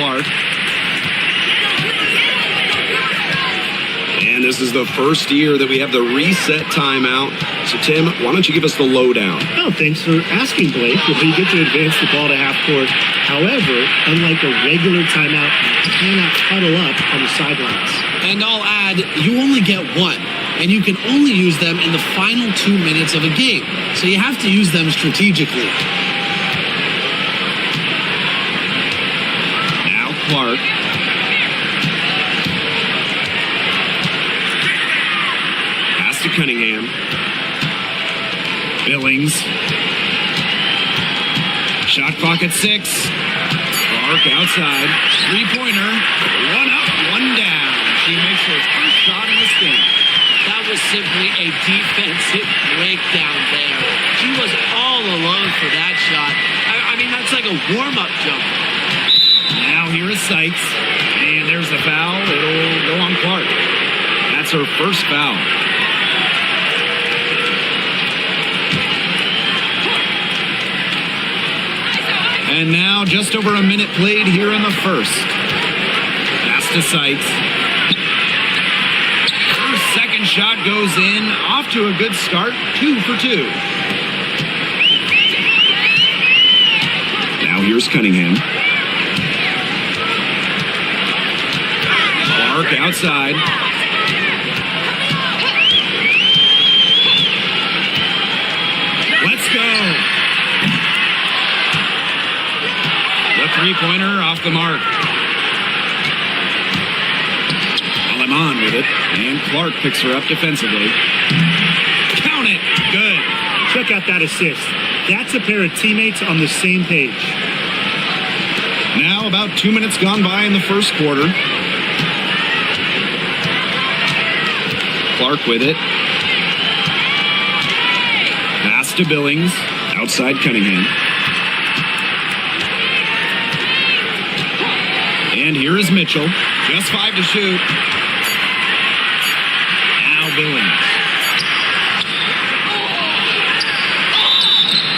Clark. And this is the first year that we have the reset timeout. So, Tim, why don't you give us the lowdown? Oh, thanks for asking, Blake. Well, you get to advance the ball to half court. However, unlike a regular timeout, you cannot huddle up on the sidelines. And I'll add, you only get one, and you can only use them in the final 2 minutes of a game. So you have to use them strategically. Now Clark. Pass to Cunningham. Billings. Shot clock at 6. Clark outside. Three-pointer. One up, one down. She makes her first shot in this game. That was simply a defensive breakdown there. She was all alone for that shot. I mean, that's like a warm-up jump. Now here is Sykes. And there's the foul. It'll go on Clark. That's her first foul. And now just over a minute played here in the first. Pass to Sykes. Her second shot goes in. Off to a good start. 2 for 2. Now here's Cunningham. Clark outside. Let's go. The three-pointer off the mark. Aleman with it, and Clark picks her up defensively. Count it. Good. Check out that assist. That's a pair of teammates on the same page. Now about 2 minutes gone by in the first quarter. Clark with it. Pass to Billings. Outside Cunningham. And here is Mitchell. Just 5 to shoot. Now Billings.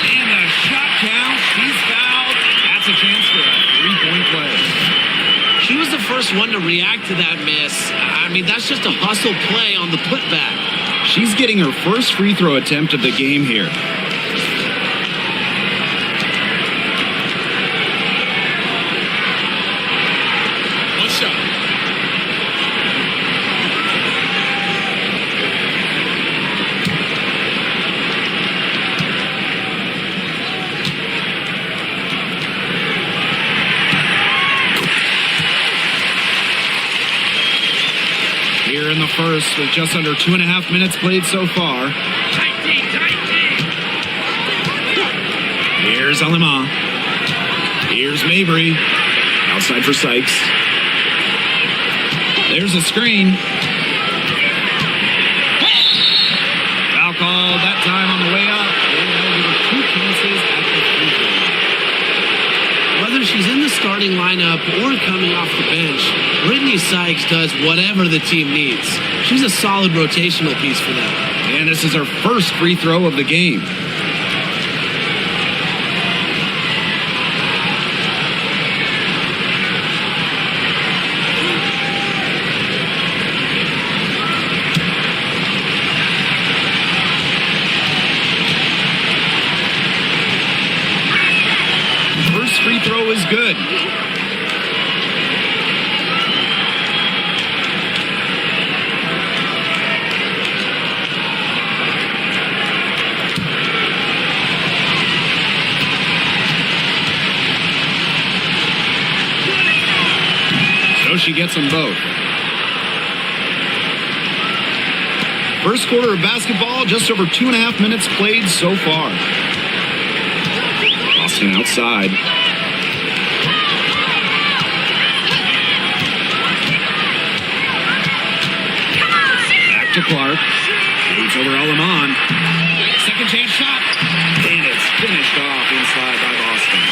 And the shot count. She's fouled. That's a chance for a three-point play. She was the first one to react to that miss. I mean, that's just a hustle play on the putback. She's getting her first free throw attempt of the game here. Here in the first, with just under 2.5 minutes played so far. Here's Alema. Here's Mabry. Outside for Sykes. There's a screen. Foul call that time on the way up. And they'll give her 2 chances at the free throw. Whether she's in the starting lineup or coming off the bench, Brittany Sykes does whatever the team needs. She's a solid rotational piece for them. And this is her first free throw of the game. First free throw is good. So she gets them both. First quarter of basketball, just over 2.5 minutes played so far. Boston outside. Back to Clark. Shoots over Aleman. Second chance shot. And it's finished off inside by Boston.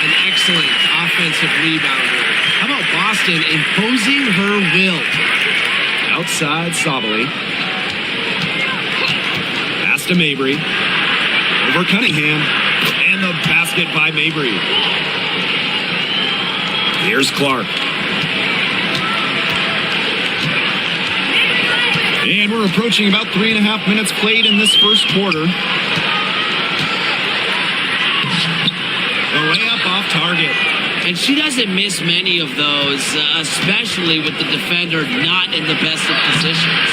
An excellent offensive rebounder. How about Boston imposing her will? Outside Sabali. Pass to Mabry. Over Cunningham. And the basket by Mabry. Here's Clark. And we're approaching about 3.5 minutes played in this first quarter. The layup off target. And she doesn't miss many of those, especially with the defender not in the best of positions.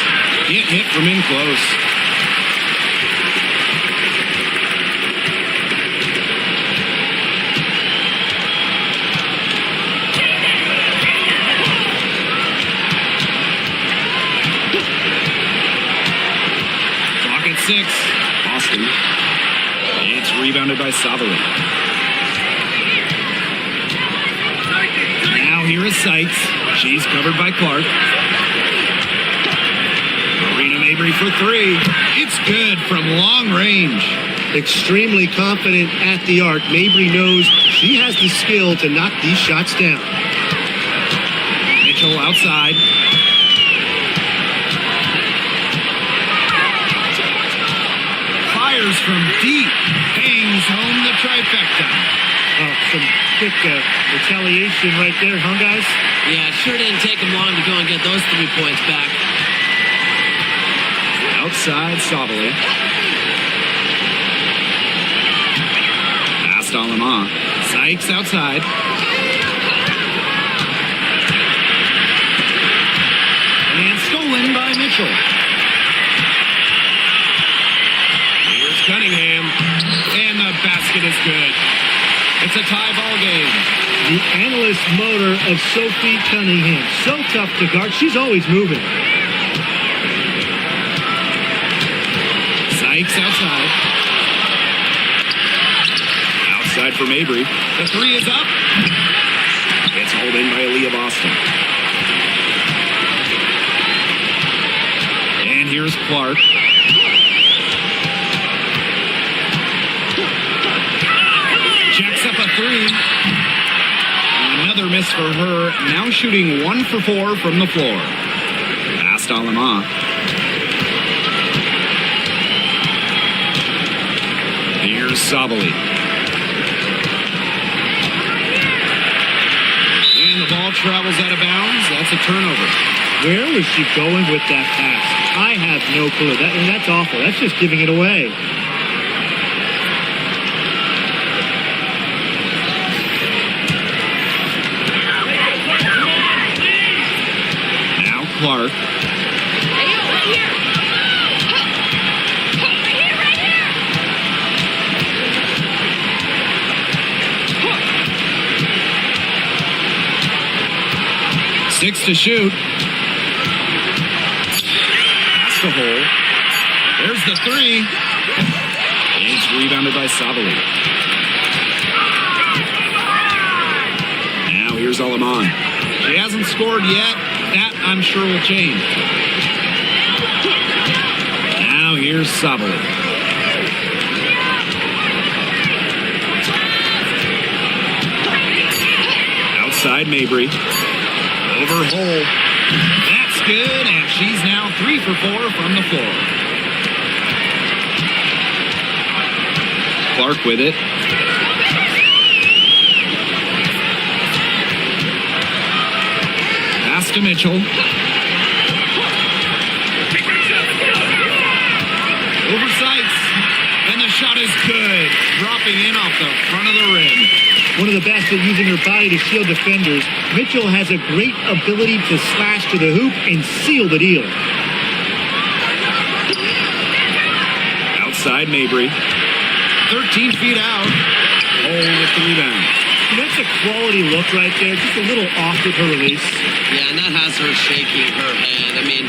Can't hit from in close. Clock at 6. Boston. It's rebounded by Savary. Now here is Sykes. She's covered by Clark. Marina Mabry for 3. It's good from long range. Extremely confident at the arc. Mabry knows she has the skill to knock these shots down. Mitchell outside. Fires from deep. Bangs home the trifecta. Some quick retaliation right there, huh, guys? Yeah, it sure didn't take them long to go and get those 3 points back. Outside Savary. Past Alama. Sykes outside. And stolen by Mitchell. Here's Cunningham. And the basket is good. It's a tie ball game. The analyst motor of Sophie Cunningham. So tough to guard. She's always moving. Sykes outside. Outside for Mabry. The 3 is up. It's hauled in by Aaliyah Boston. And here's Clark. Jacks up a 3. Another miss for her. Now shooting 1 for 4 from the floor. Past Alama. Here's Savary. And the ball travels out of bounds. That's a turnover. Where was she going with that pass? I have no clue. That's awful. That's just giving it away. Clark. Right here. 6 to shoot. That's the hole. There's the 3. It's rebounded by Savary. Now here's Alaman. She hasn't scored yet. That, I'm sure, will change. Now here's Savary. Outside Mabry. Over hole. That's good, and she's now 3 for 4 from the floor. Clark with it. Pass to Mitchell. Over Sykes. And the shot is good. Dropping in off the front of the rim. One of the best at using her body to shield defenders. Mitchell has a great ability to slash to the hoop and seal the deal. Outside Mabry. 13 feet out. Hole with the rebound. That's a quality look right there. Just a little off with her release. Yeah, and that has her shaking her head. I mean,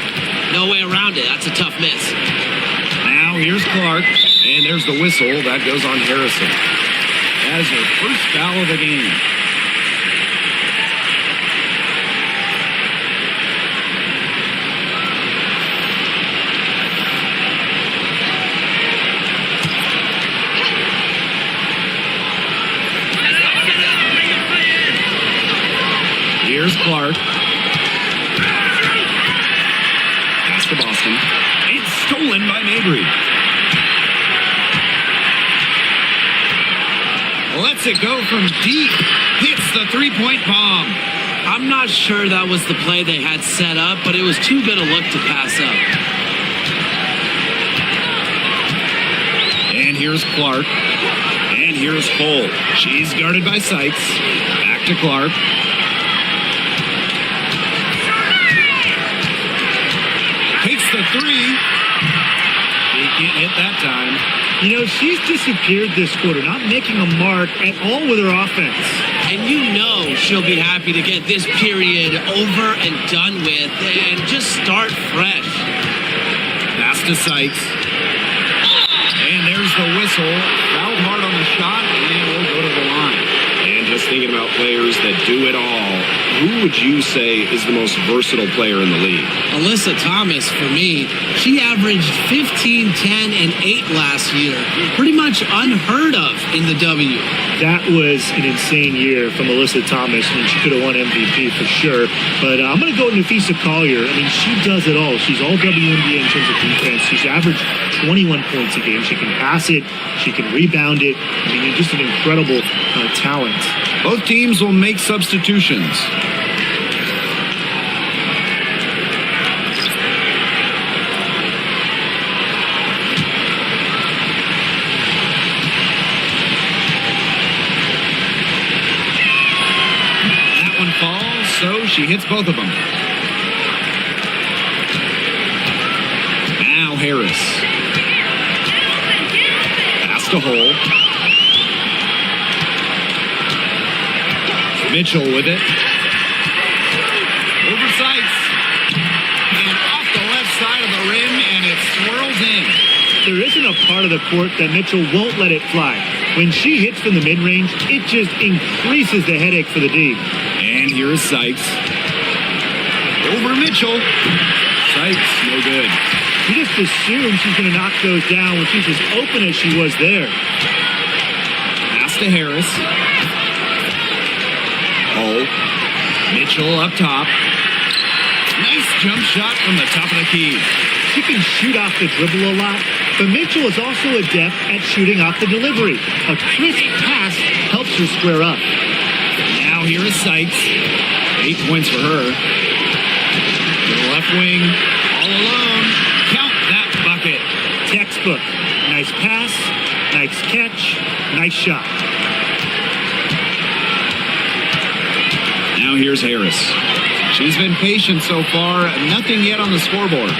no way around it. That's a tough miss. Now here's Clark. And there's the whistle. That goes on Harrison. That is her first foul of the game. Here's Clark. Pass to Boston. It's stolen by Mabry. Let's Lets it go from deep. Hits the three-point bomb. I'm not sure that was the play they had set up, but it was too good a look to pass up. And here's Clark. And here's Cole. She's guarded by Sykes. Back to Clark. Takes the three. He can't hit that time. You know, she's disappeared this quarter, not making a mark at all with her offense. And you know she'll be happy to get this period over and done with and just start fresh. Pass to Sykes. And there's the whistle. Fouled hard on the shot, and we'll go to the line. And just thinking about players that do it all, who would you say is the most versatile player in the league? Alyssa Thomas, for me, she averaged 15, 10, and 8 last year. Pretty much unheard of in the W. That was an insane year from Alyssa Thomas, and she could have won MVP for sure. But I'm going to go with Nafisa Collier. I mean, she does it all. She's all WNBA in terms of defense. She's averaged 21 points a game. She can pass it. She can rebound it. I mean, just an incredible talent. Both teams will make substitutions. That one falls, so she hits both of them. Now Harris. Pass to Hole. Mitchell with it. Over Sykes. And off the left side of the rim, and it swirls in. There isn't a part of the court that Mitchell won't let it fly. When she hits from the mid-range, it just increases the headache for the D. And here's Sykes. Over Mitchell. Sykes, no good. You just assume she's going to knock those down when she's as open as she was there. Pass to Harris. Oh, Mitchell up top. Nice jump shot from the top of the key. She can shoot off the dribble a lot, but Mitchell is also adept at shooting off the delivery. A crisp pass helps her square up. Now here is Sykes. 8 points for her. To the left wing, all alone. Count that bucket. Textbook. Nice pass, nice catch, nice shot. Now here's Harris. She's been patient so far. Nothing yet on the scoreboard.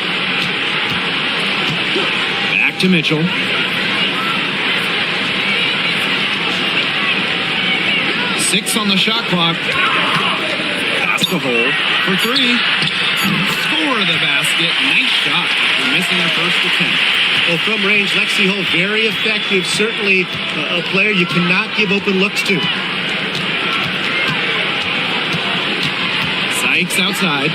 Back to Mitchell. Six on the shot clock. Pass to Hole for three. Score the basket. Nice shot after missing her first attempt. Well, from range, Lexi Hole, very effective. Certainly a player you cannot give open looks to. Sykes outside.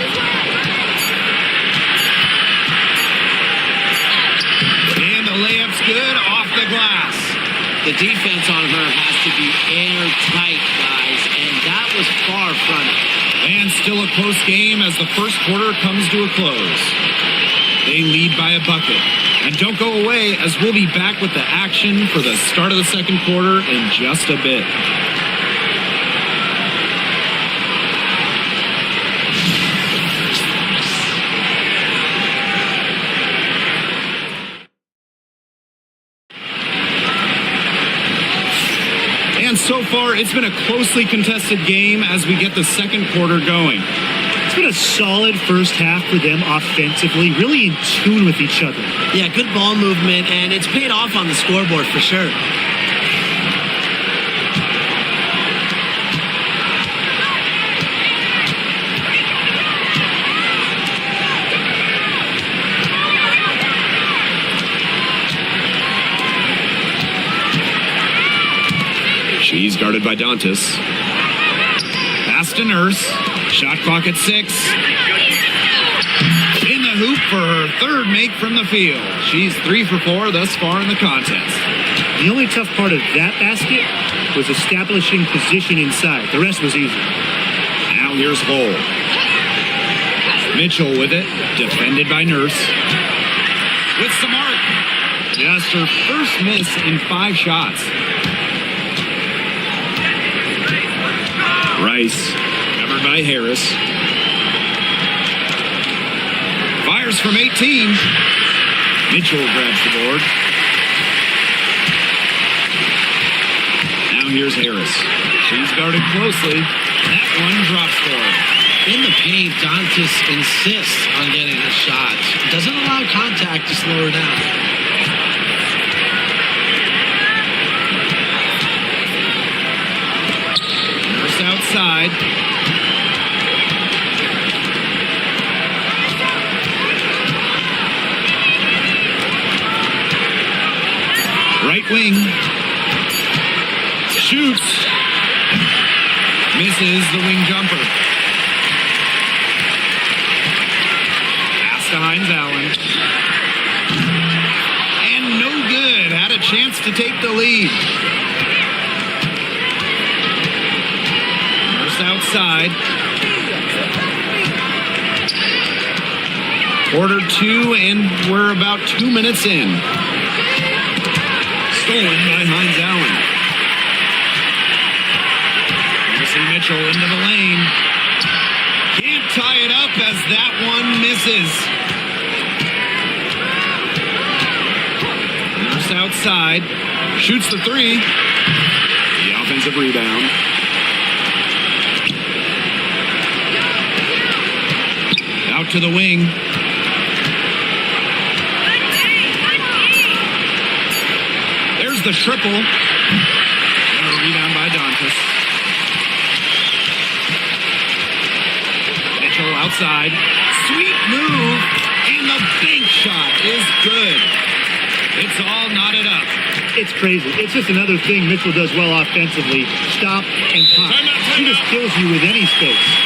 And the layup's good off the glass. The defense on her has to be airtight, guys, and that was far from it. And still a close game as the first quarter comes to a close. They lead by a bucket. And don't go away, as we'll be back with the action for the start of the second quarter in just a bit. And so far, it's been a closely contested game as we get the second quarter going. It's been a solid first half for them offensively, really in tune with each other. Yeah, good ball movement, and it's paid off on the scoreboard for sure. She's guarded by Dantas. Pass to Nurse. Shot clock at 6. In the hoop for her third make from the field. She's 3 for 4 thus far in the contest. The only tough part of that basket was establishing position inside. The rest was easy. Now here's Hole. Mitchell with it. Defended by Nurse. With the mark. Just her first miss in 5 shots. Rice, covered by Harris. Fires from 18. Mitchell grabs the board. Now here's Harris. She's guarded closely. That one drops for her. In the paint, Dantas insists on getting her shot. Doesn't allow contact to slow her down. Nurse outside. Right wing. Shoots. Misses the wing jumper. Pass to Hines Allen. And no good. Had a chance to take the lead. Nurse outside. Quarter 2, and we're about 2 minutes in. Stolen by Hines Allen. Mitchell into the lane. Can't tie it up as that one misses. Nurse outside. Shoots the three. The offensive rebound. Out to the wing. There's the triple. And a rebound by Dantas. Outside. Sweet move. And the bank shot is good. It's all knotted up. It's crazy. It's just another thing Mitchell does well offensively. Stop and pop. She just kills you with any space.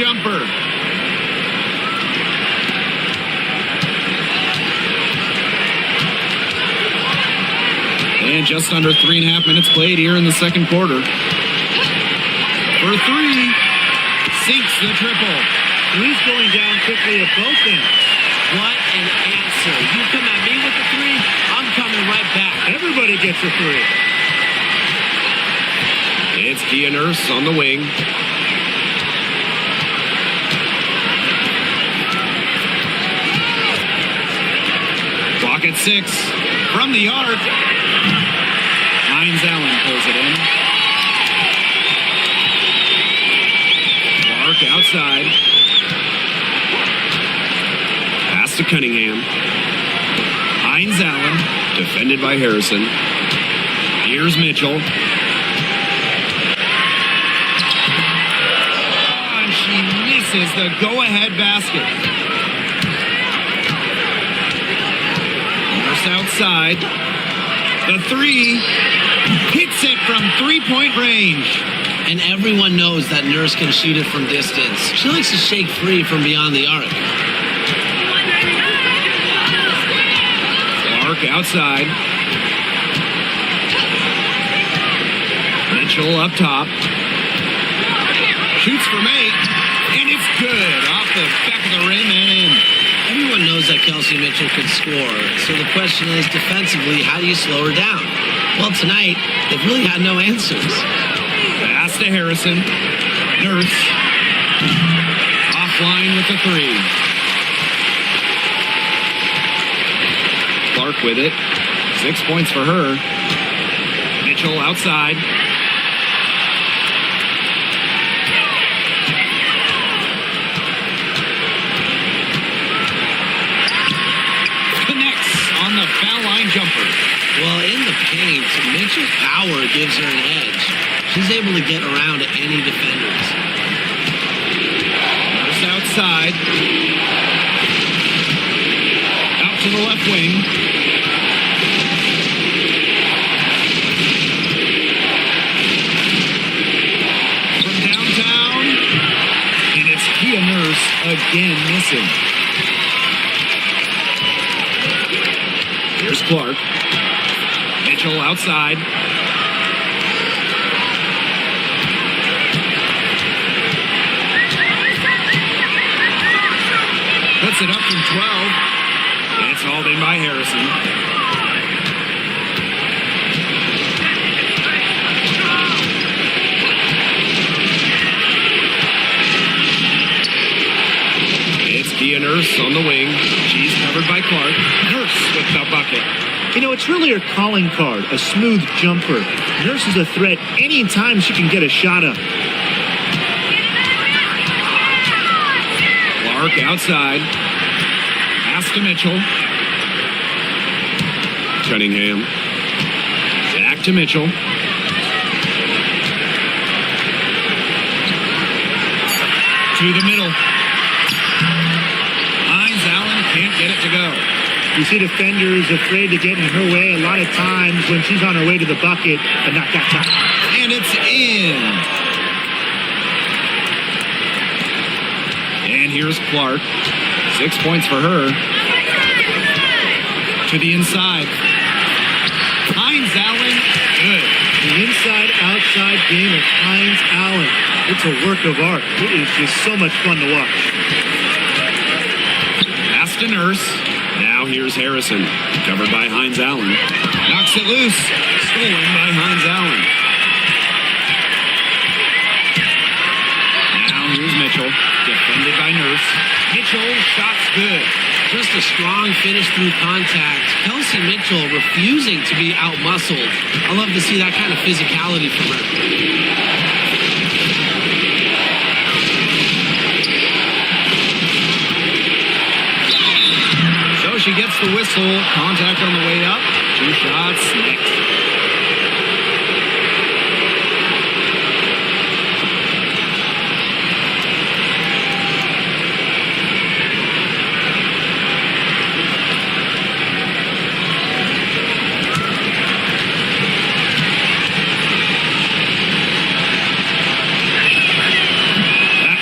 jumper. And just under 3.5 minutes played here in the second quarter. For three, sinks the triple. Three's going down quickly at both ends. What an answer. You come at me with the three, I'm coming right back. Everybody gets a three. It's Kia Nurse on the wing. Clock at 6. From the arc. Hines Allen pulls it in. Clark outside. Pass to Cunningham. Hines Allen, defended by Harrison. Here's Mitchell. And she misses the go-ahead basket. Nurse outside. The three hits it from three-point range. And everyone knows that Nurse can shoot it from distance. She likes to shake free from beyond the arc. Clark outside. Mitchell up top. Shoots from 8. And it's good. Off the back of the rim and in. Everyone knows that Kelsey Mitchell can score. So the question is, defensively, how do you slow her down? Well, tonight, they've really had no answers. Pass to Harrison. Nurse. Offline with the 3. Clark with it. 6 points for her. Mitchell outside. Connects on the foul line jumper. Well, in the paint, Mitchell's power gives her an edge. She's able to get around any defenders. Nurse outside. Out to the left wing. From downtown. And it's Kia Nurse again missing. Here's Clark. Mitchell outside. Puts it up from 12. It's hauled in by Harrison. It's Kia Nurse on the wing. She's covered by Clark. Nurse with the bucket. You know, it's really her calling card, a smooth jumper. Nurse is a threat anytime she can get a shot up. Clark outside. Pass to Mitchell. Cunningham. Back to Mitchell. To the middle. Hines Allen can't get it to go. You see defenders afraid to get in her way a lot of times when she's on her way to the bucket, but not that time. And it's in. And here's Clark. 6 points for her. To the inside. Hines Allen, good. The inside-outside game of Hines Allen. It's a work of art. It is just so much fun to watch. Pass to Nurse. Now here's Harrison. Covered by Hines Allen. Knocks it loose. Stolen by Hines Allen. Now here's Mitchell. Defended by Nurse. Mitchell, shot's good. Just a strong finish through contact. Kelsey Mitchell refusing to be out-muscled. I love to see that kind of physicality from her. So she gets the whistle. Contact on the way up. 2 shots next.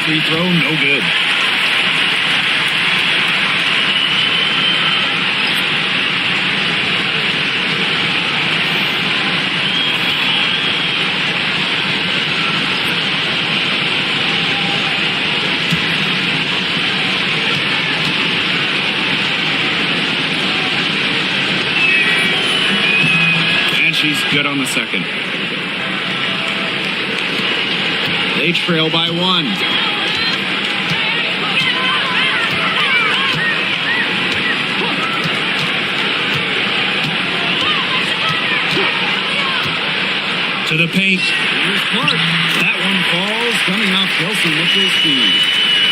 Free throw, no good. And she's good on the second. They trail by 1. To the paint. Here's Clark. That one falls, coming off Kelsey Mitchell's feet.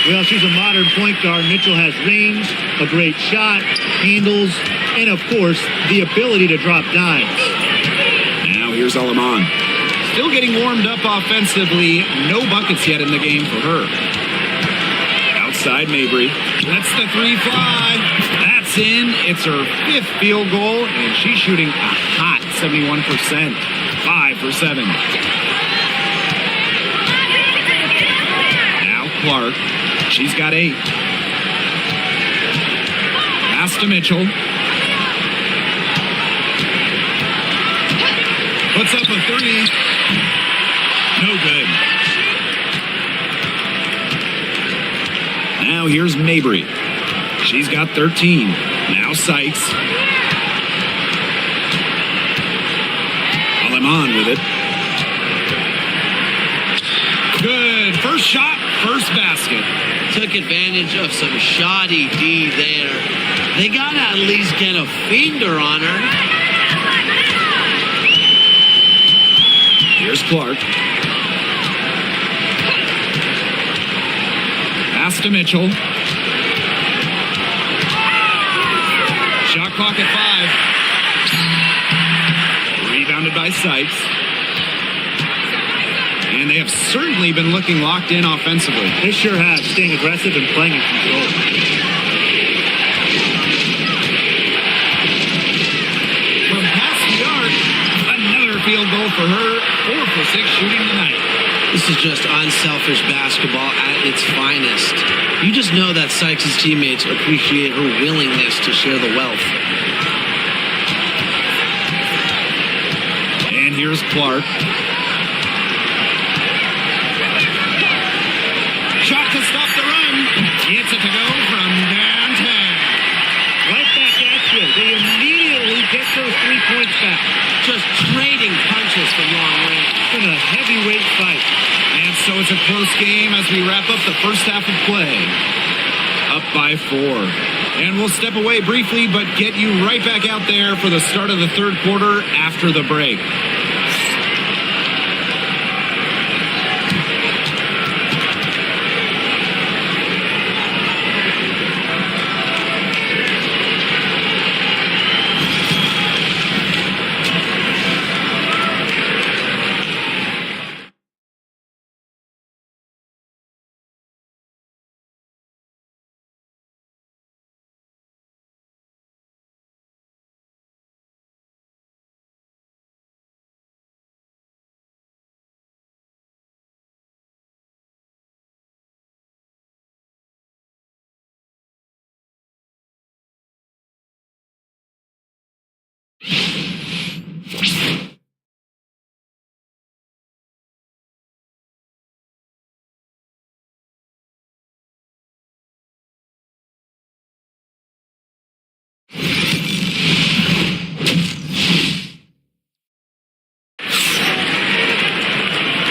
Well, she's a modern point guard. Mitchell has range, a great shot, handles, and of course, the ability to drop dimes. Now here's Alaman. Still getting warmed up offensively. No buckets yet in the game for her. Outside Mabry. Lets the three fly. That's in. It's her 5th field goal, and she's shooting a hot 71%. 5 for 7. Now Clark. She's got 8. Pass to Mitchell. Puts up a 3. No good. Now here's Mabry. She's got 13. Now Sykes. Alaman with it. Good. First shot, first basket. Took advantage of some shoddy D there. They got to at least get a finger on her. Here's Clark. Pass to Mitchell. Shot clock at 5. Rebounded by Sykes. And they have certainly been looking locked in offensively. They sure have, staying aggressive and playing in control. From past the arc, another field goal for her. 4 for 6 shooting tonight. This is just unselfish basketball at its finest. You just know that Sykes' teammates appreciate her willingness to share the wealth. And here's Clark. Shot to stop the run. Gets it to go from downtown. Right back at you. They immediately get those 3 points back. Just trading punches from long range. It's been a heavyweight fight. And so it's a close game as we wrap up the first half of play. Up by 4. And we'll step away briefly, but get you right back out there for the start of the third quarter after the break.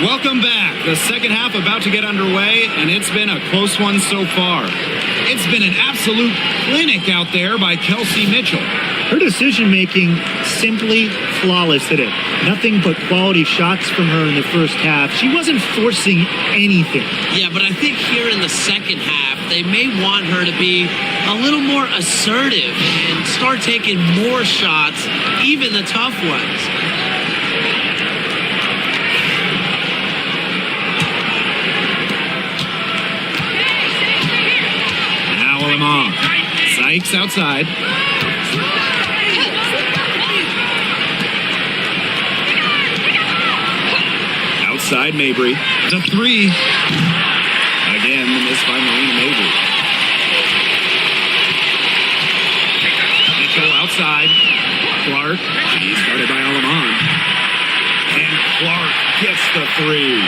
Welcome back. The second half about to get underway, and it's been a close one so far. It's been an absolute clinic out there by Kelsey Mitchell. Her decision-making simply flawless today. Nothing but quality shots from her in the first half. She wasn't forcing anything. Yeah, but I think here in the second half, they may want her to be a little more assertive and start taking more shots, even the tough ones. Now Alaman. Sykes outside. Outside Mabry. The 3. Again, the miss by Marina Mabry. Mitchell outside. Clark. She's guarded by Alaman. And Clark gets the 3.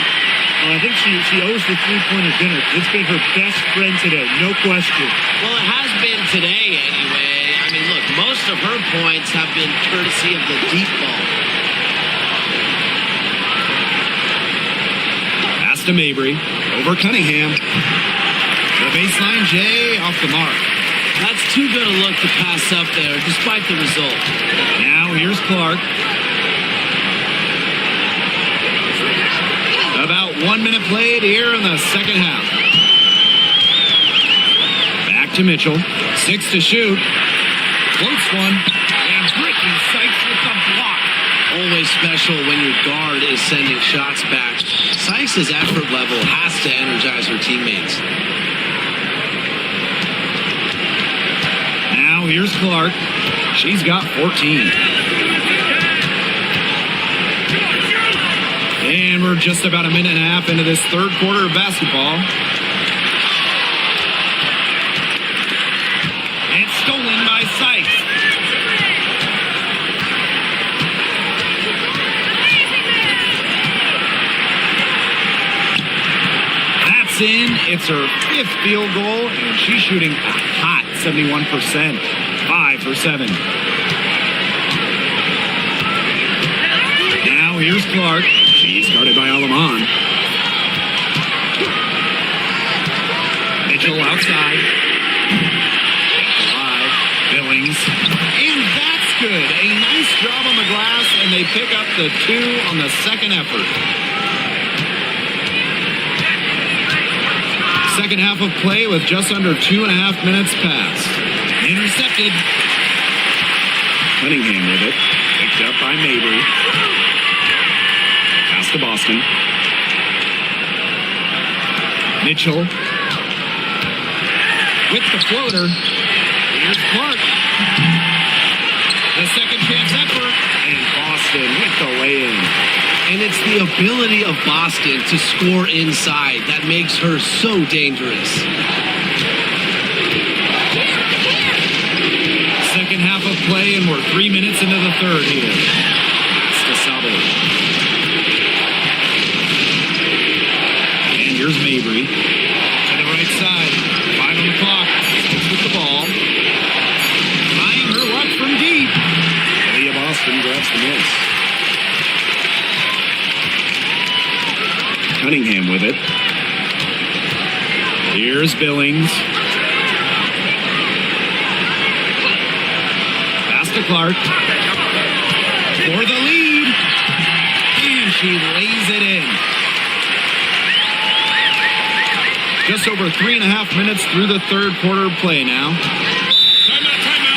Well, I think she owes the three-pointer dinner. It's been her best friend today, no question. Well, it has been today anyway. I mean, look, most of her points have been courtesy of the deep ball. Pass to Mabry. Over Cunningham. The baseline, Jay, off the mark. That's too good a look to pass up there, despite the result. Now here's Clark. About 1 minute played here in the second half. to Mitchell. 6 to shoot. Floats one. And Brittany Sykes with the block. Always special when your guard is sending shots back. Sykes' effort level has to energize her teammates. Now here's Clark. She's got 14. And we're just about a minute and a half into this third quarter of basketball. And stolen by Sykes. That's in. It's her 5th field goal, and she's shooting a hot 71%. 5 for 7. Now here's Clark. She's guarded by Alaman. Mitchell outside. Alive. Billings. And that's good. A nice job on the glass, and they pick up the 2 on the second effort. Second half of play with just under 2.5 minutes passed. Intercepted. Cunningham with it. Picked up by Mabry. Pass to Boston. Mitchell. With the floater. Here's Clark. The second chance effort. And Boston with the lay-in. And it's the ability of Boston to score inside that makes her so dangerous. Second half of play, and we're 3 minutes into the third here. Pass to Sabo. And here's Mabry. To the right side. 5 on the clock. Sticks with the ball. Trying her luck from deep. Leah Boston grabs the miss. Cunningham with it. Here's Billings. Pass to Clark. For the lead. And she lays it in. Just over 3.5 minutes through the third quarter of play now.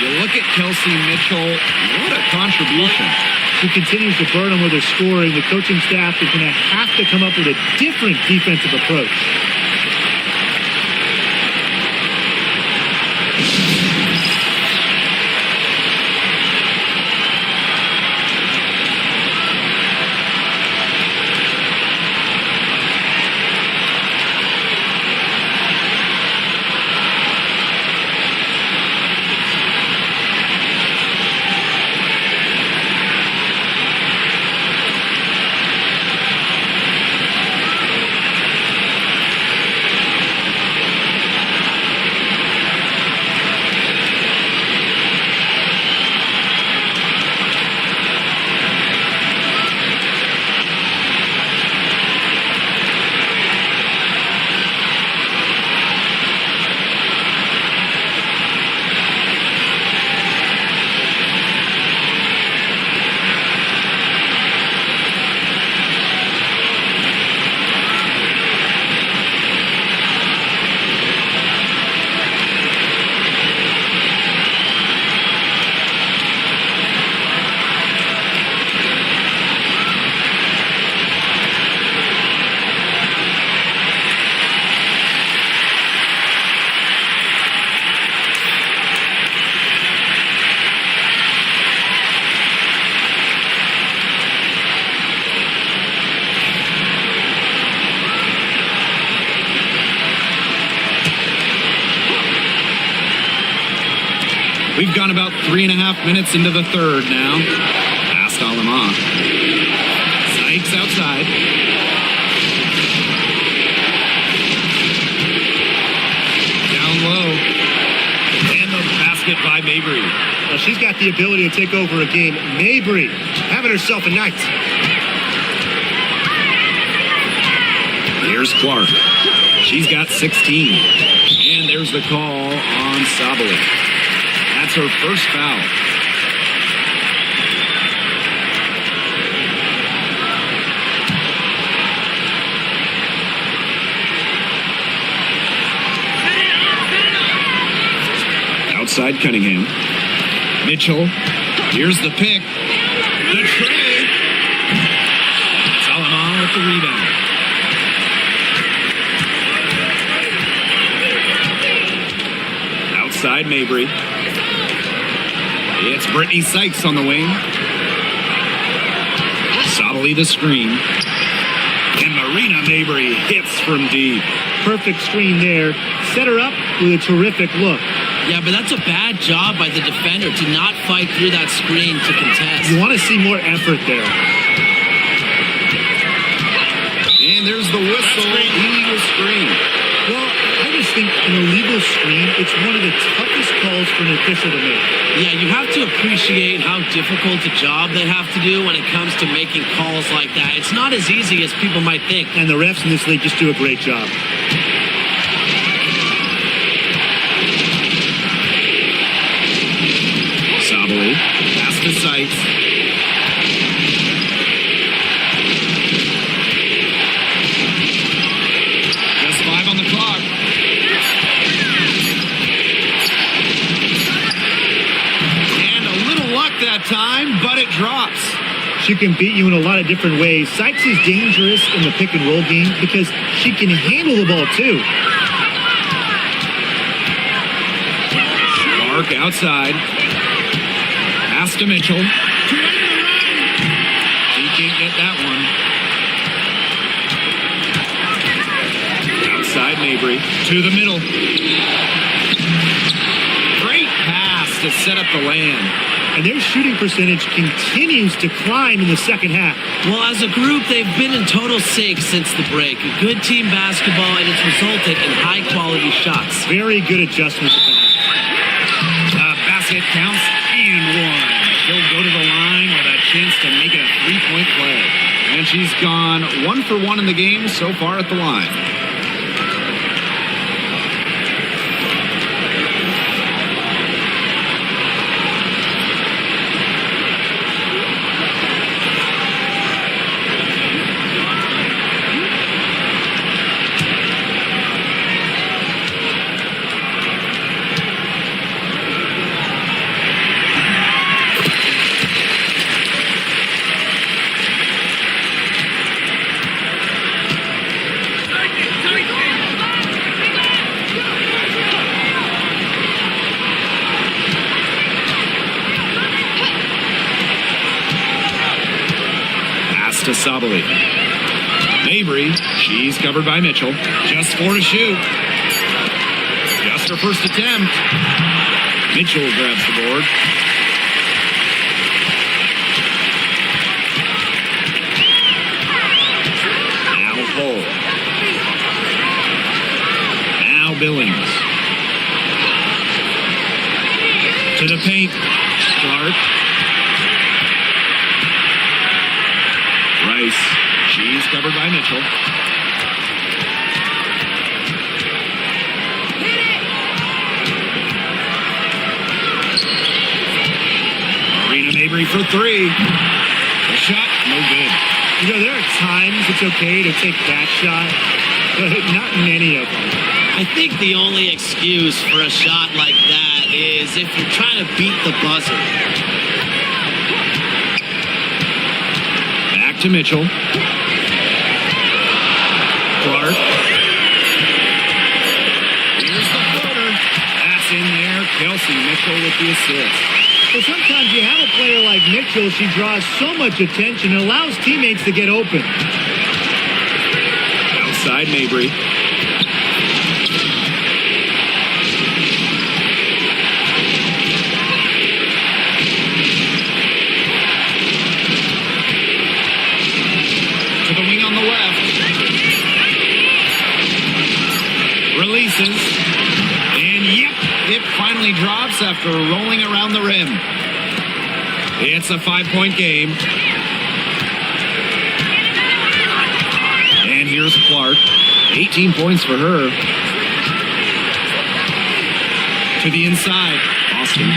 You look at Kelsey Mitchell. What a contribution. She continues to burn them with her scoring. The coaching staff is going to have to come up with a different defensive approach. We've gone about 3.5 minutes into the third now. Pass to Alaman. Sykes outside. Down low. And the basket by Mabry. Well, she's got the ability to take over a game. Mabry having herself a night. Here's Clark. She's got 16. And there's the call on Sabali. That's her first foul. Outside Cunningham. Mitchell. Here's the pick. The trade. Solomon with the rebound. Outside Mabry. It's Brittany Sykes on the wing. Sabali the screen. And Marina Mabry hits from deep. Perfect screen there. Set her up with a terrific look. Yeah, but that's a bad job by the defender to not fight through that screen to contest. You want to see more effort there. And there's the whistle. Illegal screen. Well, I just think an illegal screen, it's one of the toughest calls for an official to make. Yeah, you have to appreciate how difficult a job they have to do when it comes to making calls like that. It's not as easy as people might think. And the refs in this league just do a great job. Sabali. Pass to Sykes. Just 5 on the clock. And a little luck that time, but it drops. She can beat you in a lot of different ways. Sykes is dangerous in the pick and roll game because she can handle the ball too. Clark outside. Pass to Mitchell. He can't get that one. Outside Mabry. To the middle. Great pass to set up the land. And their shooting percentage continues to climb in the second half. Well, as a group, they've been in total sync since the break. Good team basketball, and it's resulted in high-quality shots. Very good adjustments at the half. Basket counts and one. She'll go to the line with a chance to make it a 3-point play. And she's gone 1 for 1 in the game so far at the line. To Sabali. Mabry, she's covered by Mitchell. Just 4 to shoot. Just her first attempt. Mitchell grabs the board. Now Hull. Now Billings. To the paint. Clark. Rice. She's covered by Mitchell. Marina Mabry for 3. The shot, no good. You know, there are times it's okay to take that shot, but not many of them. I think the only excuse for a shot like that is if you're trying to beat the buzzer. To Mitchell. Clark. Here's the floater. That's in there. Kelsey Mitchell with the assist. Well, sometimes you have a player like Mitchell, she draws so much attention, it allows teammates to get open. Outside Mabry. Releases. And yep, it finally drops after rolling around the rim. It's a 5-point game. And here's Clark. 18 points for her. To the inside. Austin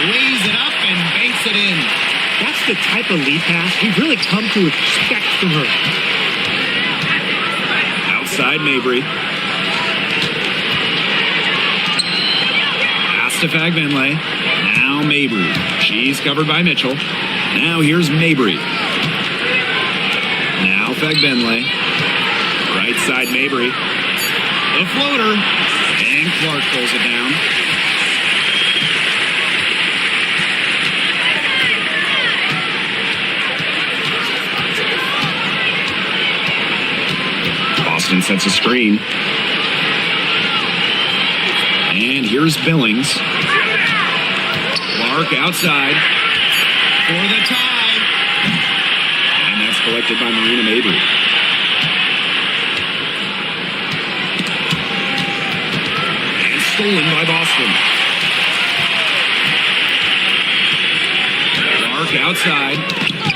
lays it up and banks it in. That's the type of lead pass we've really come to expect from her. Outside Mabry. to Fagbenley. Now Mabry. She's covered by Mitchell. Now here's Mabry. Now Fagbenley. Right side Mabry. The floater. And Clark pulls it down. Boston sets a screen. And here's Billings. Clark outside for the tie. And that's collected by Marina Mabry. And stolen by Boston. Clark outside.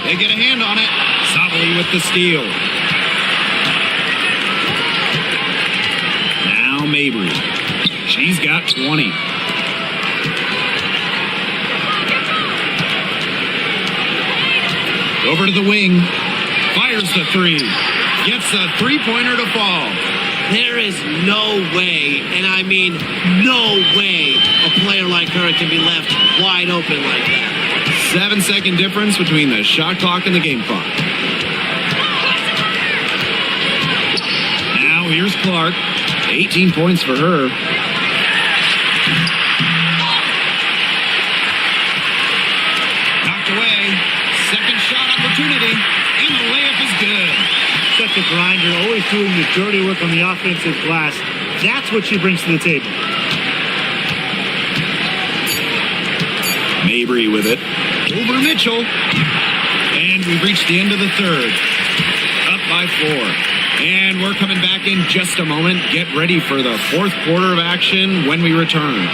They get a hand on it. Savali with the steal. Now Mabry. She's got 20. Over to the wing. Fires the three. Gets a three-pointer to fall. There is no way, and I mean no way, a player like her can be left wide open like that. 7-second difference between the shot clock and the game clock. Now here's Clark. 18 points for her. Knocked away. Second shot opportunity. And the layup is good. Such a grinder, always doing the dirty work on the offensive glass. That's what she brings to the table. Mabry with it. Over Mitchell. And we've reached the end of the third. Up by 4. And we're coming back in just a moment. Get ready for the fourth quarter of action when we return.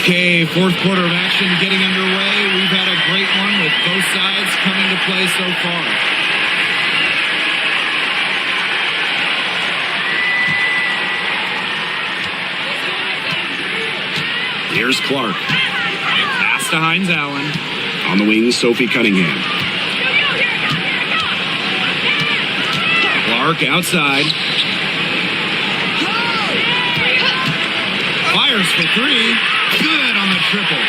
Okay, fourth quarter of action getting underway. We've had a great one with both sides coming to play so far. Here's Clark. Pass to Hines Allen. On the wing, Sophie Cunningham. Clark outside. Fires for three. Good on the triple.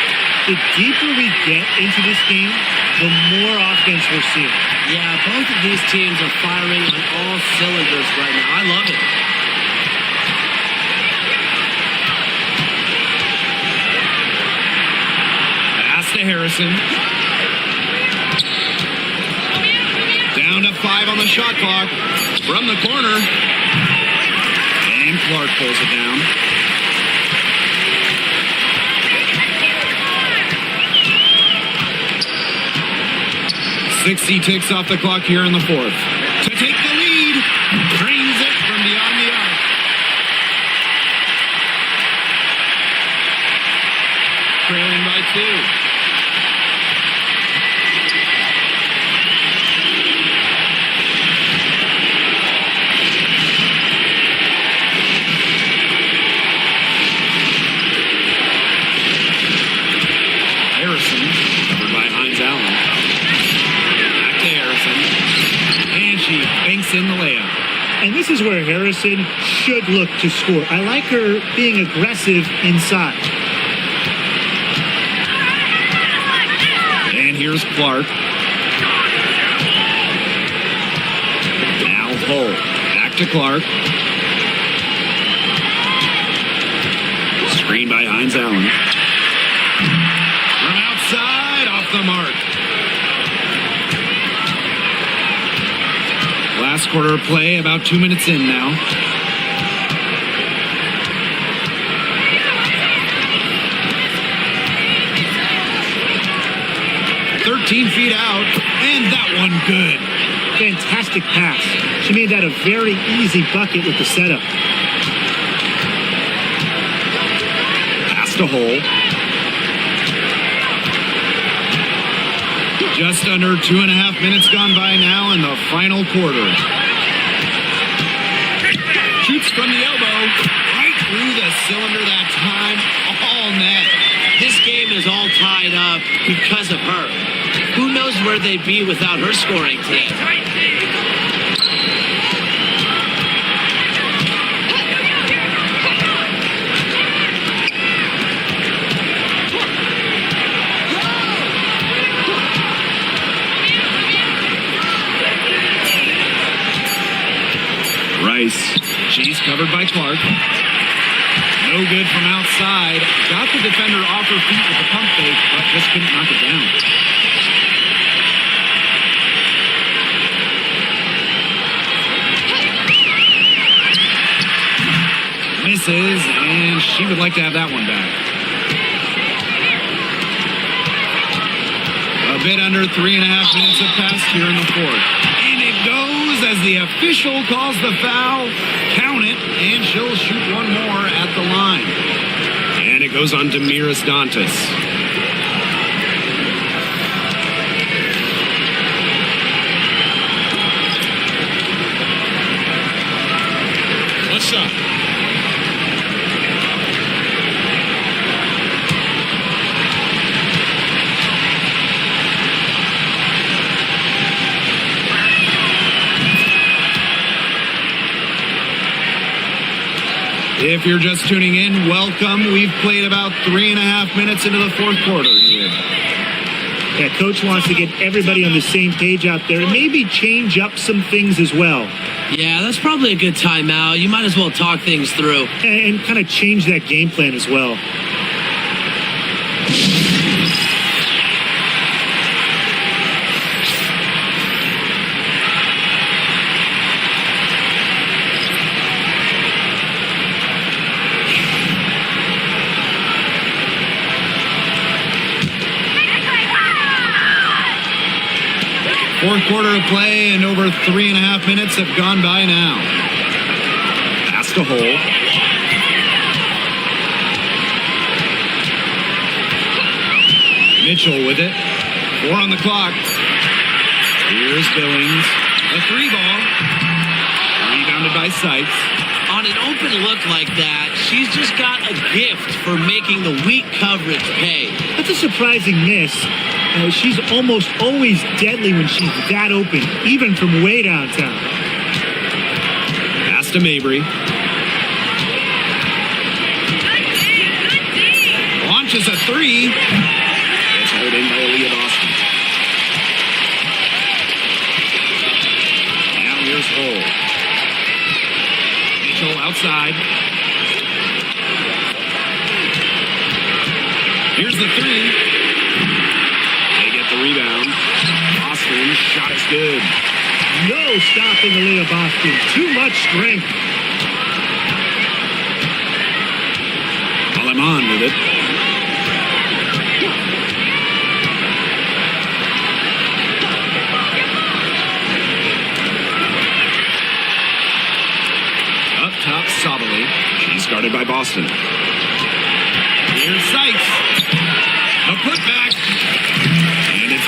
The deeper we get into this game, the more offense we're seeing. Yeah, both of these teams are firing on all cylinders right now. I love it. Pass to Harrison. Down to 5 on the shot clock. From the corner. And Clark pulls it down. 60 ticks off the clock here in the fourth. To take the lead, drains it from beyond the arc. Trailing by 2. Harrison, covered by Hines Allen. And she banks in the layup. And this is where Harrison should look to score. I like her being aggressive inside. And here's Clark. Now Hull. Back to Clark. Screen by Hines Allen. From outside, off the mark. Last quarter of play, about 2 minutes in now. "13 feet out, and that one good." Fantastic pass. She made that a very easy bucket with the setup. Pass to Hull. Just under 2.5 minutes gone by now in the final quarter. Shoots from the elbow. Right through the cylinder that time. All net. This game is all tied up because of her. Who knows where they'd be without her scoring today? Rice. She's covered by Clark. No good from outside. Got the defender off her feet with the pump fake, but just couldn't knock it down. Misses, and she would like to have that one back. A bit under 3.5 minutes have passed here in the fourth. And it goes as the official calls the foul. Count it, and she'll shoot one more at the line. And it goes on Damiris Dantas. What's up? If you're just tuning in, welcome. We've played about 3.5 minutes into the fourth quarter here. Yeah, Coach wants to get everybody on the same page out there and maybe change up some things as well. Yeah, that's probably a good timeout. You might as well talk things through. And kind of change that game plan as well. Fourth quarter of play, and over 3.5 minutes have gone by now. Pass to Hole. Mitchell with it. 4 on the clock. Here's Billings. A 3-ball. Rebounded by Sykes. On an open look like that, she's just got a gift for making the weak coverage pay. That's a surprising miss. She's almost always deadly when she's that open, even from way downtown. Pass to Mabry. Launches a 3. It's held in by Aaliyah Boston. Now here's Hole. Mitchell outside. Here's the 3. Rebound. Boston shot is good. No stopping Aaliyah Boston. Too much strength. Alemán with it. Up top, Sabali. She's guarded by Boston. Here's Sykes. A putback.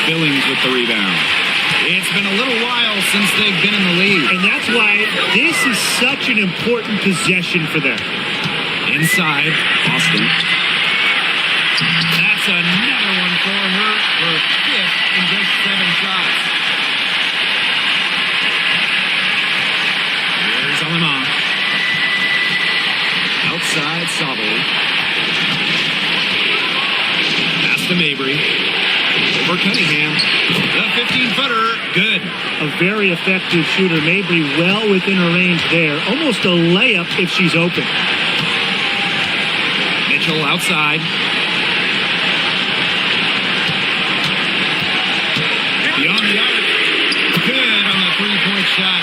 Billings with the rebound. It's been a little while since they've been in the lead. And that's why this is such an important possession for them. Inside, Boston. That's another one for her for 5th in just 7 shots. Here's Alemán. Outside, Sabali. Pass to Mabry. For Cunningham, the 15-footer, good. A very effective shooter. Mabry well within her range there. Almost a layup if she's open. Mitchell outside. Beyond the arc. Good on the 3-point shot.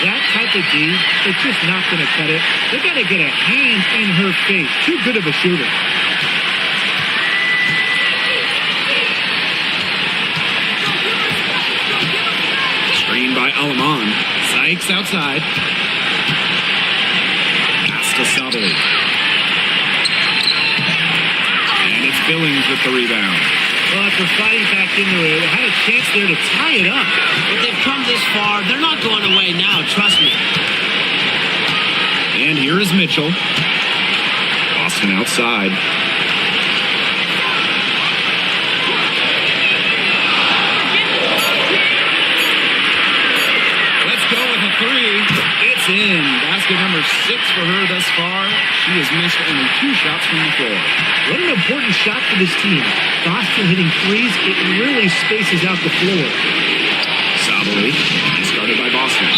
That type of D, it's just not going to cut it. They got to get a hand in her face. Too good of a shooter. By Alemán. Sykes outside. Pass to Sabali. And it's Billings with the rebound. Well, after fighting back into it, had a chance there to tie it up. But they've come this far. They're not going away now, trust me. And here is Mitchell. Boston outside. Let's go with a three. It's in. Basket number 6 for her thus far. She has missed only 2 shots from the floor. What an important shot for this team. Boston hitting threes, it really spaces out the floor. Sabali discarded by Boston.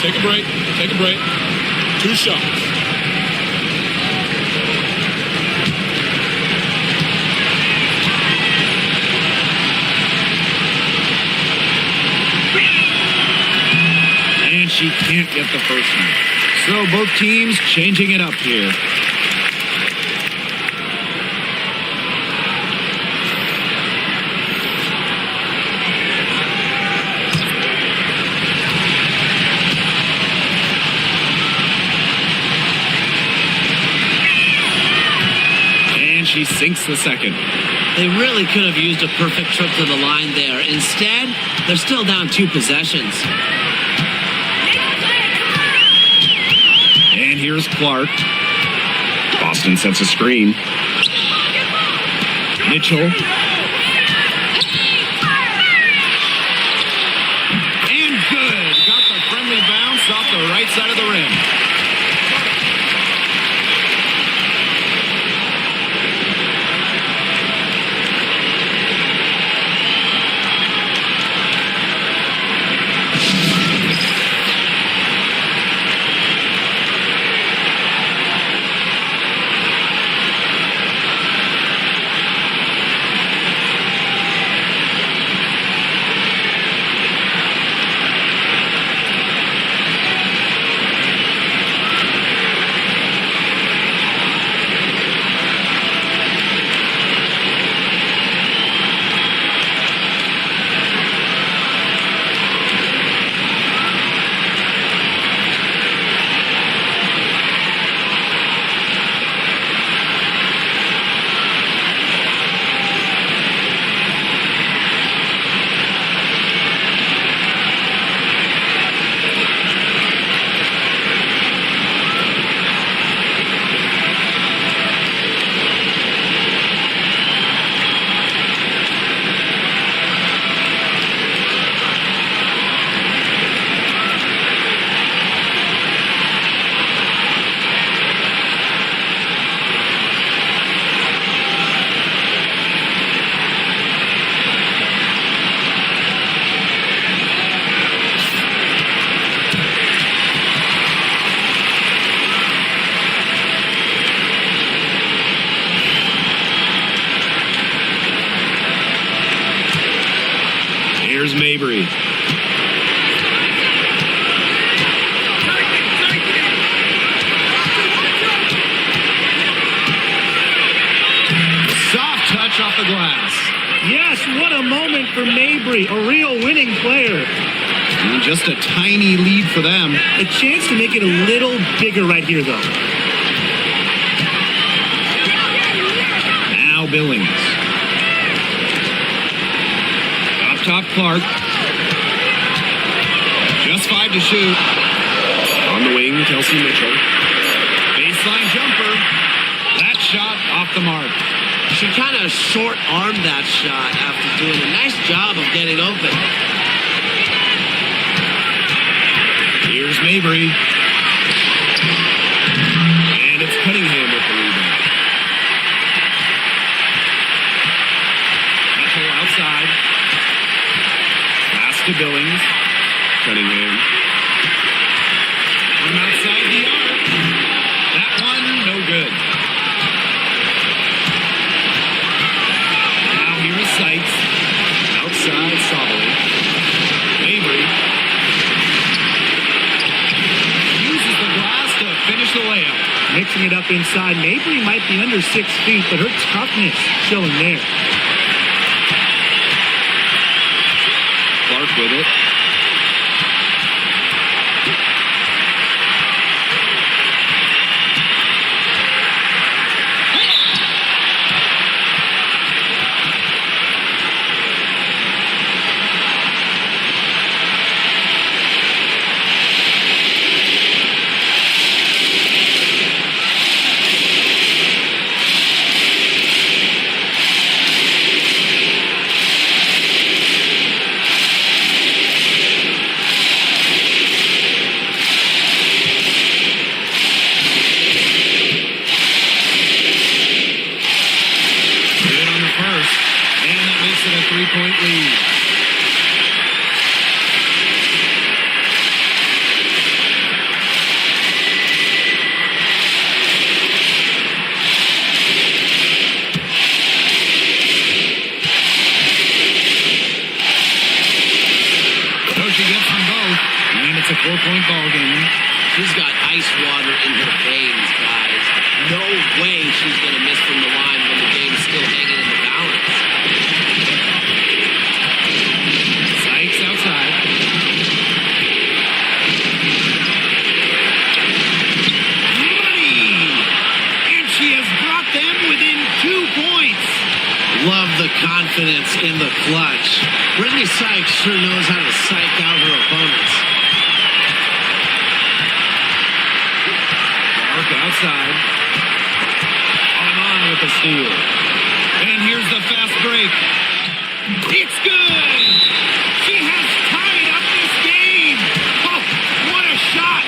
Take a break. Take a break. 2 shots. And she can't get the first one. So both teams changing it up here. She sinks the second. They really could have used a perfect trip to the line there. Instead, they're still down 2 possessions. And here's Clark. Boston sets a screen. Mitchell. And good. Got the friendly bounce off the right side of the rim. Here's Mabry. Soft touch off the glass. Yes, what a moment for Mabry, a real winning player. And just a tiny lead for them. A chance to make it a little bigger right here, though. Now Billings. Up top, Clark. Just 5 to shoot. On the wing, Kelsey Mitchell. Baseline jumper. That shot off the mark. She kind of short-armed that shot after doing a nice job of getting open. Here's Mabry. And it's Cunningham with the rebound. Mitchell outside. Pass to Billings. Cunningham. From outside the arc. That one, no good. Now here is Sykes. Outside Sabali. Mabry. Uses the glass to finish the layup. Mixing it up inside. Mabry might be under 6 feet, but her toughness showing there. Clark with it. 3-point lead. So she gets them both, and it's a 4-point ball game. She's got ice water in her veins, guys. No way she's going to miss from the line when the game's still hanging in the balance. Sykes outside. Money! And she has brought them within 2 points. Love the confidence in the clutch. Brittany Sykes sure knows how to psych out her opponents. Mark outside. On with the steal. And here's the fast break. It's good! She has tied up this game! Oh, what a shot!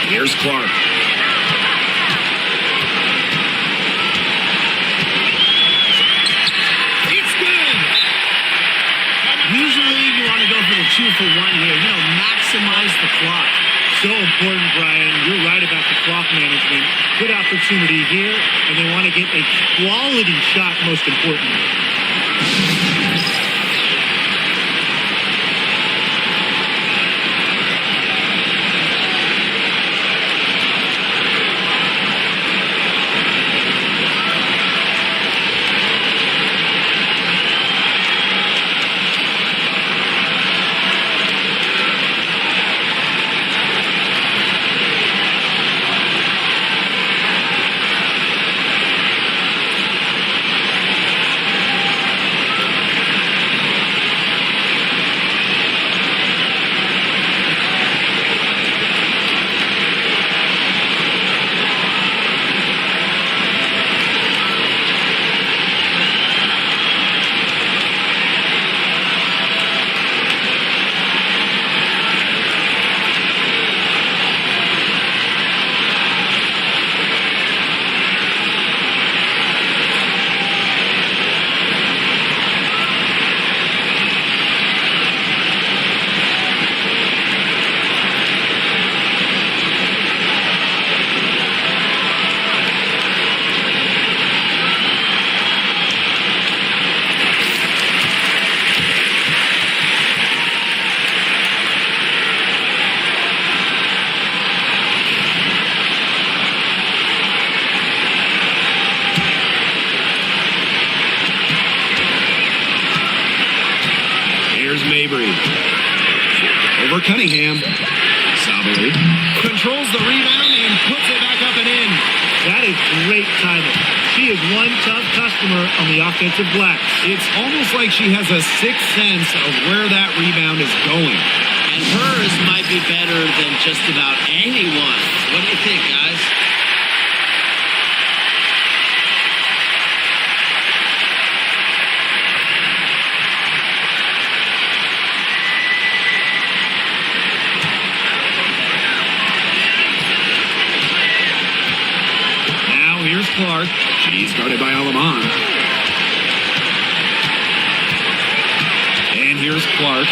Here's Clark. It's good! Usually you want to go for the 2-for-1 here. Maximize the clock. So important, Brian. You're right about the clock management. Good opportunity here, and they want to get a quality shot, most importantly. Over Cunningham. Sabali controls the rebound and puts it back up and in. That is great timing. She is one tough customer on the offensive glass. It's almost like she has a sixth sense of where that rebound is going. and hers might be better than just about anyone. What do you think, guys? Now here's Clark. She's guarded by Alaman. And here's Clark.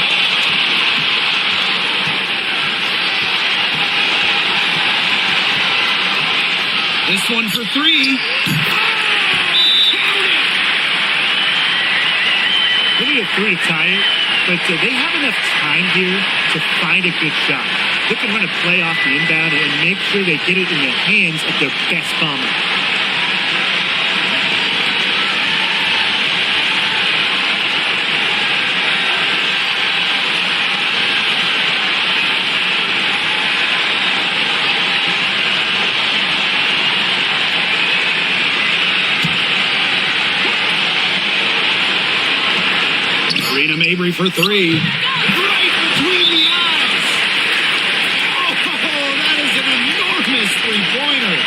This one for three. They need a three to tie it, but they have enough time here to find a good shot. They can run a play off the inbound and make sure they get it in the hands of their best bomber. Mabry for three. Right between the eyes. Oh, that is an enormous three-pointer.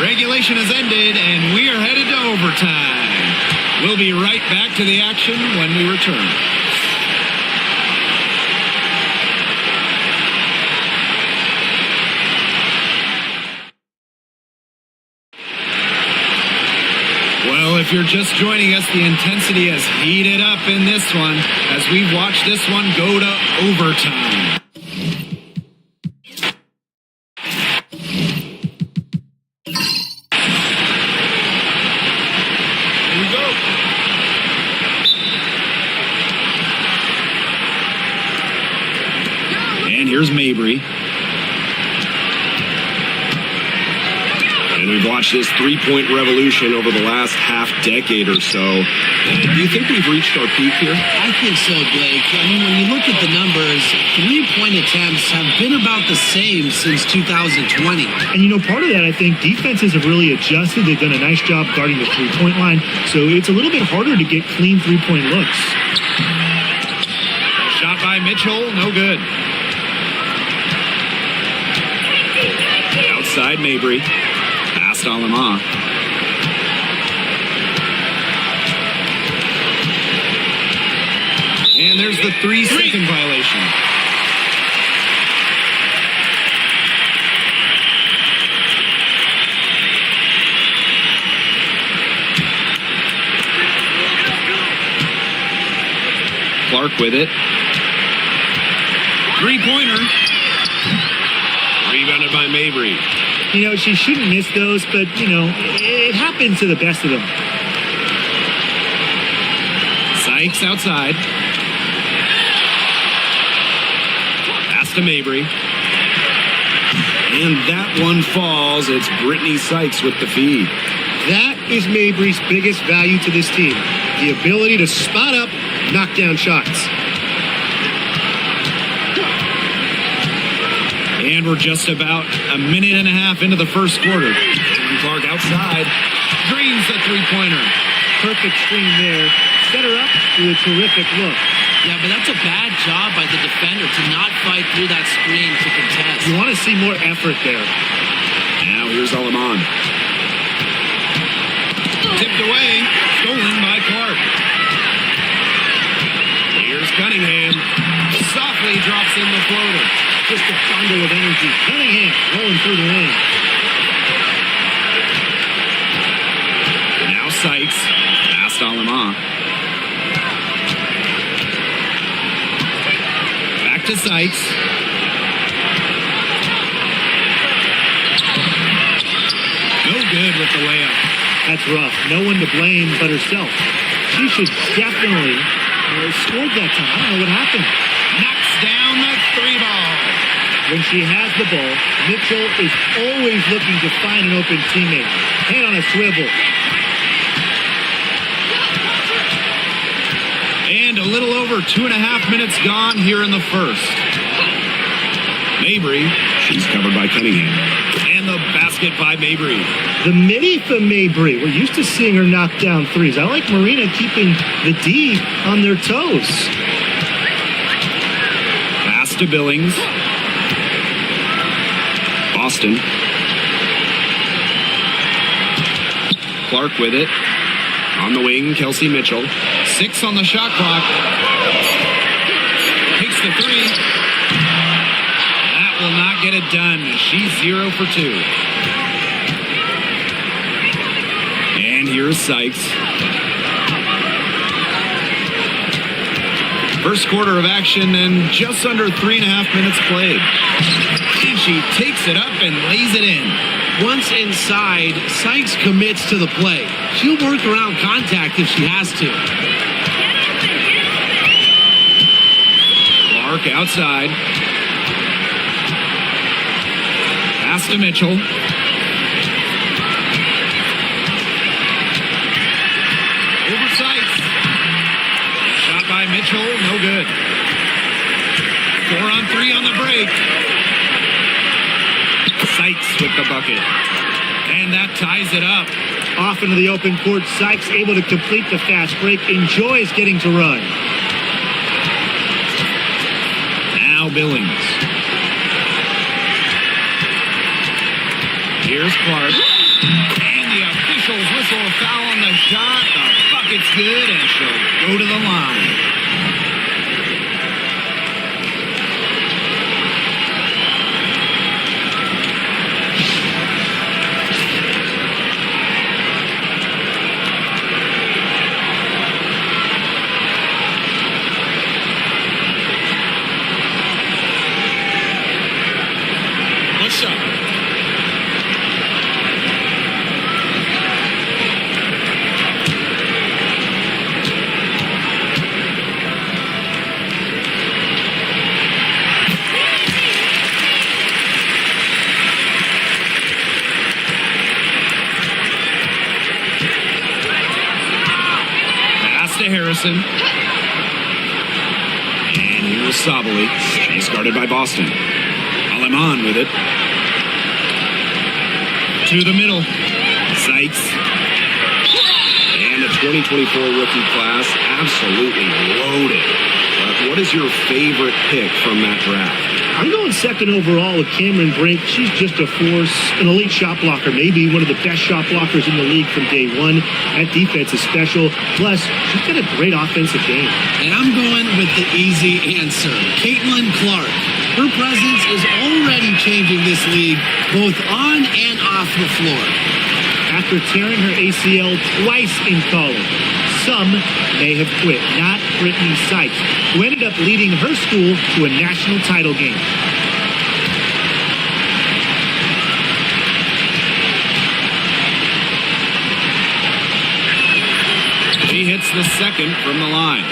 Regulation has ended, and we are headed to overtime. We'll be right back to the action when we return. Well, if you're just joining us, the intensity has heated up in this one as we've watched this one go to overtime. Here's Mabry. And we've watched this three-point revolution over the last half-decade or so. Do you think we've reached our peak here? I think so, Blake. I mean, when you look at the numbers, three-point attempts have been about the same since 2020. And, part of that, I think, defenses have really adjusted. They've done a nice job guarding the three-point line, so it's a little bit harder to get clean three-point looks. Shot by Mitchell, no good. Outside Mabry. Past Alama. And there's the 3-second violation. Clark with it. Three-pointer. Rebounded by Mabry. She shouldn't miss those, but, it happens to the best of them. Sykes outside. Pass to Mabry. And that one falls. It's Brittany Sykes with the feed. That is Mabry's biggest value to this team. The ability to spot up, knock down shots. And we're just about a minute and a half into the first quarter. And Clark outside. Drains the three-pointer. Perfect screen there. Set her up with a terrific look. Yeah, but that's a bad job by the defender to not fight through that screen to contest. You want to see more effort there. Now here's Alaman. Tipped away. Stolen by Clark. Here's Cunningham. Softly drops in the floater. Just a bundle of energy. Cunningham rolling through the lane. Now Sykes. Past Alama. Back to Sykes. No good with the layup. That's rough. No one to blame but herself. She should definitely have scored that time. I don't know what happened. down the three ball. When she has the ball, Mitchell is always looking to find an open teammate. Head on a swivel. And a little over 2.5 minutes gone here in the first. Mabry, she's covered by Cunningham. And the basket by Mabry. The midi for Mabry. We're used to seeing her knock down threes. I like Marina keeping the D on their toes. Pass to Billings. Boston. Clark with it. On the wing, Kelsey Mitchell. 6 on the shot clock. Takes the three. That will not get it done. She's 0 for 2. And here's Sykes. First quarter of action and just under 3.5 minutes played. And she takes it up and lays it in. Once inside, Sykes commits to the play. She'll work around contact if she has to. Clark outside. Pass to Mitchell. Over Sykes. Shot by Mitchell, no good. 4 on 3 on the break. Sykes with the bucket. And that ties it up. Off into the open court. Sykes able to complete the fast break. Enjoys getting to run. Now Billings. Here's Clark. And the officials whistle a foul on the shot. The bucket's good, and she'll go to the line. Harrison. And here's Sabali. She's guarded by Boston. Aleman with it. To the middle. Sykes. And the 2024 rookie class absolutely loaded. What is your favorite pick from that draft? I'm going second overall with Cameron Brink. She's just a force, an elite shot blocker, maybe one of the best shot blockers in the league from day one. That defense is special. Plus, she's got a great offensive game. And I'm going with the easy answer, Caitlin Clark. Her presence is already changing this league, both on and off the floor. After tearing her ACL twice in college, some may have quit, not Brittany Sykes, who ended up leading her school to a national title game. She hits the second from the line.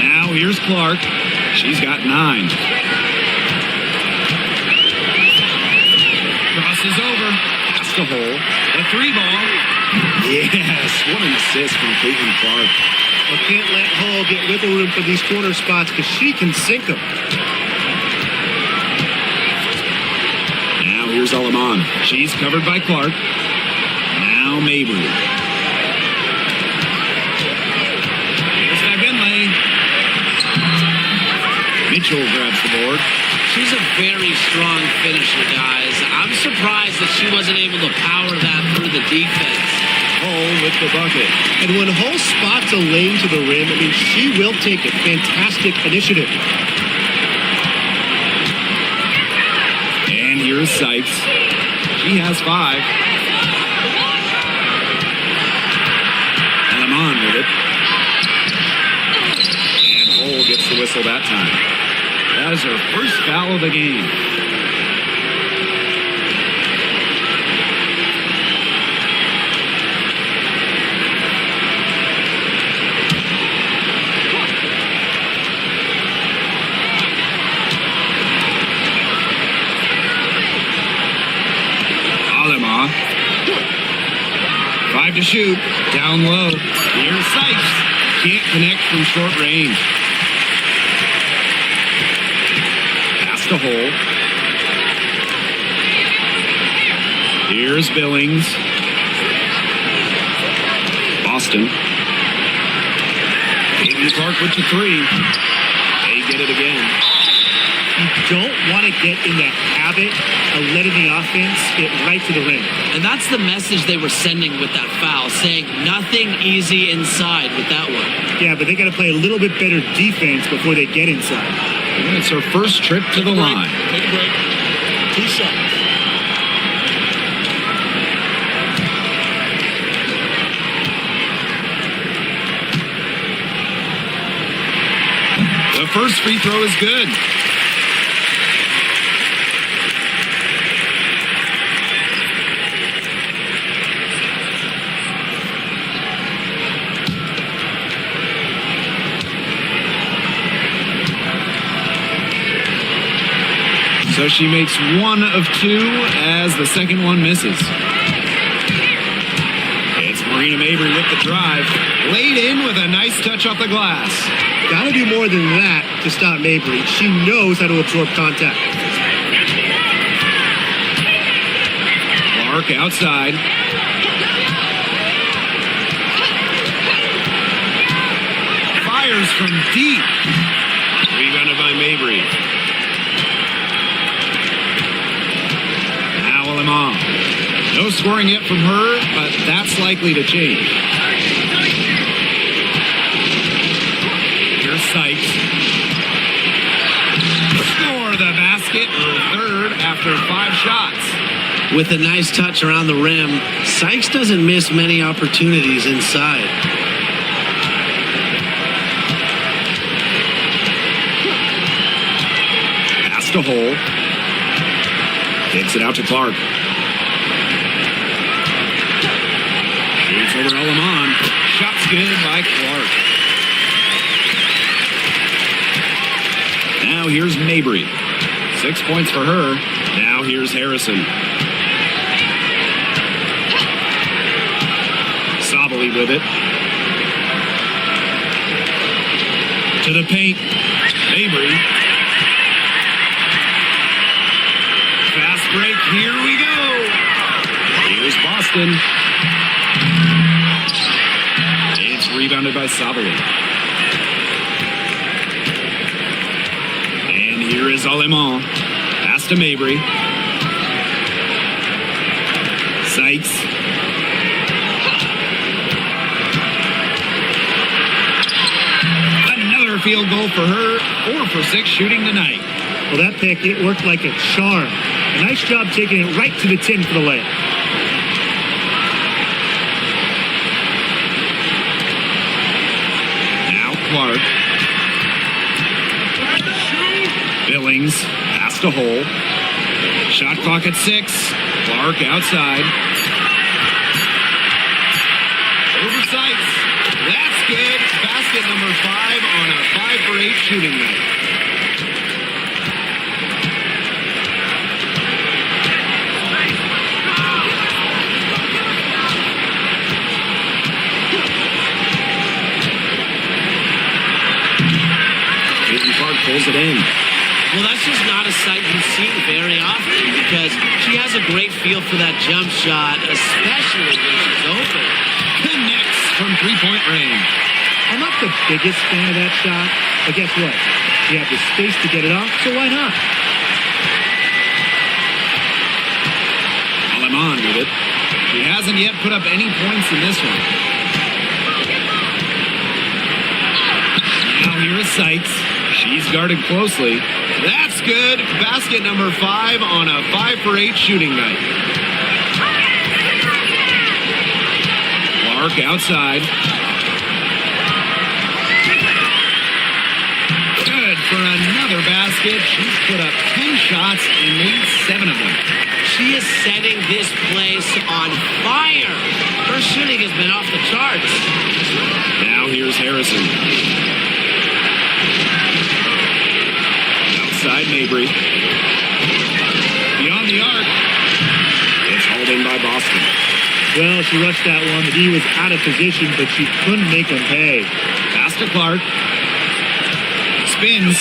Now here's Clark. She's got 9. Crosses over. Pass to hole. The 3 ball. Yes, what an assist from Caitlin Clark. Well, can't let Hall get wiggle room for these corner spots because she can sink them. Now here's Aleman. She's covered by Clark. Now Mabry. Here's Finlay. Mitchell grabs the board. She's a very strong finisher, guys. I'm surprised that she wasn't able to power that through the defense. Hull with the bucket. And when Hull spots a lane to the rim, I mean, she will take it. Fantastic initiative. And here's Sykes. She has 5. Aleman with it. And Hull gets the whistle that time. That is her first foul of the game. Outside to shoot. Down low. Here's Sykes. Can't connect from short range. Pass to Hole. Here's Billings. Boston. Hayden Clark with the three. They get it again. You don't want to get in the habit of letting the offense get right to the rim. And that's the message they were sending with that foul, saying nothing easy inside with that one. Yeah, but they got to play a little bit better defense before they get inside. And it's her first trip to the line. Take a break. 2 shots. The first free throw is good. So she makes 1 of 2 as the second one misses. It's Marina Mabry with the drive. Laid in with a nice touch off the glass. Got to do more than that to stop Mabry. She knows how to absorb contact. Clark outside. Fires from deep. Rebounded by Mabry. Now Lemon. No scoring yet from her, but that's likely to change. Here's Sykes. Score the basket, her third after 5 shots. With a nice touch around the rim, Sykes doesn't miss many opportunities inside. Pass to Hole. Kicks it out to Clark. Shoots over Lemon. Shot's good by Clark. Now here's Mabry. 6 points for her. Now here's Harrison. Sabali with it. To the paint. Mabry. Fast break. Here we go. Here's Boston. It's rebounded by Sabali. And here is Alemán. Pass to Mabry. Sykes. Another field goal for her. 4 for 6 shooting tonight. Well, that pick, it worked like a charm. A nice job taking it right to the tin for the layup. Now Clark. Billings. Pass to Hole. Shot clock at 6. Clark outside. Over Sykes. That's good. Basket number 5 on a 5 for 8 shooting night. Clark pulls it in. Well, that's just not a sight you see very often because she has a great feel for that jump shot, especially when she's open. Connects from 3-point range. I'm not the biggest fan of that shot, but guess what? You have the space to get it off, so why not? Alemán with it. She hasn't yet put up any points in this one. Now here is Sykes. She's guarded closely. That's good. Basket number 5 on a 5 for 8 shooting night. Clark outside. Good for another basket. She's put up 10 shots and made 7 of them. She is setting this place on fire. Her shooting has been off the charts. Now here's Harrison. Outside Mabry. Beyond the arc. It's hauled in by Boston. Well, she rushed that one. The D was out of position, but she couldn't make him pay. Pass to Clark. Spins.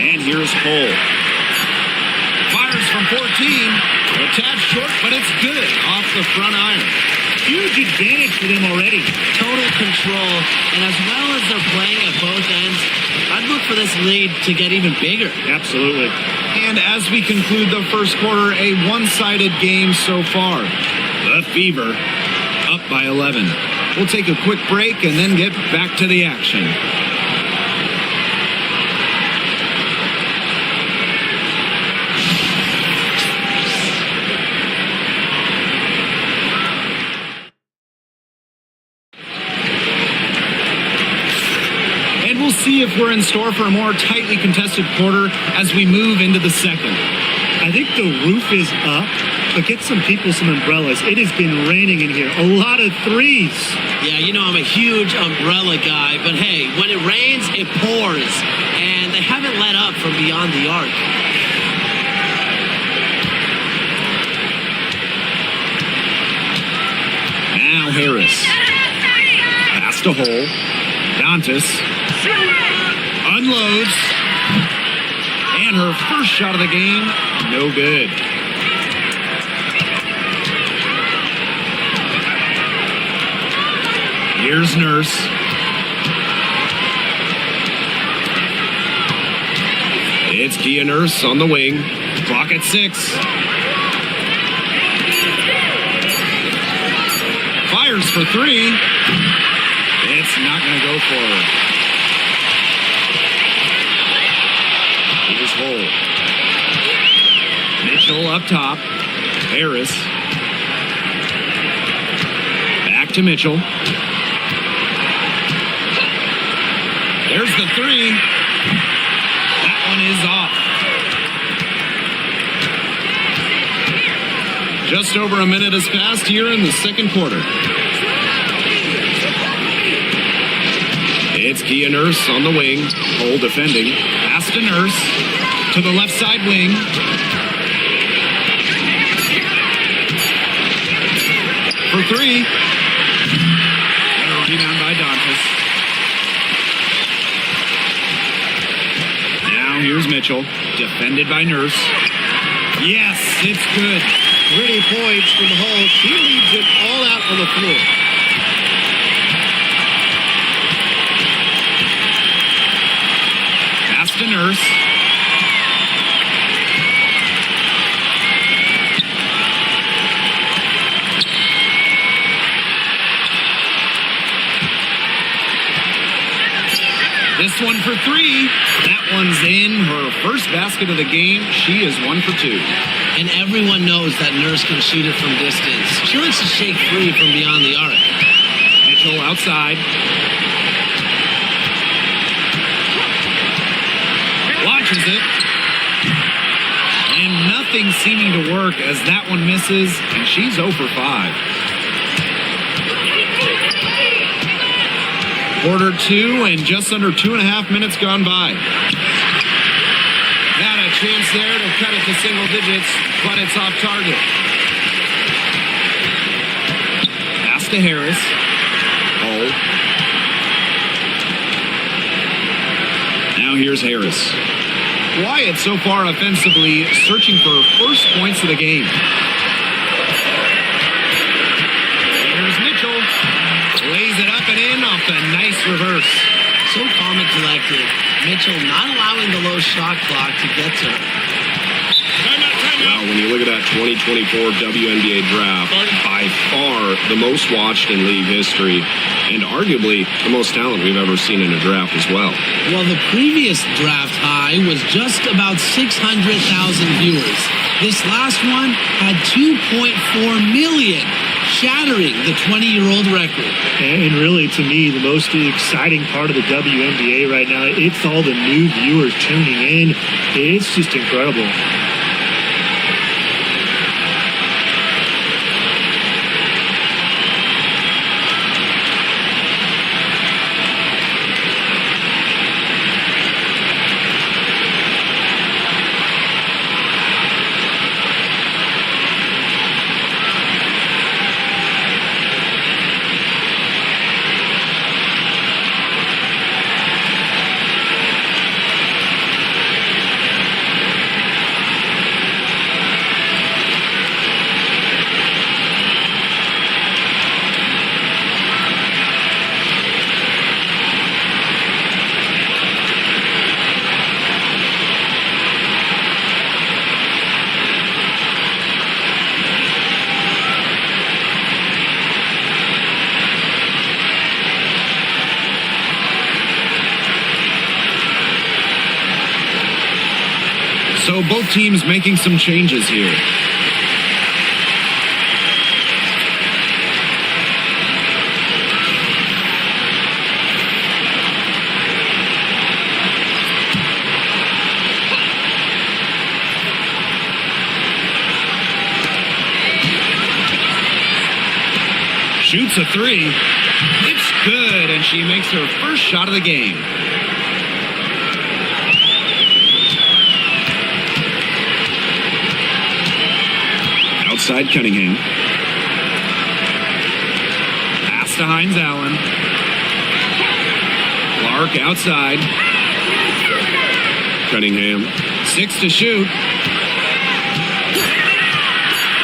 And here's Cole. Fires from 14. A tad short, but it's good. Off the front iron. Huge advantage for them already. Total control. And as well as they're playing at both ends, I'd look for this lead to get even bigger. Absolutely. And as we conclude the first quarter, a one-sided game so far. The Fever up by 11. We'll take a quick break and then get back to the action. And we'll see if we're in store for a more tightly contested quarter as we move into the second. I think the roof is up, but get some people some umbrellas. It has been raining in here. A lot of threes. Yeah, you know I'm a huge umbrella guy, but hey, when it rains, it pours. And they haven't let up from beyond the arc. Now Harris. Pass to Hole. Dantas unloads. And her first shot of the game, no good. Here's Nurse. It's Kia Nurse on the wing. Clock at 6. Fires for 3. It's not going to go for her. Here's Hole. Mitchell up top. Harris. Back to Mitchell. There's the 3. That one is off. Just over a minute has passed here in the second quarter. It's Kia Nurse on the wing. Hole defending. Pass to Nurse. To the left side wing. For 3. And a rebound by Dantas. Now here's Mitchell. Defended by Nurse. Yes, it's good. Pretty points from Hall. She leaves it all out on the floor. Pass to Nurse. This one for 3. That one's in. Her first basket of the game. She is 1 for 2. And everyone knows that Nurse can shoot it from distance. She likes to shake free from beyond the arc. Mitchell outside. Launches it. And nothing seeming to work as that one misses, and she's 0 for 5. Quarter 2 and just under 2.5 minutes gone by. Had a chance there to cut it to single digits, but it's off target. Pass to Harris. Oh. Now here's Harris. Wyatt so far offensively searching for first points of the game. Here's Mitchell. Lays it up and in off the nice reverse. So calm and collected. Mitchell not allowing the low shot clock to get to her. Well, when you look at that 2024 WNBA draft, by far the most watched in league history, and arguably the most talent we've ever seen in a draft as well. Well, the previous draft high was just about 600,000 viewers. This last one had 2.4 million, shattering the 20-year-old record. And really, to me, the most exciting part of the WNBA right now, it's all the new viewers tuning in. It's just incredible. So both teams making some changes here. Shoots a three. It's good, and she makes her first shot of the game. Outside Cunningham. Pass to Hines Allen. Clark outside. Cunningham. 6 to shoot.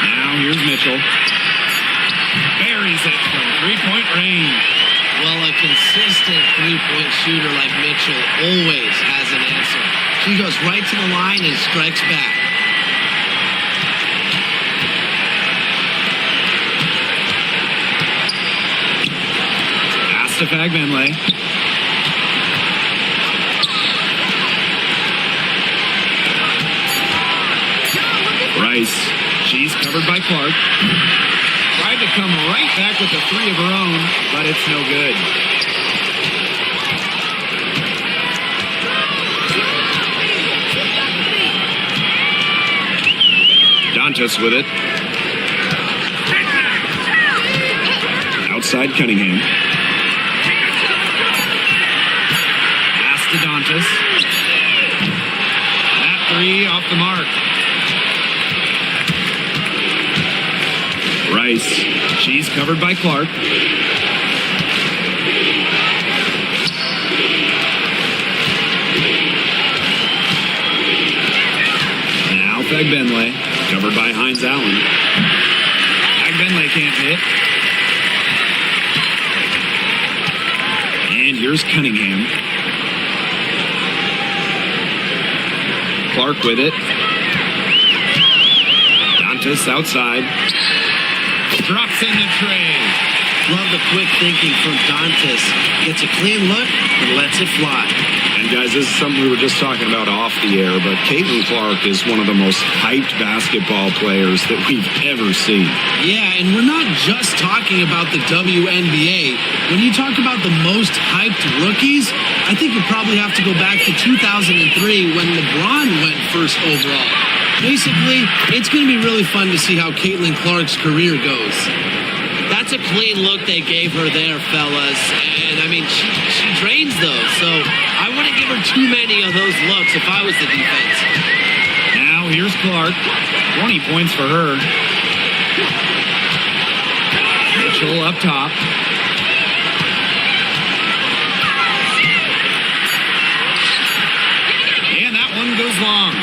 Now here's Mitchell. Buries it from three-point range. Well, a consistent three-point shooter like Mitchell always has an answer. She goes right to the line and strikes back. Pass to Fagbenley. Rice. She's covered by Clark. Tried to come right back with a three of her own, but it's no good. Dantas with it. Outside Cunningham. Pass to Dantas. That three off the mark. Rice. She's covered by Clark. Now Fagbenley. Covered by Hines Allen. Fagbenley can't hit. And here's Cunningham. Clark with it. Dantas outside. Drops in the tray. Love the quick thinking from Dantas. Gets a clean look and lets it fly. And guys, this is something we were just talking about off the air, but Caitlin Clark is one of the most hyped basketball players that we've ever seen. Yeah, and we're not just talking about the WNBA. When you talk about the most hyped rookies, I think you probably have to go back to 2003 when LeBron went first overall. Basically, it's going to be really fun to see how Caitlin Clark's career goes. That's a clean look they gave her there, fellas. And, I mean, she drains those, so I wouldn't give her too many of those looks if I was the defense. Now, here's Clark. 20 points for her. Mitchell up top. And that one goes long.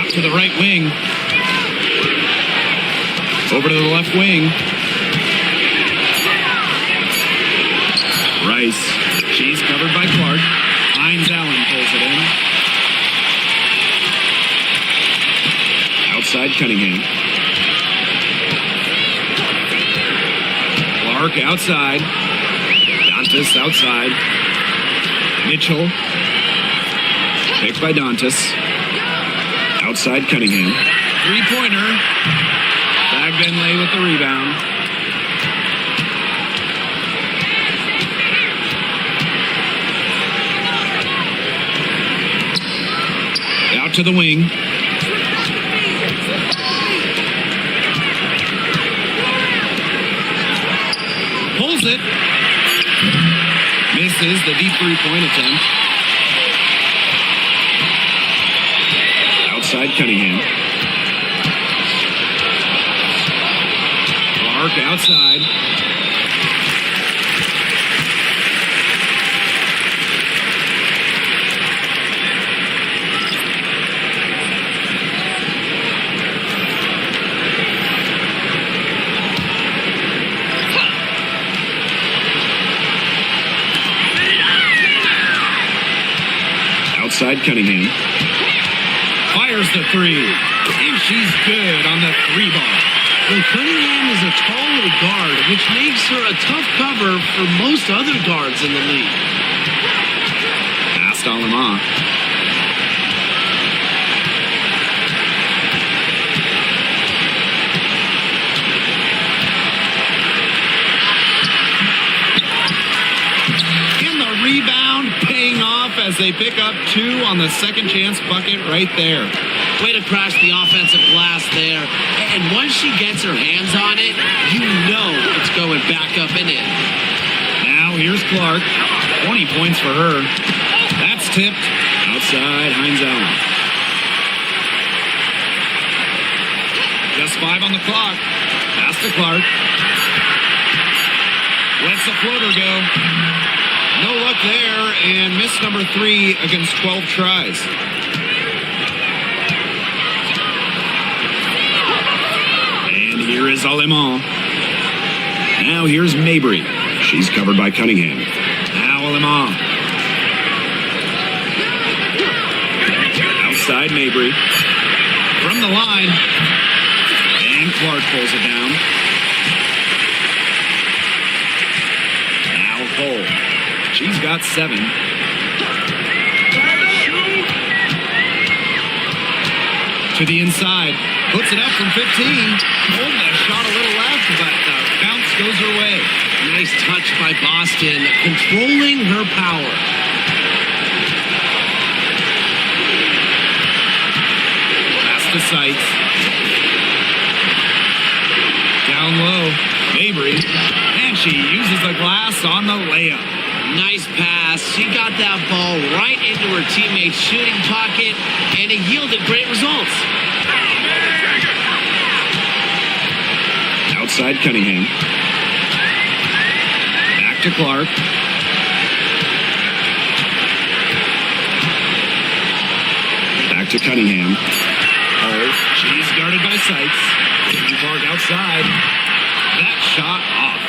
To the right wing. Over to the left wing. Rice. She's covered by Clark. Hines Allen pulls it in. Outside Cunningham. Clark outside. Dantas outside. Mitchell. Picked by Dantas. Outside Cunningham. Three-pointer. Fagbenley with the rebound. Out to the wing. Pulls it. Misses the deep three-point attempt. Outside Cunningham. Clark outside. Outside Cunningham. Fires the three. And she's good on the three ball. Well, Cunningham is a taller guard, which makes her a tough cover for most other guards in the league. Pass to Alemã. And the rebound paying off as they pick up 2 on the second chance bucket right there. Way to crash the offensive glass there. And once she gets her hands on it, you know it's going back up and in. Now here's Clark. 20 points for her. That's tipped. Outside, Hines Allen. Just 5 on the clock. Pass to Clark. Lets the floater go. No luck there, and miss number 3 against 12 tries. And here is Alemã. Now here's Mabry. She's covered by Cunningham. Now Alemã. Outside Mabry. From the line. And Clark pulls it down. Now Cole. She's got 7. To the inside. Puts it up from 15. Hold that shot a little left, but the bounce goes her way. Nice touch by Boston, controlling her power. Pass to Sights. Down low. Mabry. And she uses the glass on the layup. Nice pass. She got that ball right into her teammate's shooting pocket, and it yielded great results. Outside Cunningham. Back to Clark. Back to Cunningham. Oh, she's guarded by Sights. Taking Clark outside. That shot off.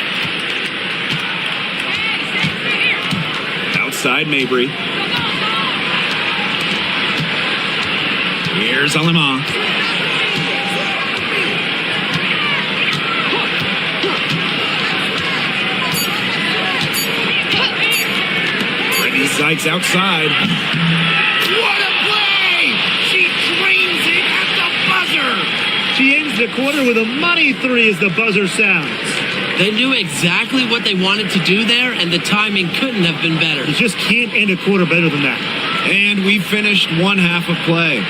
Outside Mabry. Here's Alemã. Sights outside. What a play! She drains it at the buzzer. She ends the quarter with a money 3 as the buzzer sounds. They knew exactly what they wanted to do there, and the timing couldn't have been better. You just can't end a quarter better than that. And we've finished one half of play.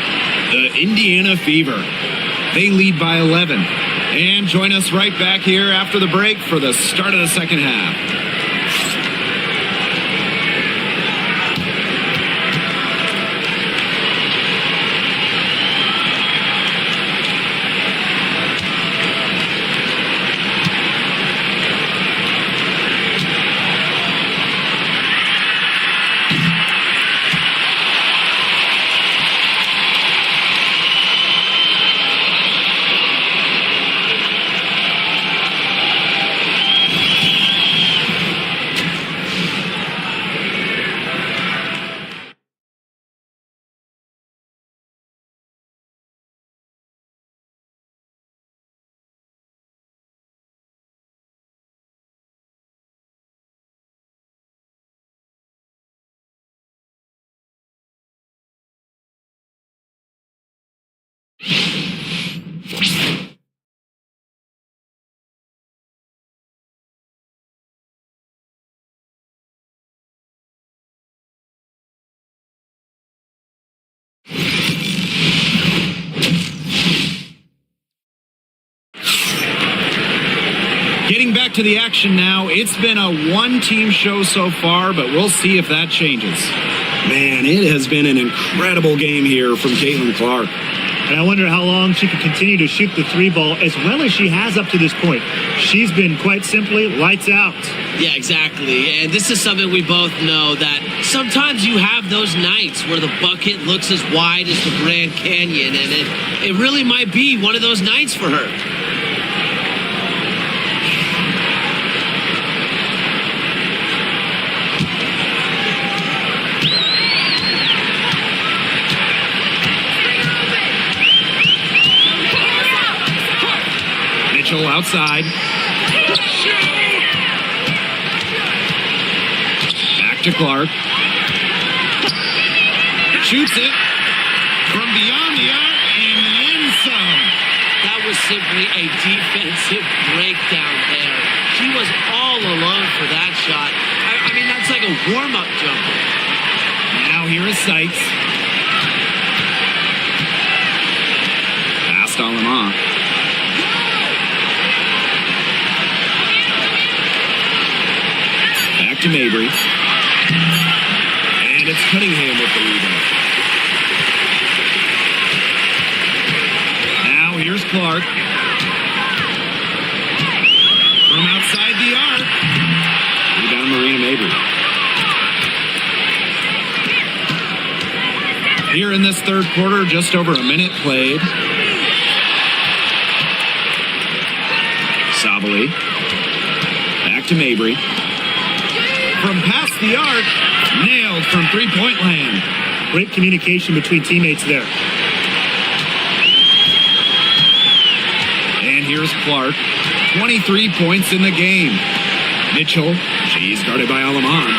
The Indiana Fever. They lead by 11. And join us right back here after the break for the start of the second half. Getting back to the action now. It's been a one-team show so far, but we'll see if that changes. Man, it has been an incredible game here from Caitlin Clark. And I wonder how long she can continue to shoot the 3 ball as well as she has up to this point. She's been quite simply lights out. Yeah, exactly. And this is something we both know, that sometimes you have those nights where the bucket looks as wide as the Grand Canyon, and it really might be one of those nights for her. outside. Back to Clark. Shoots it from beyond the arc and then some. That was simply a defensive breakdown there. She was all alone for that shot. I mean, that's like a warm-up jumper. Now here is Sykes. Passed on Lamont. Back to Mabry. And it's Cunningham with the rebound. Now here's Clark. From outside the arc. Rebound Marina Mabry. Here in this third quarter, just over a minute played. Sabali. Back to Mabry. From past the arc, nailed from three-point land. Great communication between teammates there. And here's Clark. 23 points in the game. Mitchell, she's guarded by Alamon.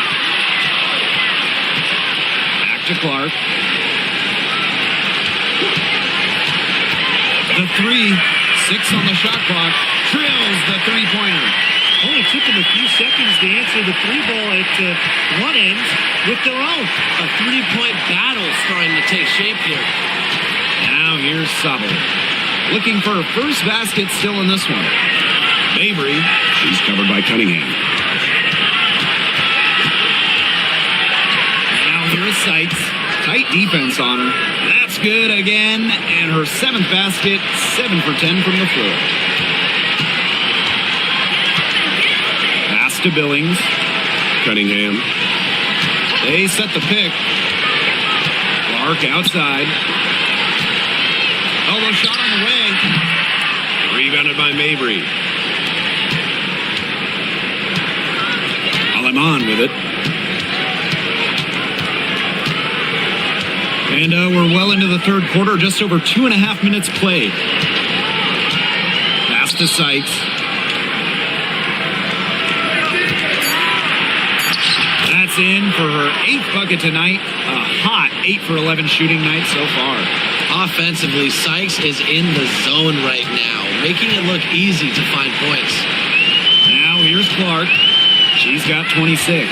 Back to Clark. The three, 6 on the shot clock, trills the three-pointer. Only took them a few seconds to answer the three ball at one end with their own. A three-point battle starting to take shape here. Now here's Sabali. Looking for her first basket still in this one. Mabry, she's covered by Cunningham. Now here's Sykes. Tight defense on her. That's good again. And her 7th basket, 7 for 10 from the floor. Pass to Billings. Cunningham. They set the pick. Clark outside. Elbow shot on the way. Rebounded by Mabry. Alamon with it. And we're well into the third quarter, just over 2.5 minutes played. Pass to Sykes. That's in for her 8th bucket tonight. A hot 8 for 11 shooting night so far. Offensively, Sykes is in the zone right now, making it look easy to find points. Now here's Clark. She's got 26.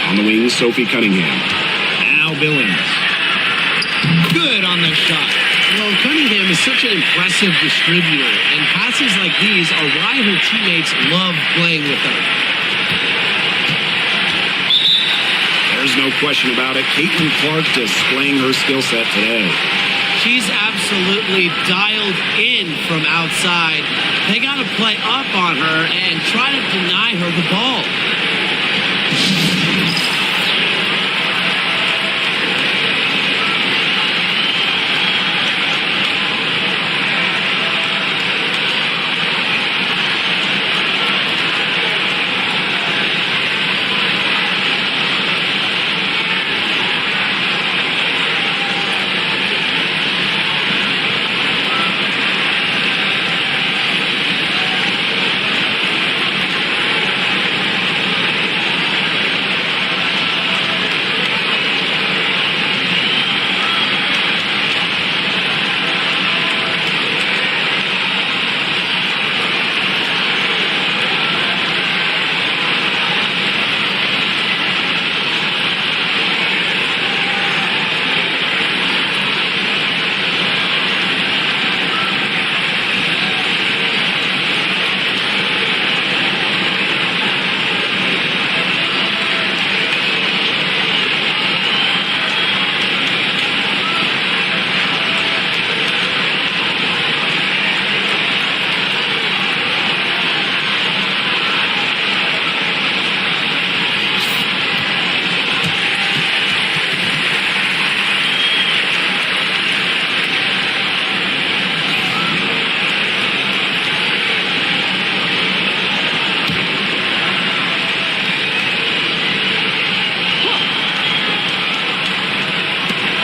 On the wing, Sophie Cunningham. Now Billings. Good on the shot. Well, Cunningham is such an impressive distributor, and passes like these are why her teammates love playing with her. There's no question about it. Caitlin Clark displaying her skill set today. She's absolutely dialed in from outside. They got to play up on her and try to deny her the ball.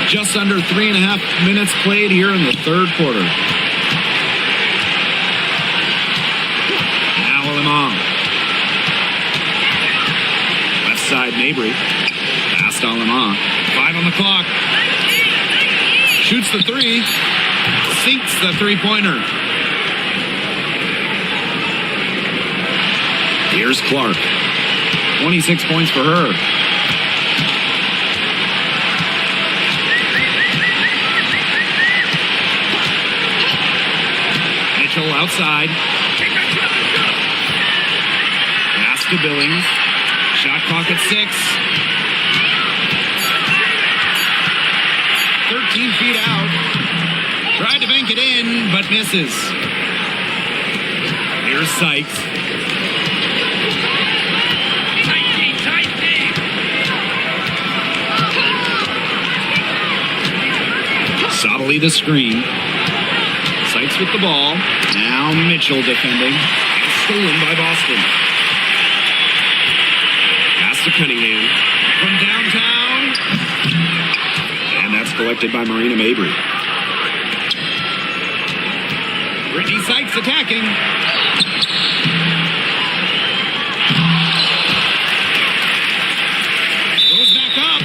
Just under 3.5 minutes played here in the third quarter. Mabry. Past Alama. 5 on the clock. Shoots the three. Sinks the three-pointer. Here's Clark. 26 points for her. Mitchell outside. Pass to Billings. Shot clock at 6. 13 feet out. Tried to bank it in, but misses. Here's Sykes. Sottily the screen. Sykes with the ball. Now Mitchell defending. Stolen by Boston. Pass to Cunningham. From downtown. And that's collected by Marina Mabry. Brittany Sykes attacking. Goes back up.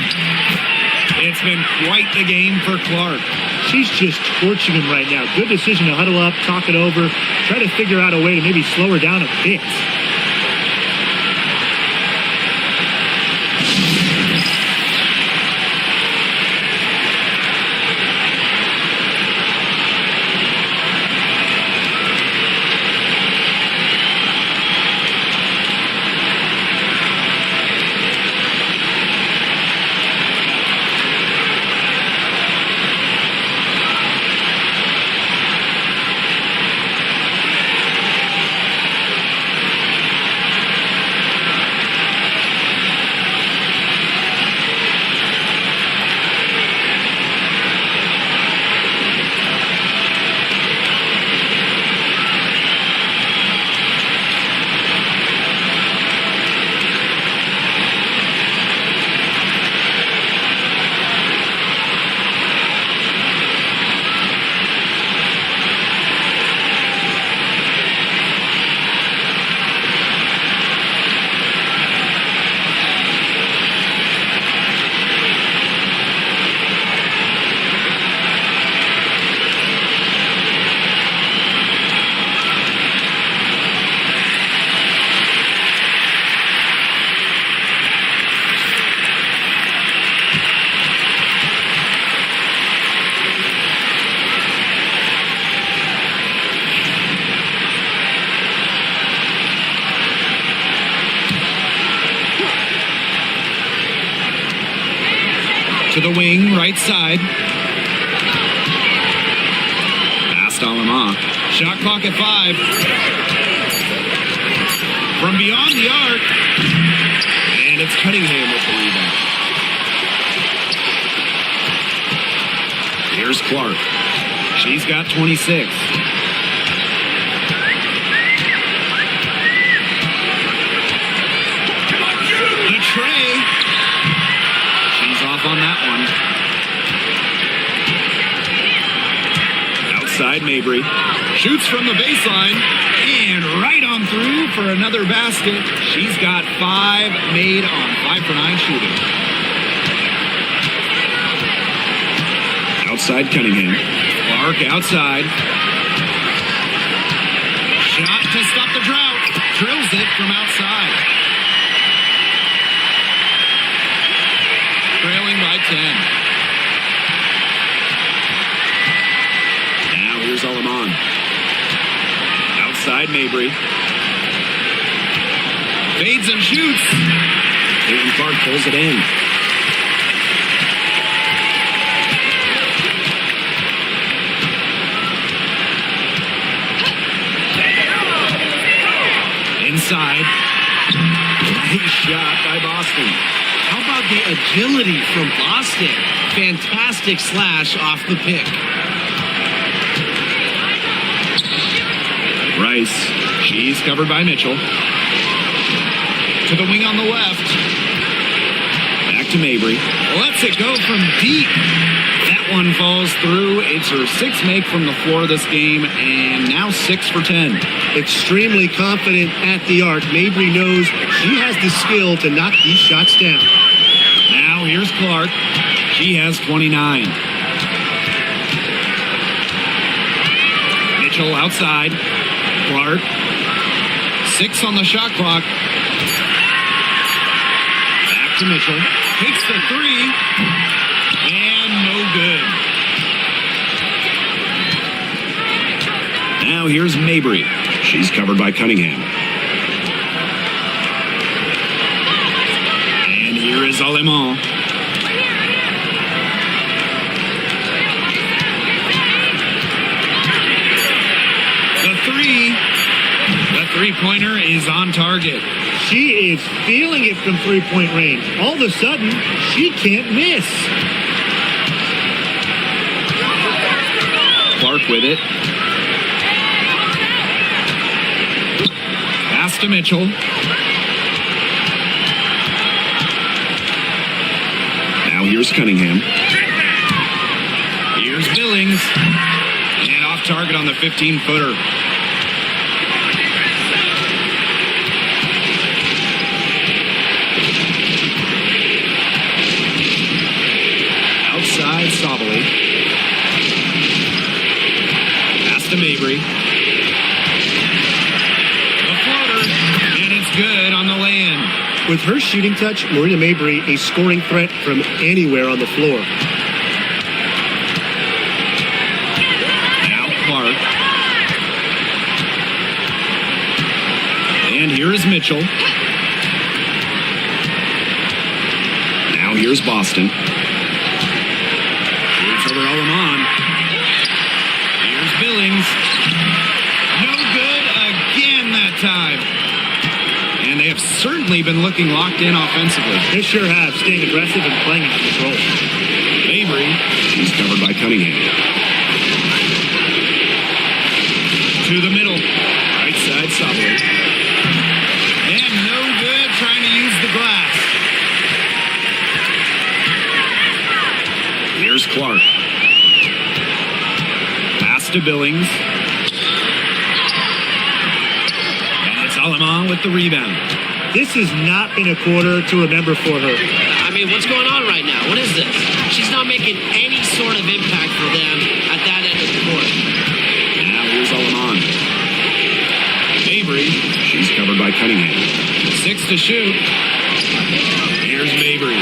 It's been quite the game for Clark. She's just torching him right now. Good decision to huddle up, talk it over, try to figure out a way to maybe slow her down a bit. To the wing, right side. Past Alama. Shot clock at 5. From beyond the arc. And it's Cunningham with the rebound. Here's Clark. She's got 26. The tray. She's off on that one. Outside Mabry. Shoots from the baseline. And right on through for another basket. She's got 5 made on 5 for 9 shooting. Outside Cunningham. Clark outside. Shot to stop the drought. Drills it from outside. Trailing by 10. Now here's Alaman. Outside Mabry. Fades and shoots. Caitlin Clark pulls it in. Inside. Nice shot by Boston. How about the agility from Boston? Fantastic slash off the pick. Rice. She's covered by Mitchell. To the wing on the left. Back to Mabry. Lets it go from deep. That That one falls through. It's her sixth make from the floor this game, and now 6 for 10. Extremely confident at the arc. Mabry knows she has the skill to knock these shots down. Now here's Clark. She has 29. Mitchell outside. Clark. 6 on the shot clock. Back to Mitchell. Takes the 3. And no good. Now here's Mabry. She's covered by Cunningham. And here is Alemán. The 3. The three-pointer is on target. She is feeling it from three-point range. All of a sudden, she can't miss. Clark with it. Pass to Mitchell. Now here's Cunningham. Here's Billings. And off target on the 15-footer. Outside Sabali. Pass to Mabry. The floater. And it's good on the lay-in. With her shooting touch, Marina Mabry a scoring threat from anywhere on the floor. Now Clark. And here is Mitchell. Now here's Boston. Here's over Alemán. Here's Billings. No good again that time. And they have certainly been looking locked in offensively. They sure have, staying aggressive and playing in control. Mabry, she's covered by Cunningham. To the middle. Right side, Sabali. And no good trying to use the glass. Here's Clark. Pass to Billings. And it's Alemán with the rebound. This has not been a quarter to remember for her. I mean, what's going on right now? What is this? She's not making any sort of impact for them at that end of the court. And now here's Alemán. Mabry, she's covered by Cunningham. 6 to shoot. Here's Mabry.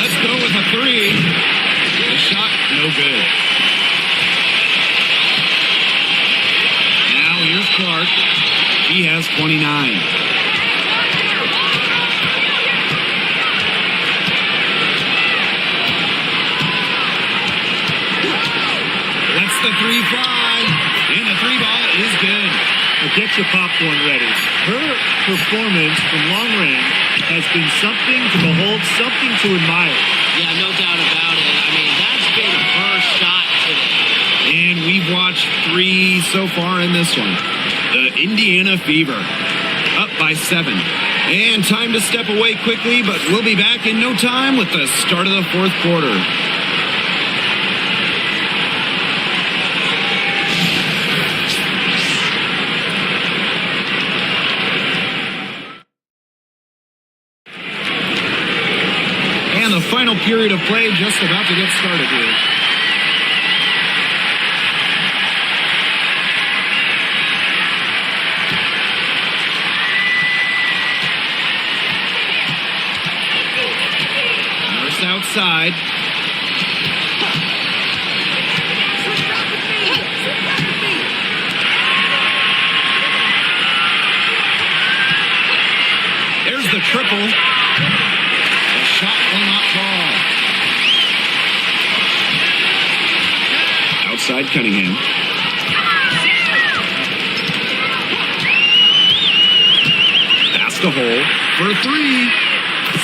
Let's go with a 3. The shot, no good. Now here's Clark. He has 29. Lets the 3 fly. And the 3 ball is good. Now get your popcorn ready. Her performance from long range has been something to behold, something to admire. Yeah, no doubt about it. I mean, that's been her shot today. And we've watched 3 so far in this one. The Indiana Fever up by 7. And time to step away quickly, but we'll be back in no time with the start of the 4th quarter. And the final period of play just about to get started here. Nurse outside. There's the triple. The shot will not fall. Outside Cunningham. Pass the hole for 3.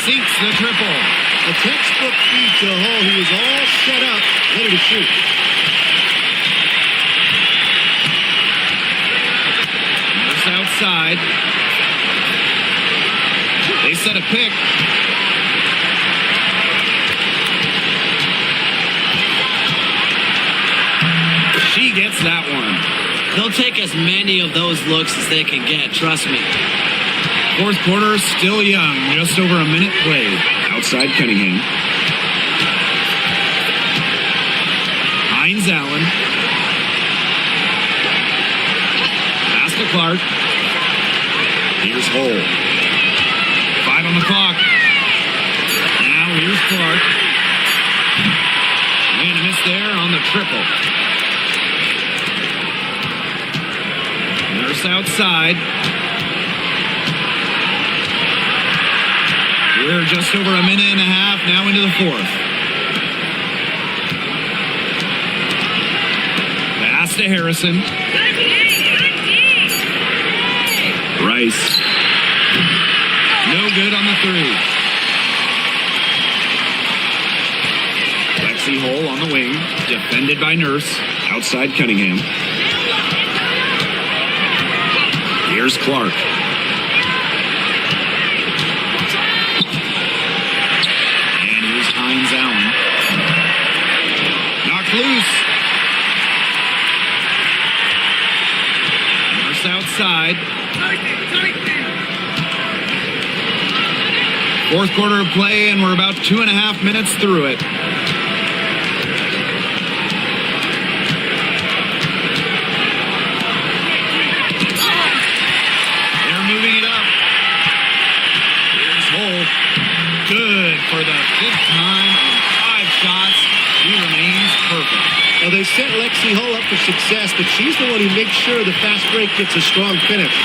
Sinks the triple. A textbook feed to Hull. He was all set up, ready to shoot. Nurse outside. They set a pick. gets that one. They'll take as many of those looks as they can get, trust me. Fourth quarter, still young. Just over a minute played. Outside Cunningham. Hines Allen. Pass to Clark. Here's Hole. 5 on the clock. Now here's Clark. And a miss there on the triple. Nurse outside. We're just over a minute and a half now into the fourth. Pass to Harrison. Rice. No good on the three. Lexi Hole on the wing. Defended by Nurse. Outside Cunningham. Here's Clark. And here's Hines Allen. Knocked loose. Nurse outside. Fourth quarter of play, and we're about 2.5 minutes through it. They're moving it up. Here's Hole. Good for the 5th time in 5 shots. He remains perfect. Now, they set Lexi Hull up for success, but she's the one who makes sure the fast break gets a strong finish.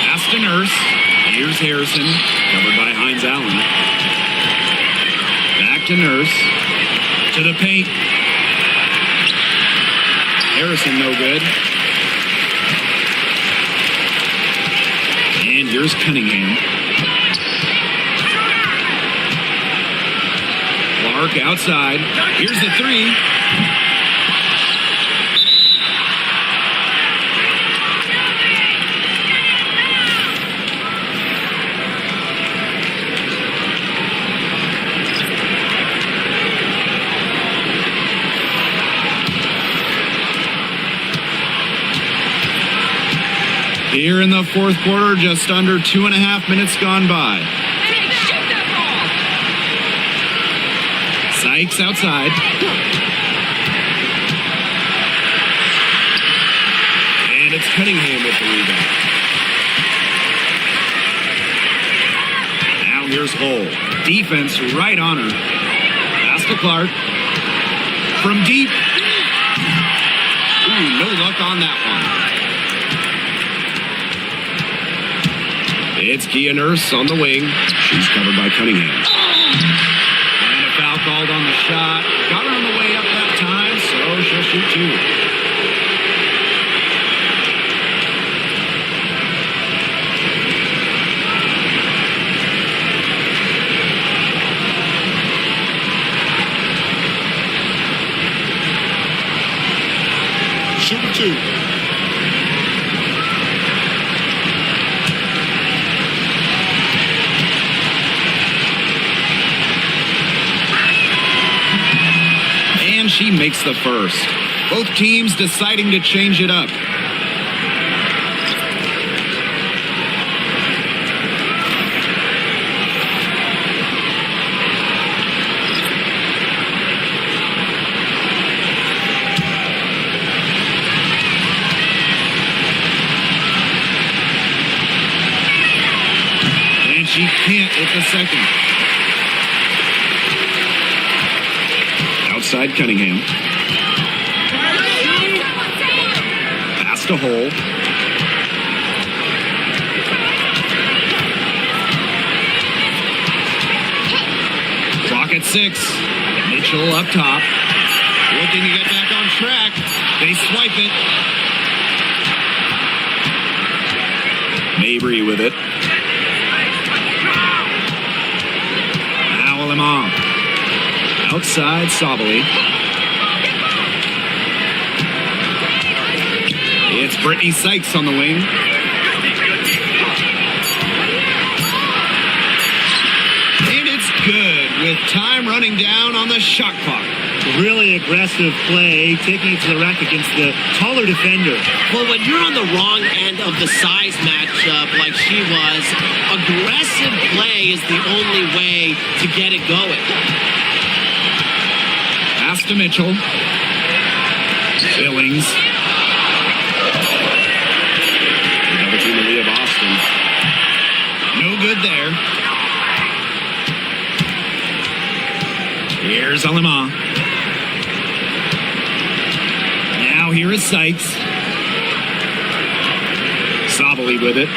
Pass to Nurse. Here's Harrison, covered by Hines Allen. Back to Nurse. To the paint. Harrison no good. And here's Cunningham. Clark outside. Here's the three. Here in the fourth quarter, just under 2.5 minutes gone by. Hey, shoot that ball! Sykes outside. And it's Cunningham with the rebound. Now here's Hole. Defense right on her. Pass to Clark. From deep. Ooh, no luck on that one. It's Kia Nurse on the wing. She's covered by Cunningham. And a foul called on the shot. Got her on the way up that time, so she'll shoot 2. Shooting 2. And she makes the first. Both teams deciding to change it up. And she can't hit the second. Outside Cunningham. Pass to Hole. Clock at 6. Mitchell up top. Looking to get back on track. They swipe it. Mabry with it. Now Limon. Outside Sabali. It's Brittany Sykes on the wing. And it's good with time running down on the shot clock. Really aggressive play, taking it to the rack against the taller defender. Well, when you're on the wrong end of the size matchup like she was, aggressive play is the only way to get it going. Pass to Mitchell. Billings. Another team to Leah Boston. No good there. Here's Alima. Now here is Sykes. Sabali with it.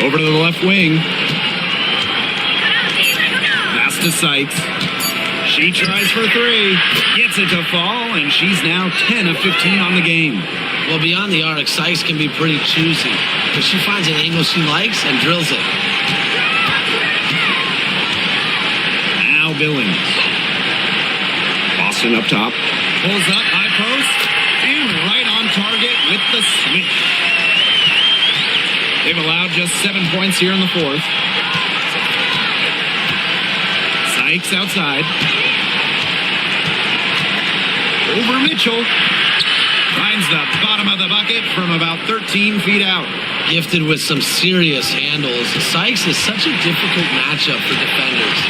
Over to the left wing. Pass to Sykes. She tries for three. Gets it to fall, and she's now 10 of 15 on the game. Well, beyond the arc, Sykes can be pretty choosy, but she finds an angle she likes and drills it. Now Billings. Boston up top. Pulls up, high post, and right on target with the switch. They've allowed just 7 points here in the fourth. Sykes outside. Over Mitchell. Finds the bottom of the bucket from about 13 feet out. Gifted with some serious handles, Sykes is such a difficult matchup for defenders.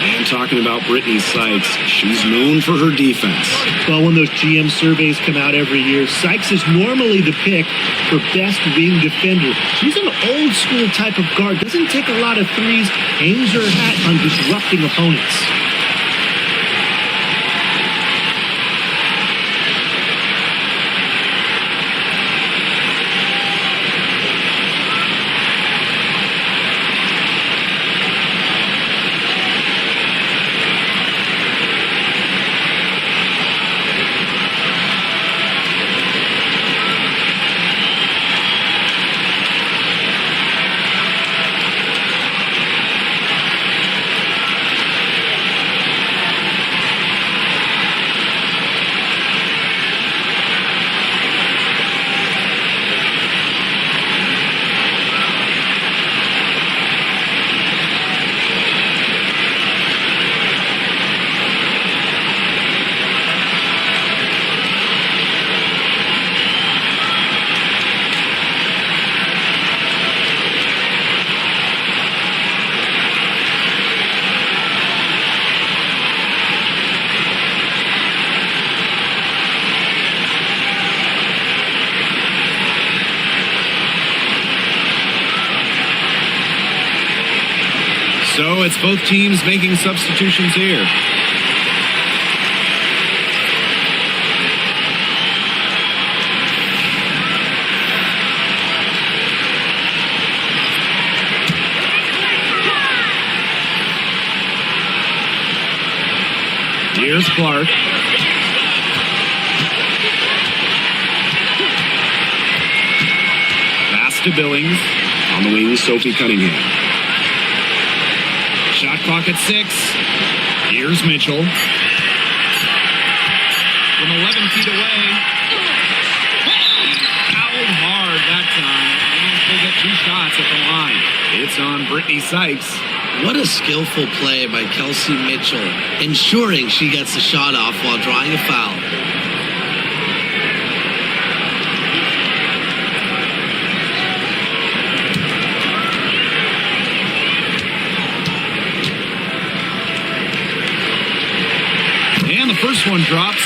And talking about Brittany Sykes, she's known for her defense. Well, when those GM surveys come out every year, Sykes is normally the pick for best wing defender. She's an old school type of guard, doesn't take a lot of threes, hangs her hat on disrupting opponents. So it's both teams making substitutions here. Here's Clark. Pass to Billings. On the wing, Sophie Cunningham. Shot clock at 6. Here's Mitchell. From 11 feet away. Fouled hard that time. And she'll get 2 shots at the line. It's on Brittany Sykes. What a skillful play by Kelsey Mitchell, ensuring she gets the shot off while drawing a foul. And the first one drops.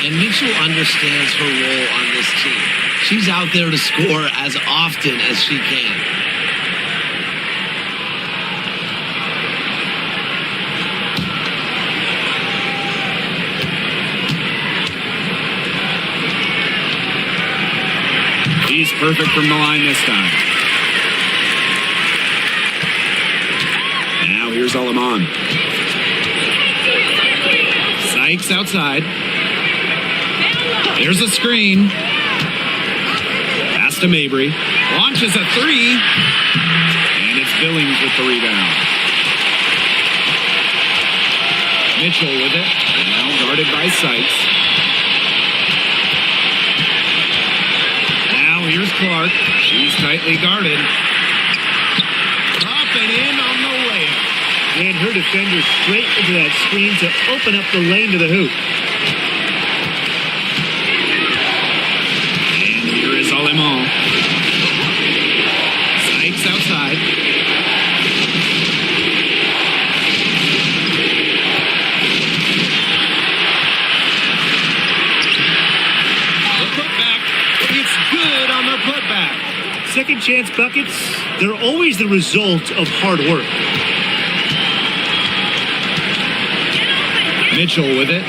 And Mitchell understands her role on this team. She's out there to score as often as she can. He's perfect from the line this time. Now here's Alaman. Sykes outside. There's a screen. Pass to Mabry. Launches a 3. And it's Billings with the rebound. Mitchell with it. Now guarded by Sykes. Here's Clark. She's tightly guarded. Up and in on the layup. And her defender straight into that screen to open up the lane to the hoop. And here is Alemão. Sykes outside. The putback. It's good on the putback. Second chance buckets, they're always the result of hard work. Mitchell with it.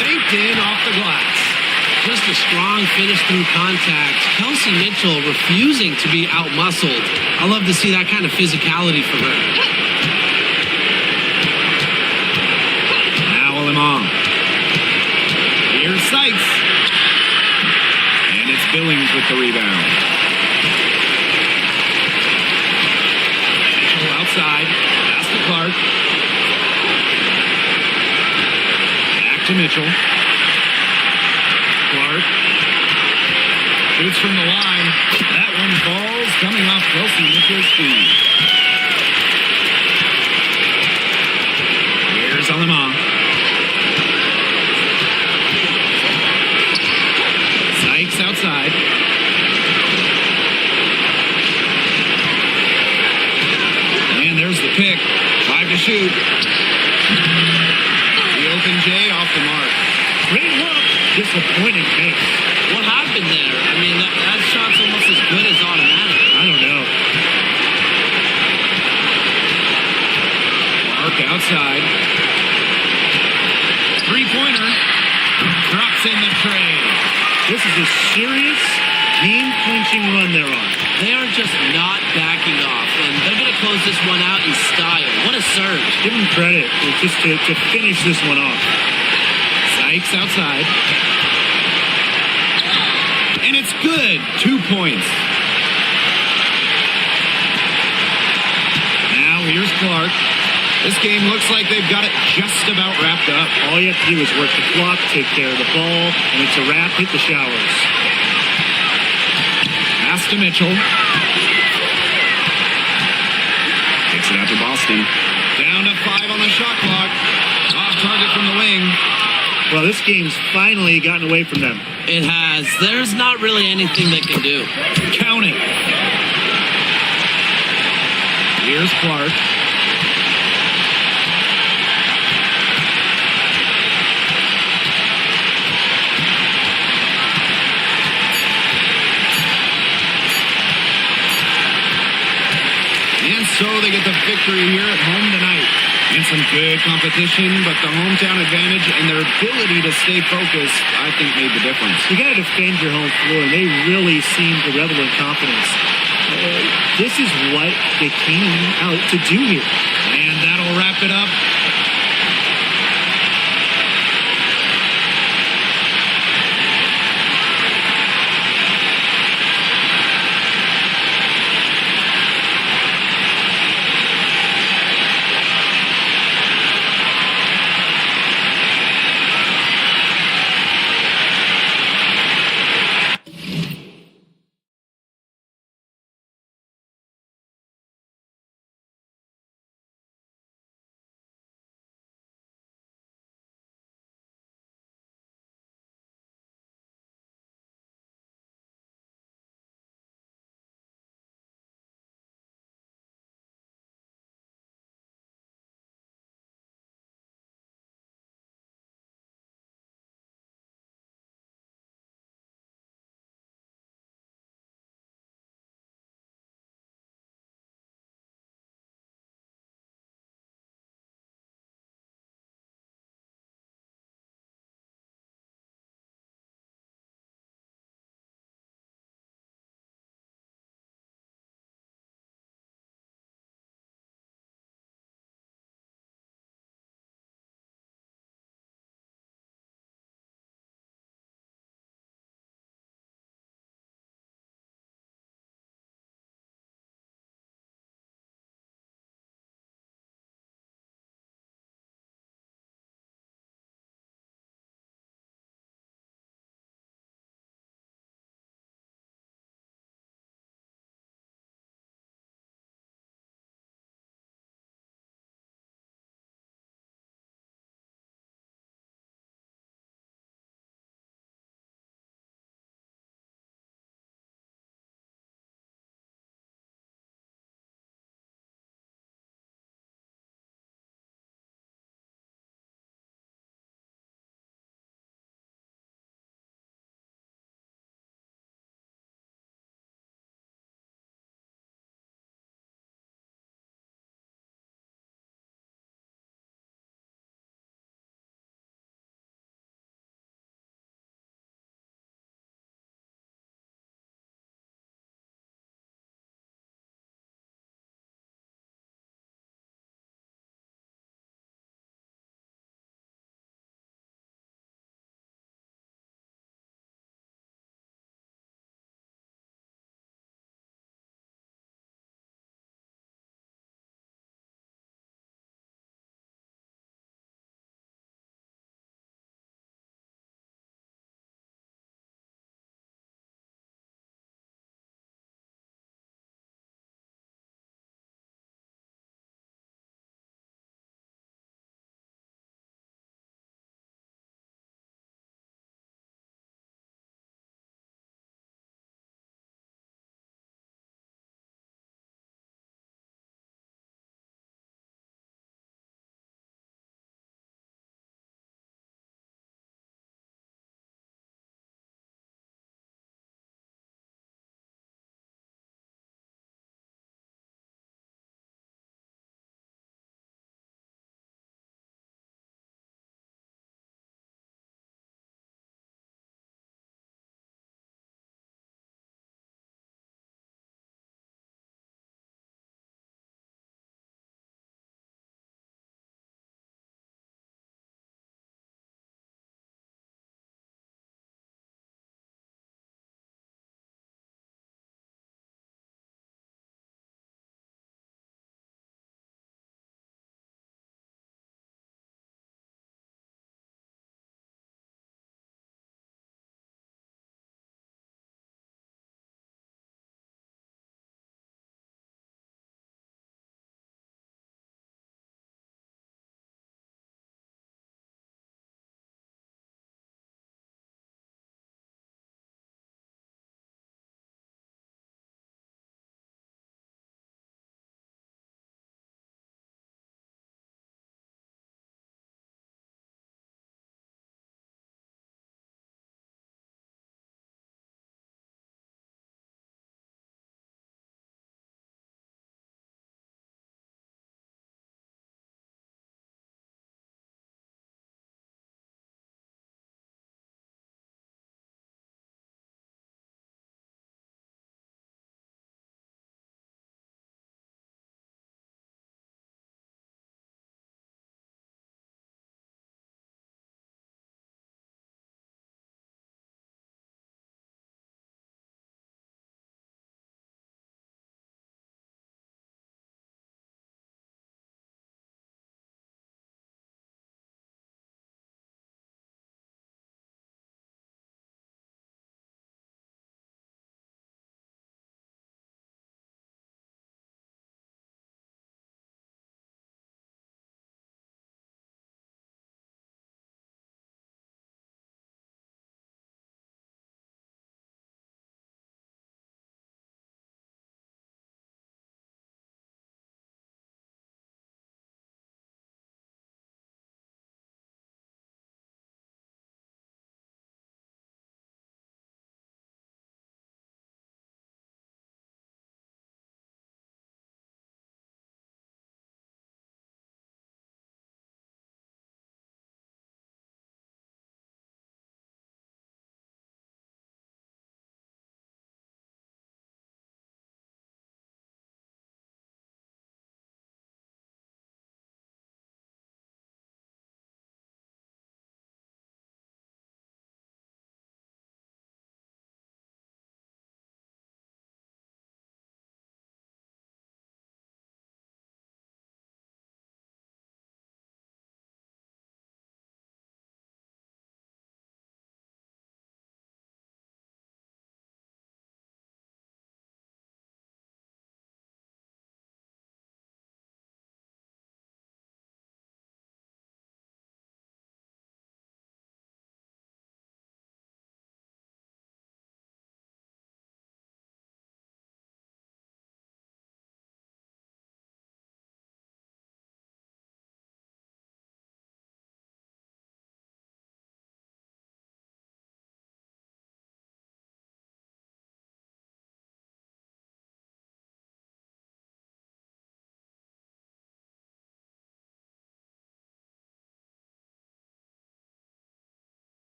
Baked in off the glass. Just a strong finish through contact. Kelsey Mitchell refusing to be out-muscled. I love to see that kind of physicality from her. Now Alemão. Here's Sykes. And it's Billings with the rebound. Mitchell outside. Pass to Clark. Back to Mitchell. Clark. Shoots from the line. That one falls, coming off Kelsey Mitchell's feet. Here's Alemão. Sykes outside. And there's the pick. 5 to shoot. The open J off the mark. Great look, disappointing pace. What happened there? I mean, that shot's almost as good as automatic. I don't know. Clark outside. Three-pointer. Drops in the tray. This is a serious game-clinching run they're on. They are just not backing off, and they're going to close this one out in style. What a surge. Give them credit just to finish this one off. Sykes outside. And it's good. 2 points. Now here's Clark. This game looks like they've got it just about wrapped up. All you have to do is work the clock, take care of the ball, and it's a wrap, hit the showers. Pass to Mitchell. Takes it out to Boston. Down to 5 on the shot clock. Off target from the wing. Well, this game's finally gotten away from them. It has. There's not really anything they can do. Counting. Here's Clark. And so they get the victory here at home tonight. And some good competition, but the hometown advantage and their ability to stay focused, I think, made the difference. You got to defend your home floor, and they really seem to revel in confidence. This is what they came out to do here. And that'll wrap it up.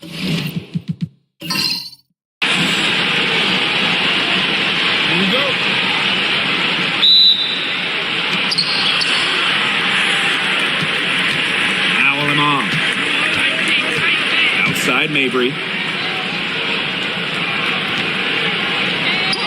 Here we go. Foul him off. Outside Mabry.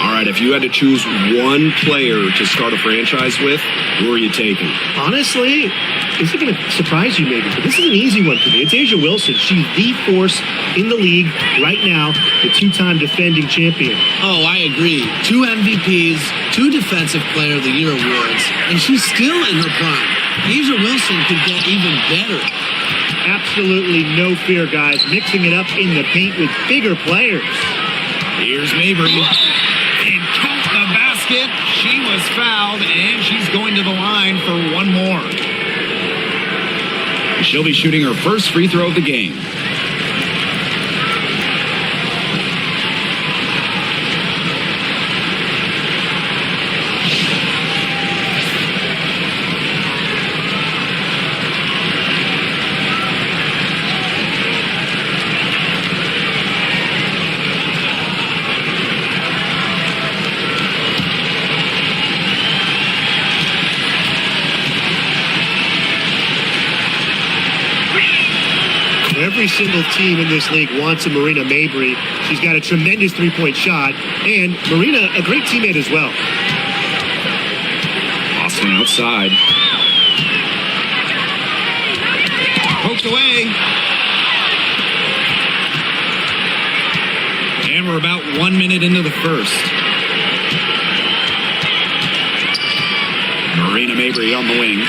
All right, if you had to choose one player to start a franchise with, who are you taking? Honestly, this is going to surprise you maybe, but this is an easy one for me. It's Asia Wilson. She's the force in the league right now, the two-time defending champion. Oh, I agree. 2 MVPs, 2 Defensive Player of the Year awards, and she's still in her prime. Asia Wilson could get even better. Absolutely no fear, guys. Mixing it up in the paint with bigger players. Here's Mabry. And count the basket. She was fouled, and she's going to the line for one more. She'll be shooting her first free throw of the game. Every single team in this league wants a Marina Mabry. She's got a tremendous three-point shot, and Marina, a great teammate as well. Austin outside. Poked away. And we're about 1 minute into the first. Marina Mabry on the wing.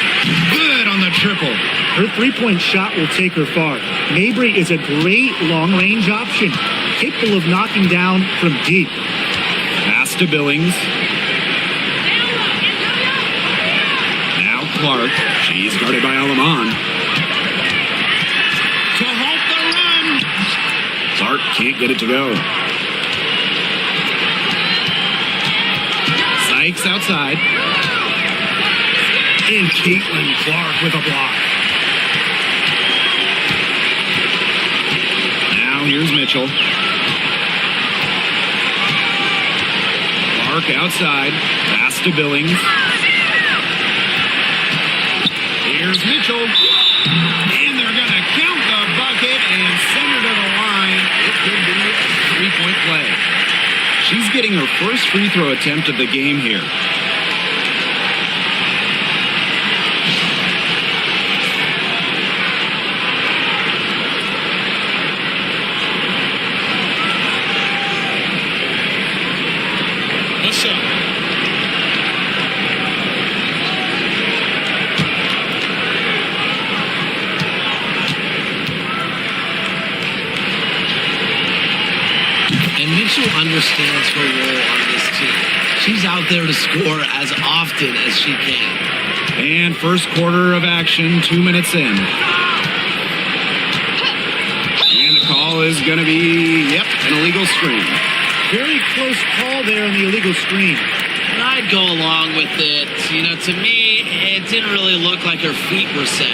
Good on the triple. Her three-point shot will take her far. Mabry is a great long-range option, capable of knocking down from deep. Pass to Billings. Now Clark. She's guarded by Alaman. To halt the run. Clark can't get it to go. Sykes outside. And Caitlin Clark with a block. Now here's Mitchell. Clark outside. Pass to Billings. Here's Mitchell. And they're going to count the bucket and send her to the line. It could be a three-point play. She's getting her first free throw attempt of the game here. What's up? And Mitchell understands her role on this team. She's out there to score as often as she can. And first quarter of action, 2 minutes in. And the call is going to be, an illegal screen. Very close call there on the illegal screen. And I'd go along with it. You know, to me, it didn't really look like her feet were set.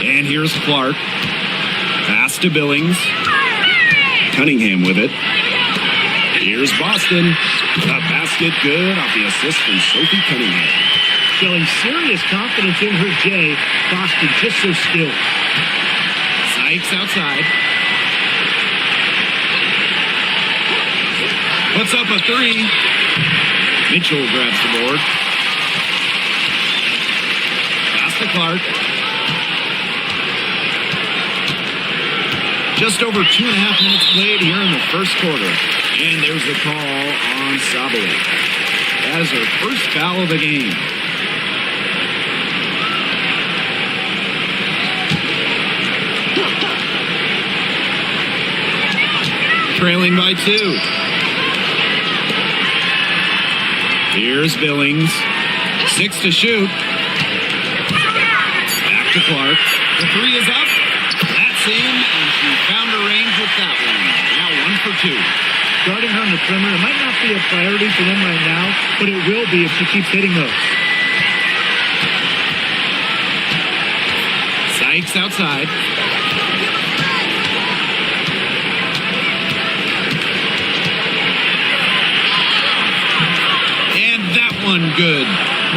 And here's Clark. Pass to Billings. Cunningham with it. Here's Boston. The basket good off the assist from Sophie Cunningham. Showing serious confidence in her J. Boston just so skilled. Sykes outside. Puts up a three. Mitchell grabs the board. Pass to Clark. Just over 2.5 minutes played here in the first quarter. And there's a call on Sabali. That is her first foul of the game. Trailing by 2. Here's Billings. 6 to shoot. Back to Clark. The three is up. That's in, and she found her range with that one. Now 1 for 2. Guarding her on the perimeter might not be a priority for them right now, but it will be if she keeps hitting those. Sykes outside. And that one good.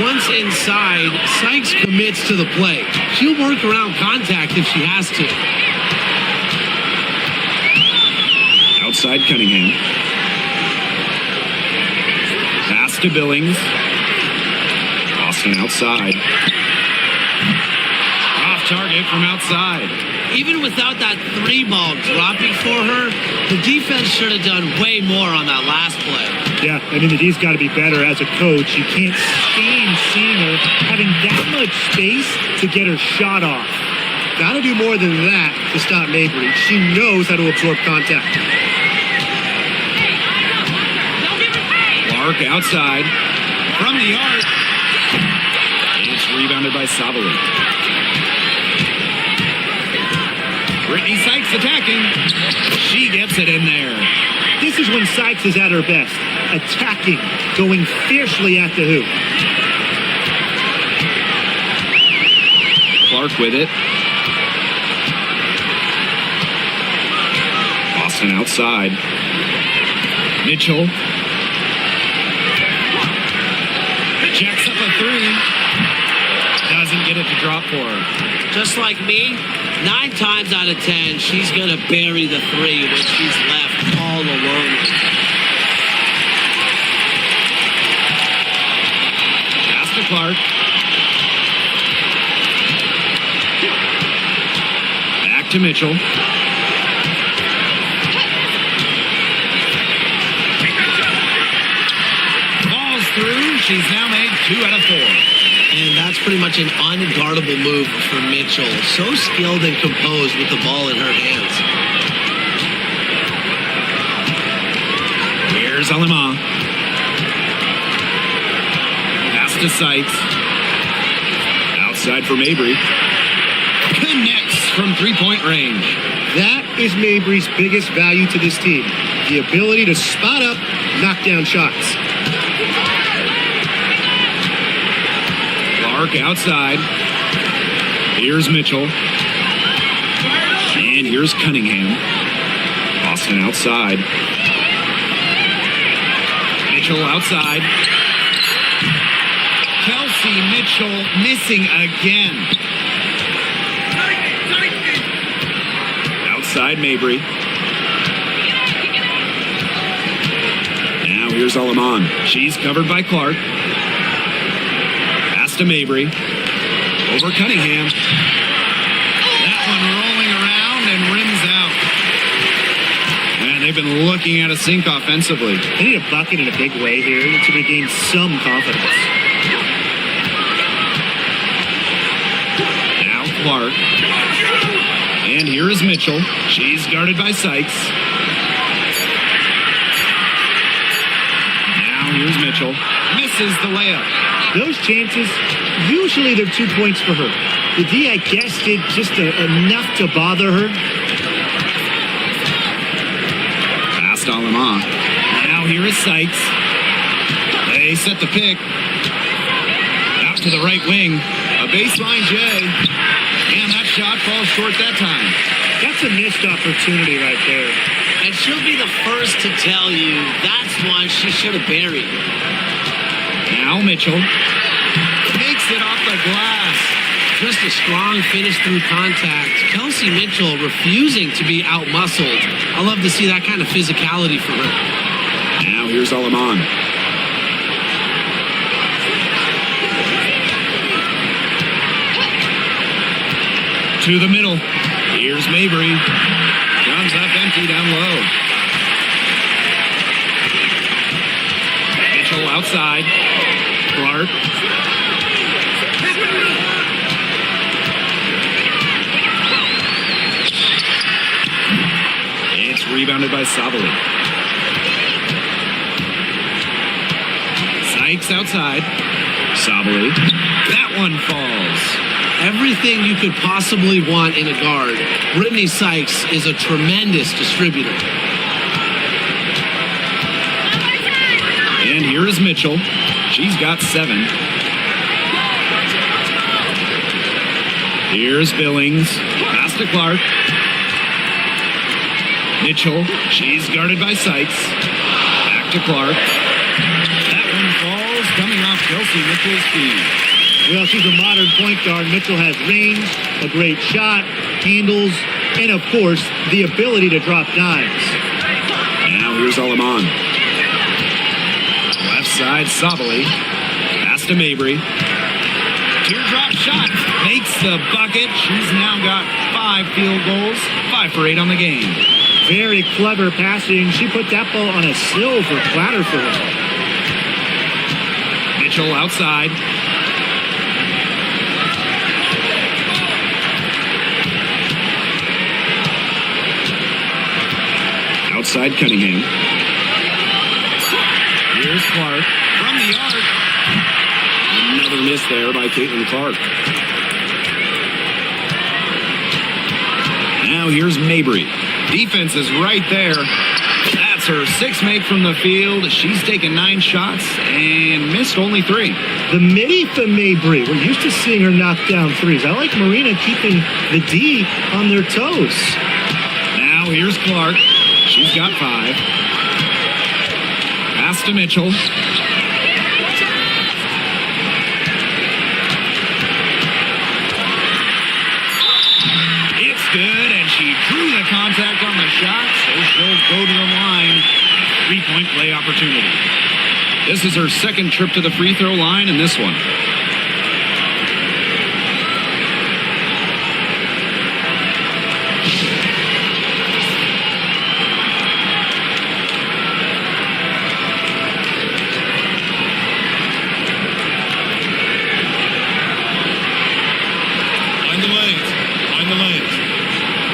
Once inside, Sykes commits to the play. She'll work around contact if she has to. Outside Cunningham. Pass to Billings. Austin outside. Off target from outside. Even without that 3-ball dropping for her, the defense should have done way more on that last play. Yeah, I mean, the D's got to be better as a coach. You can't stand seeing her having that much space to get her shot off. Got to do more than that to stop Mabry. She knows how to absorb contact. Clark outside. From the arc. It's rebounded by Savali. Brittany Sykes attacking. She gets it in there. This is when Sykes is at her best. Attacking, going fiercely at the hoop. Clark with it. Austin outside. Mitchell. Jacks up a 3. Doesn't get it to drop for her. Just like me, 9 times out of 10, she's going to bury the 3 when she's left all alone. Pass to Clark. Back to Mitchell. Falls through. She's now made 2 out of 4. And that's pretty much an unguardable move for Mitchell. So skilled and composed with the ball in her hands. Here's Alema. Pass to Sykes. Outside for Mabry. Connects from 3-point range. That is Mabry's biggest value to this team. The ability to spot up, knock down shots. Clark outside. Here's Mitchell. And here's Cunningham. Austin outside. Mitchell outside. Kelsey Mitchell missing again. Outside Mabry. Now here's Aleman. She's covered by Clark. Pass to Mabry. Over Cunningham. That one rolling around and rims out. Man, they've been looking at a sink offensively. They need a bucket in a big way here to regain some confidence. Now Clark. And here is Mitchell. She's guarded by Sykes. Now here's Mitchell. Misses the layup. Those chances, usually they're 2 points for her. The D, I guess, did just enough to bother her. Past Alema. Now here is Sykes. They set the pick. Out to the right wing. A baseline J. And that shot falls short that time. That's a missed opportunity right there. And she'll be the first to tell you that's one she should have buried. Now Mitchell. Makes it off the glass. Just a strong finish through contact. Kelsey Mitchell refusing to be out-muscled. I love to see that kind of physicality from her. Now here's Aleman. To the middle. Here's Mabry. Comes up empty down low. Mitchell outside. Clark. It's rebounded by Savali. Sykes outside. Savali. That one falls. Everything you could possibly want in a guard. Brittany Sykes is a tremendous distributor. Here is Mitchell. She's got 7. Here's Billings. Pass to Clark. Mitchell. She's guarded by Sykes. Back to Clark. That one falls, coming off Kelsey Mitchell's feet. Well, she's a modern point guard. Mitchell has range, a great shot, handles, and of course, the ability to drop dimes. Now here's Alaman. Left side, Sabali. Pass to Mabry. Teardrop shot. Makes the bucket. She's now got 5 field goals. 5 for 8 on the game. Very clever passing. She put that ball on a silver platter for her. Mitchell outside. Outside Cunningham. Here's Clark from the arc. Another miss there by Caitlin Clark. Now here's Mabry. Defense is right there. That's her 6th make from the field. She's taken 9 shots and missed only 3. The midi for Mabry. We're used to seeing her knock down threes. I like Marina keeping the D on their toes. Now here's Clark. She's got 5. Pass to Mitchell. It's good, and she drew the contact on the shot, so she'll go to the line. 3-point play opportunity. This is her 2nd trip to the free throw line in this one. Find the lanes.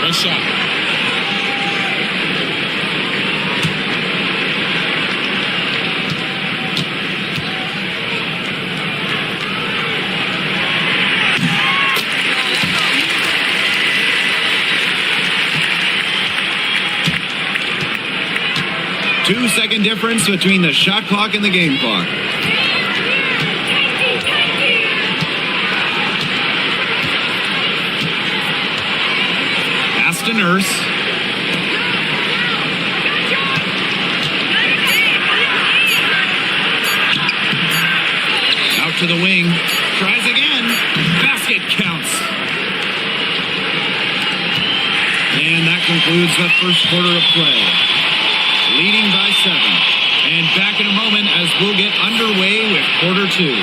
Right shot. 2-second difference between the shot clock and the game clock. Pass to Nurse. Out to the wing. Tries again. Basket counts. And that concludes the first quarter of play. Leading by 7. And back in a moment as we'll get underway with quarter 2.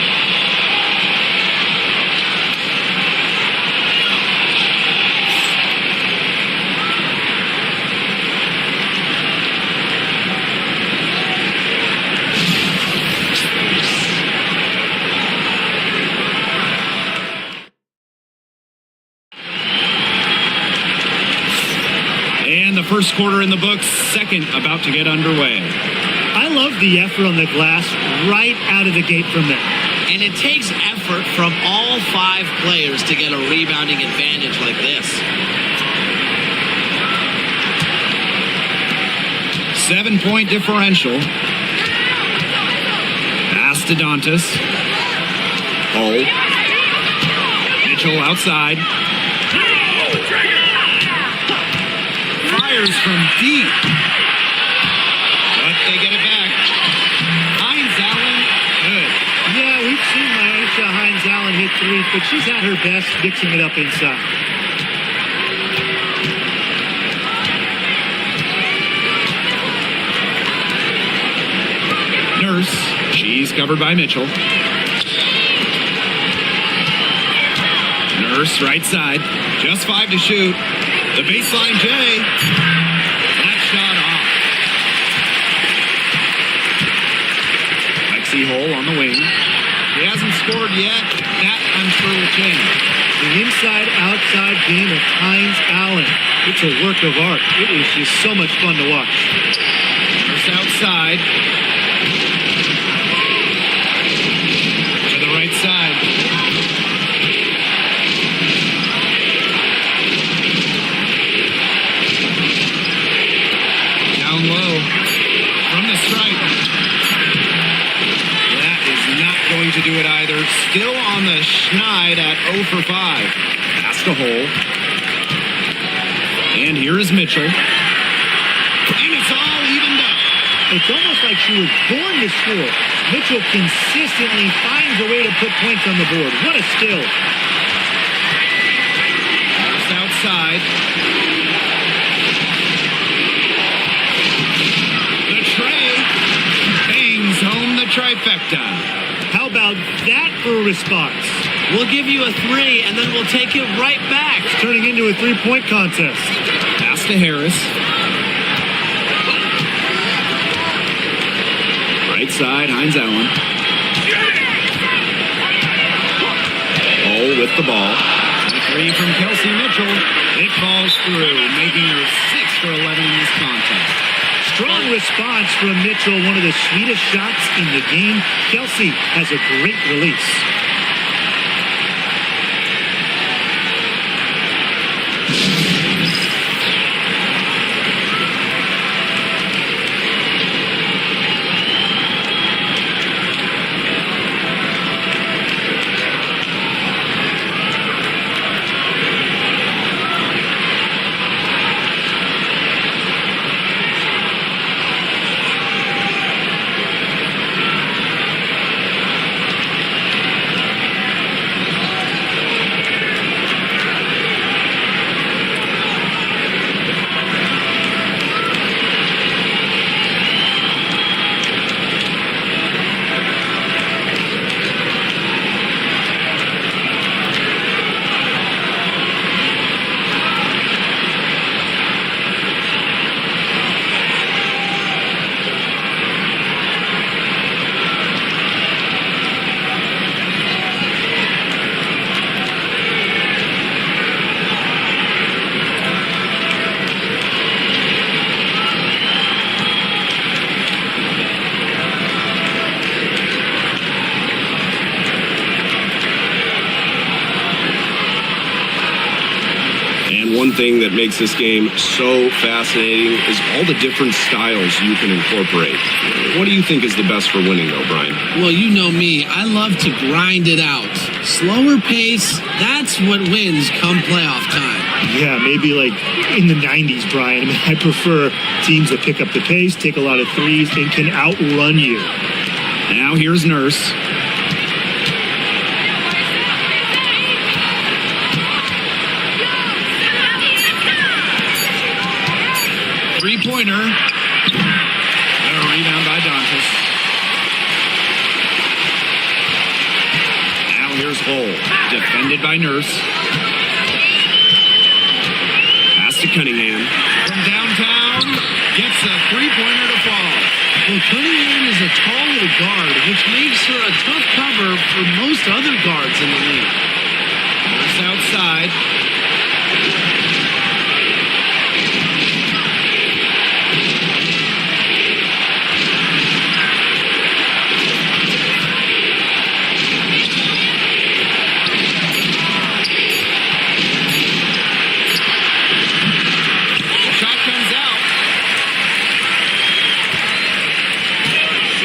And the first quarter in the books, second about to get underway. I love the effort on the glass right out of the gate from them. And it takes effort from all 5 players to get a rebounding advantage like this. 7-point differential. Pass to Dantas. Hole. Mitchell outside. Fires from deep. But they get it back. Hines Allen, good. Yeah, we've seen Myosha Hines Allen hit threes, but she's at her best mixing it up inside. Nurse, she's covered by Mitchell. Nurse, right side, just 5 to shoot. The baseline J. That shot off. Lexi Hole on the wing. She hasn't scored yet. That I'm sure will change. The inside-outside game of Hines Allen. It's a work of art. It is just so much fun to watch. Nurse outside. To the right side. Down low. From the stripe. to do it either. Still on the schneid at 0 for 5. Past the hole. And here is Mitchell. And it's all evened up. It's almost like she was born to score. Mitchell consistently finds a way to put points on the board. What a skill. Just outside. The tray bangs home the trifecta. How about that for a response? We'll give you a 3, and then we'll take it right back. It's turning into a three-point contest. Pass to Harris. Right side, Hines Allen. Hole with the ball. A 3 from Kelsey Mitchell. It falls through, making her 6 for 11 in this contest. Strong response from Mitchell, one of the sweetest shots in the game. Kelsey has a great release. One thing that makes this game so fascinating is all the different styles you can incorporate. What do you think is the best for winning, though, Brian? Well, you know me. I love to grind it out. Slower pace, that's what wins come playoff time. Yeah, maybe like in the 90s, Brian. I mean, I prefer teams that pick up the pace, take a lot of threes, and can outrun you. Now here's Nurse. Three-pointer. A rebound by Dantas. Now here's Hole. Defended by Nurse. Pass to Cunningham. From downtown. Gets a three-pointer to fall. Well, Cunningham is a tall little guard, which makes her a tough cover for most other guards in the league. Nurse outside.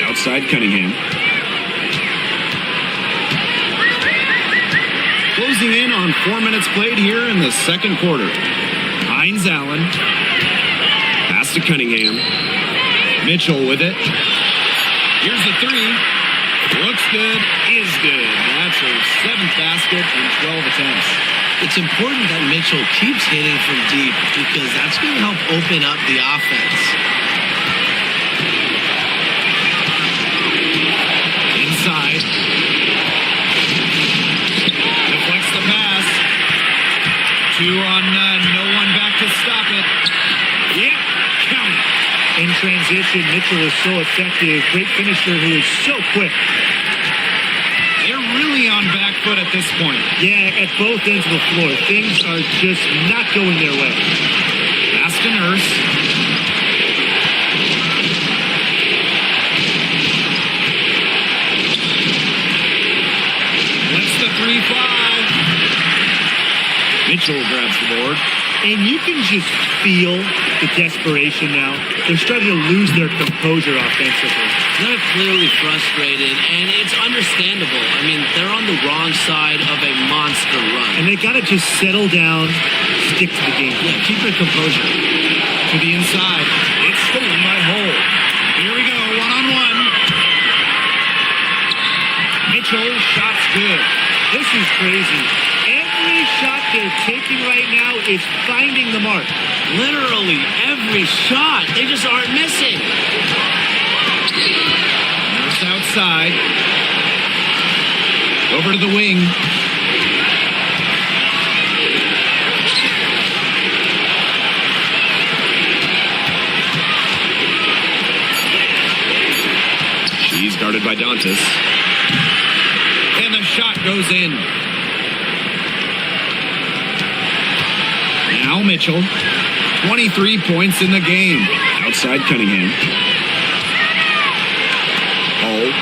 Outside Cunningham. Closing in on 4 minutes played here in the second quarter. Hines Allen. Pass to Cunningham. Mitchell with it. Here's the three. Looks good. Is good. That's her 7th basket in 12 attempts. It's important that Mitchell keeps hitting from deep because that's going to help open up the offense. Inside. Deflects the pass. 2 on none. No one back to stop it. Yep. Count it. In transition, Mitchell is so effective. Great finisher who is so quick. They're really on back foot at this point. Yeah, at both ends of the floor. Things are just not going their way. Pass to Nurse. Lets the 3 fly. Mitchell grabs the board. And you can just feel the desperation now. They're starting to lose their composure offensively. They're clearly frustrated, and it's understandable. I mean, they're on the wrong side of a monster run. And they got to just settle down, stick to the game. Yeah, keep your composure. To the inside. It's stolen by Hole. Here we go, one-on-one. Mitchell, shot's good. This is crazy. Every shot they're taking right now is finding the mark. Literally every shot. They just aren't missing. Just outside. Over to the wing. She's guarded by Dantas. And the shot goes in. Now Mitchell. 23 points in the game. Outside Cunningham. Hole.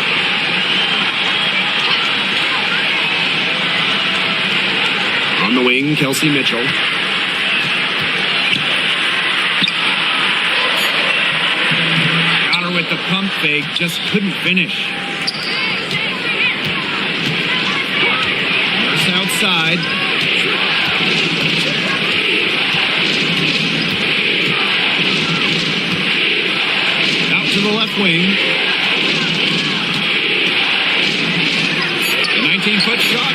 On the wing, Kelsey Mitchell. Got her with the pump fake, just couldn't finish. Just outside. Out to the left wing. The 19-foot shot.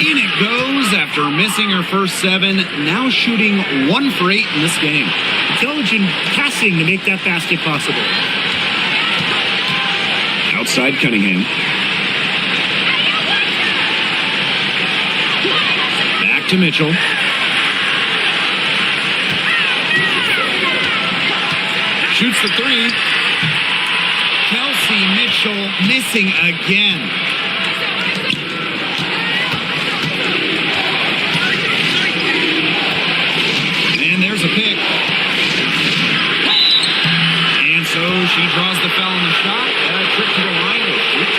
In it goes after missing her first 7. Now shooting 1 for 8 in this game. Intelligent passing to make that basket possible. Outside Cunningham. Back to Mitchell. Shoots the 3. Kelsey Mitchell missing again. And there's a pick. And so she draws the foul on the shot. A trip to the line to shoot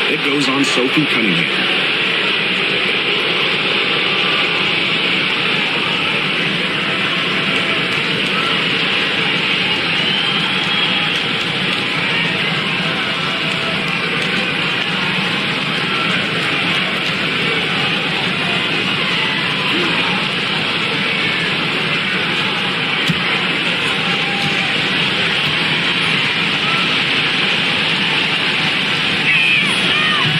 2. It goes on Sophie Cunningham.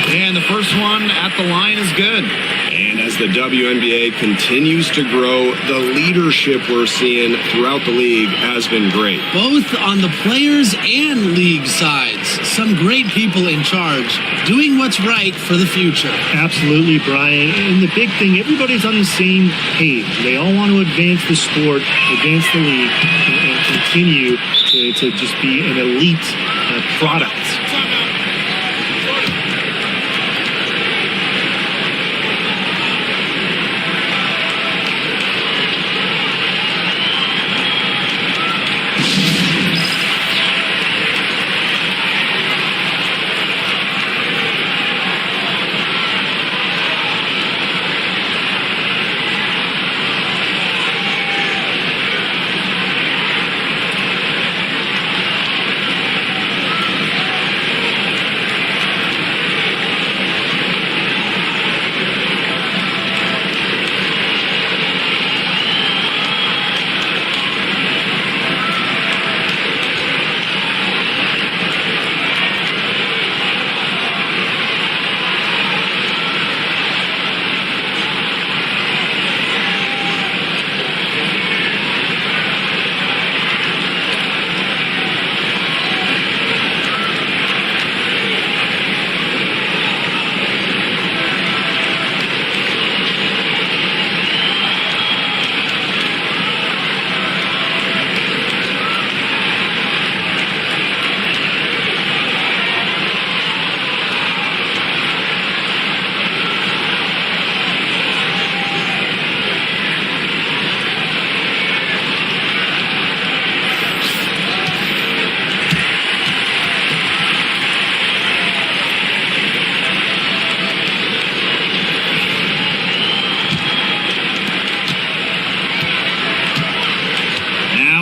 And the first one at the line is good. And as the WNBA continues to grow, the leadership we're seeing throughout the league has been great. Both on the players and league sides. Some great people in charge, doing what's right for the future. Absolutely, Brian. And the big thing, everybody's on the same page. They all want to advance the sport, advance the league, and continue to just be an elite product.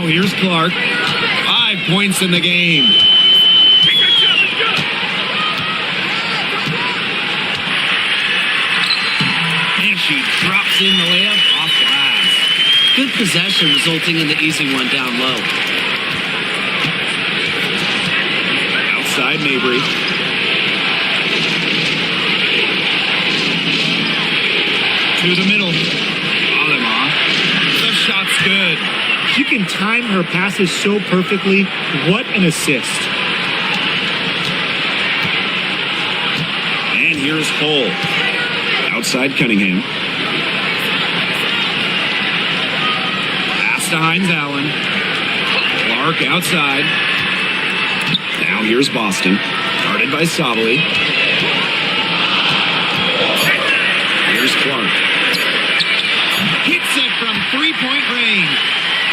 Now here's Clark. 5 points in the game. And she drops in the layup off glass. Good possession resulting in the easy one down low. Outside Mabry. To the middle. Alema. The shot's good. She can time her passes so perfectly. What an assist. And here's Cole. Outside Cunningham. Pass to Hines Allen. Clark outside. Now here's Boston. Guarded by Sabali. Here's Clark. Hits it from 3-point range.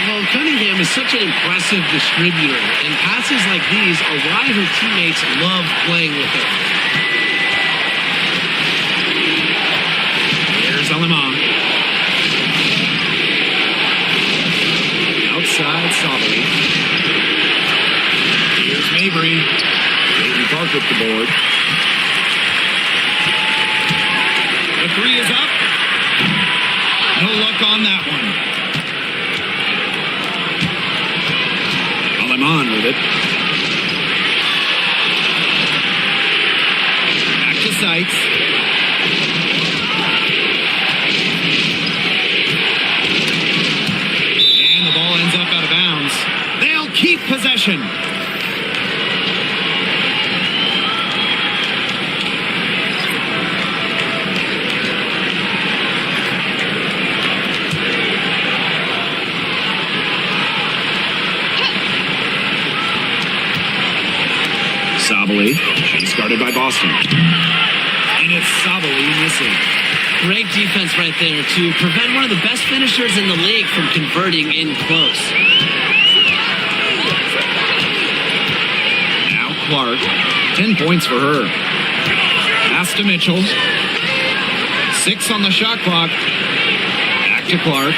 Well, Cunningham is such an impressive distributor, and passes like these are why her teammates love playing with her. Here's Alema. Outside Sabali. Here's Mabry. Peyton Clark with the board. The 3 is up. No luck on that one. Aleman with it. Back to Sykes. And the ball ends up out of bounds. They'll keep possession. Sabali. She's guarded by Boston. And it's Sabali missing. Great defense right there to prevent one of the best finishers in the league from converting in close. Now Clark. 10 points for her. Pass to Mitchell. 6 on the shot clock. Back to Clark.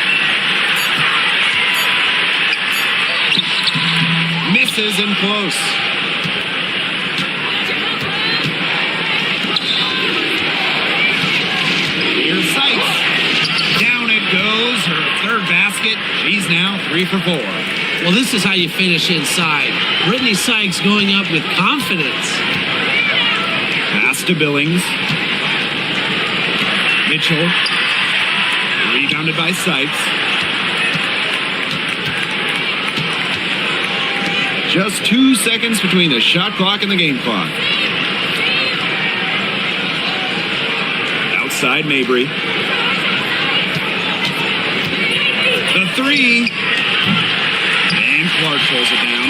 Misses in close. Here's Sykes. Down it goes. Her third basket. She's now 3 for 4. Well, this is how you finish inside. Brittany Sykes going up with confidence. Pass to Billings. Mitchell. Rebounded by Sykes. Just 2 seconds between the shot clock and the game clock. Outside Mabry. The 3. And Clark pulls it down.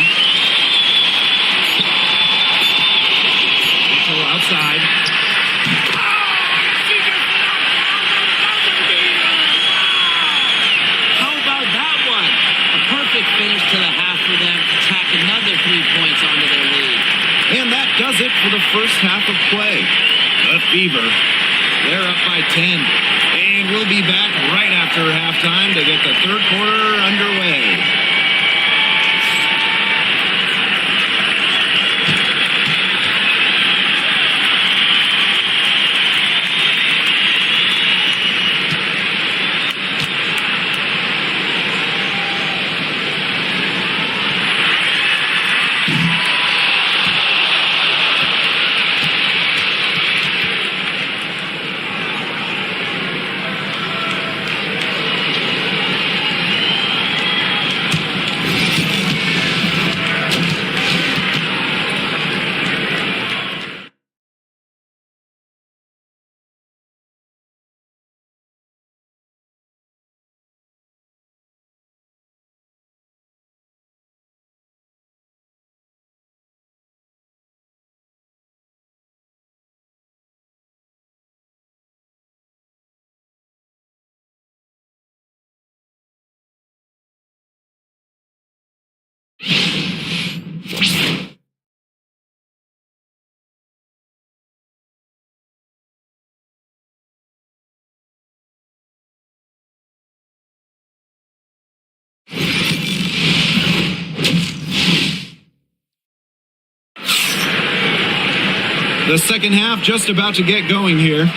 Mitchell outside. How about that one? A perfect finish to the half for them to tack another 3 points onto their lead. And that does it for the first half of play. The Fever, they're up by 10. And we'll be back right after halftime to get the third quarter underway. The second half just about to get going here.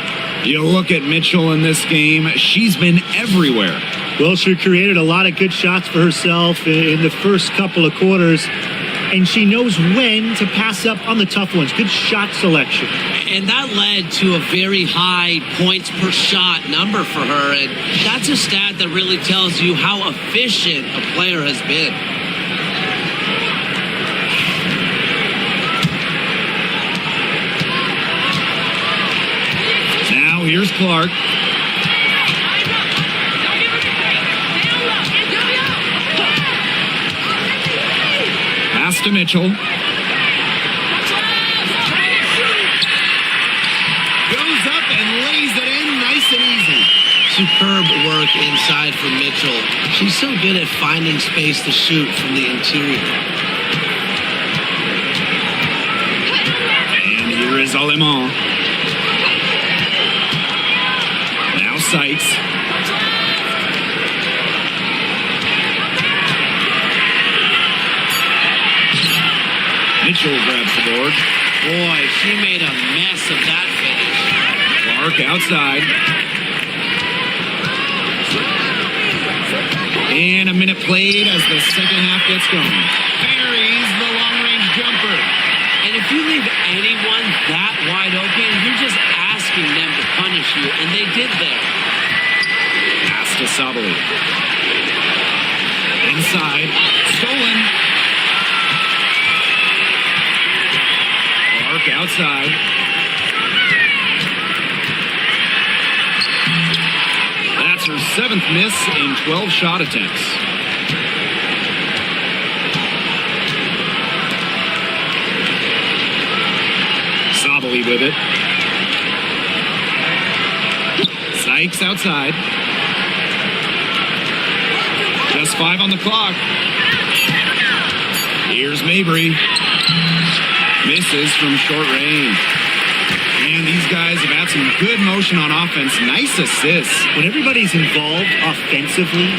You look at Mitchell in this game, she's been everywhere. Well, she created a lot of good shots for herself in the first couple of quarters, and she knows when to pass up on the tough ones. Good shot selection. And that led to a very high points per shot number for her. And that's a stat that really tells you how efficient a player has been. Now here's Clark. Pass to Mitchell. Goes up and lays it in nice and easy. Superb work inside from Mitchell. She's so good at finding space to shoot from the interior. And here is Alemán. Now Sykes. Mitchell grabs the board. Boy, she made a mess of that finish. Clark outside. And a minute played as the second half gets going. Buries the long-range jumper. And if you leave anyone that wide open, you're just asking them to punish you, and they did there. Pass to Sabali. Inside. Stolen. Clark outside. That's her 7th miss in 12 shot attempts. Sabali with it. Sykes outside. Just 5 on the clock. Here's Mabry. Misses from short range. And these guys have had some good motion on offense. Nice assists. When everybody's involved offensively,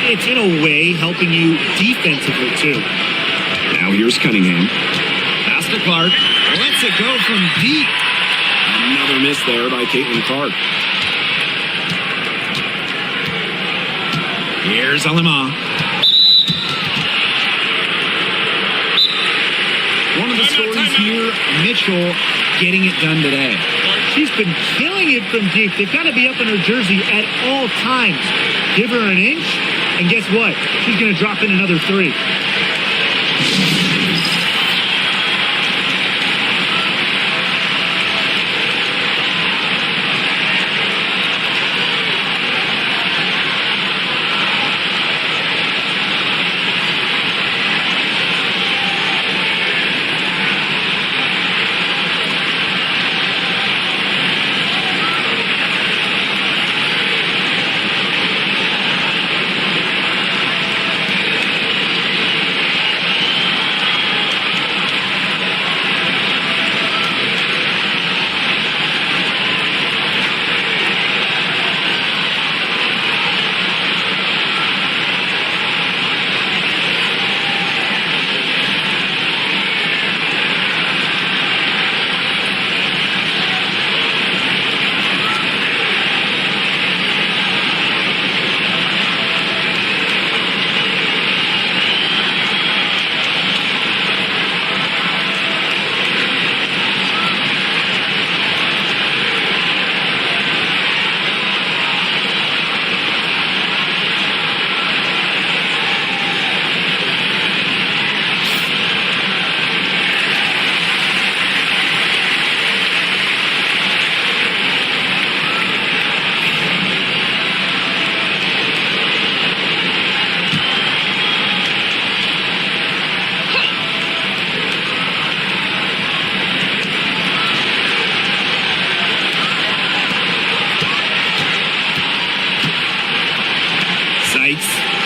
it's in a way helping you defensively too. Now here's Cunningham. Pass to Clark. Lets it go from deep. Another miss there by Caitlin Clark. Here's Alemán. One of the stories here, Mitchell getting it done today. She's been killing it from deep. They've got to be up in her jersey at all times. Give her an inch, and guess what? She's going to drop in another 3.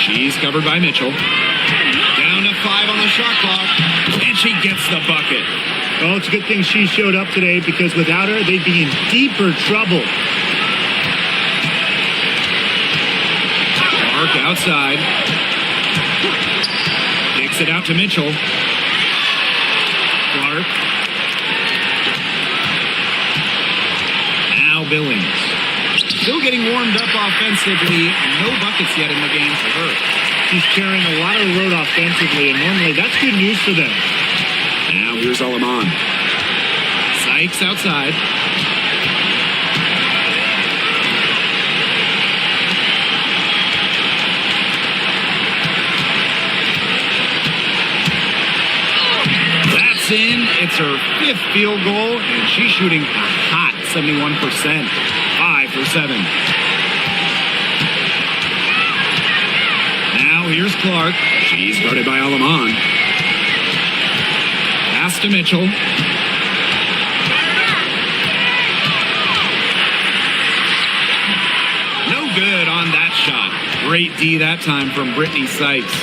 She's covered by Mitchell. Down to 5 on the shot clock. And she gets the bucket. Well, it's a good thing she showed up today because without her, they'd be in deeper trouble. Clark outside. Kicks it out to Mitchell. Clark. now Billings. Still getting warmed up offensively. No buckets yet in the game for her. She's carrying a lot of the load offensively, and normally that's good news for them. Now here's Aleman. Sykes outside. That's in. It's her 5th field goal, and she's shooting a hot 71%. 5 for 7. Now here's Clark. She's guarded by Aleman. Pass to Mitchell. No good on that shot. Great D that time from Brittany Sykes.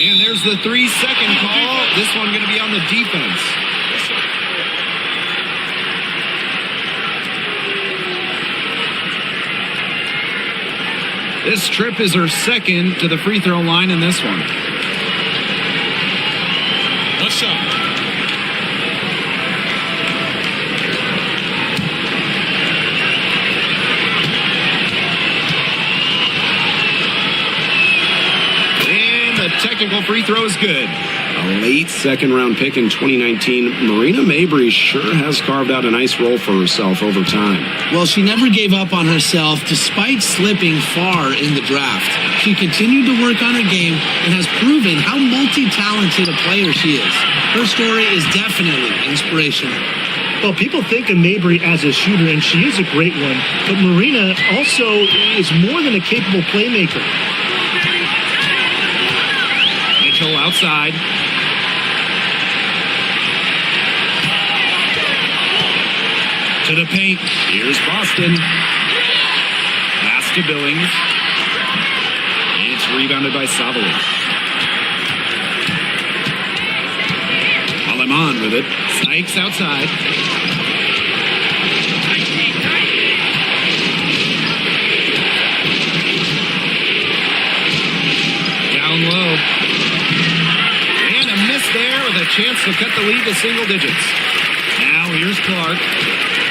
And there's the 3-second call. This one going to be on the defense. This trip is her 2nd to the free throw line in this one. One shot. And the technical free throw is good. A late second-round pick in 2019, Marina Mabry sure has carved out a nice role for herself over time. Well, she never gave up on herself despite slipping far in the draft. She continued to work on her game and has proven how multi-talented a player she is. Her story is definitely inspirational. Well, people think of Mabry as a shooter, and she is a great one. But Marina also is more than a capable playmaker. Mitchell outside. To the paint. Here's Boston. Pass to Billings. It's rebounded by Sabali. Aleman with it. Sykes outside. Down low. And a miss there with a chance to cut the lead to single digits. Now here's Clark.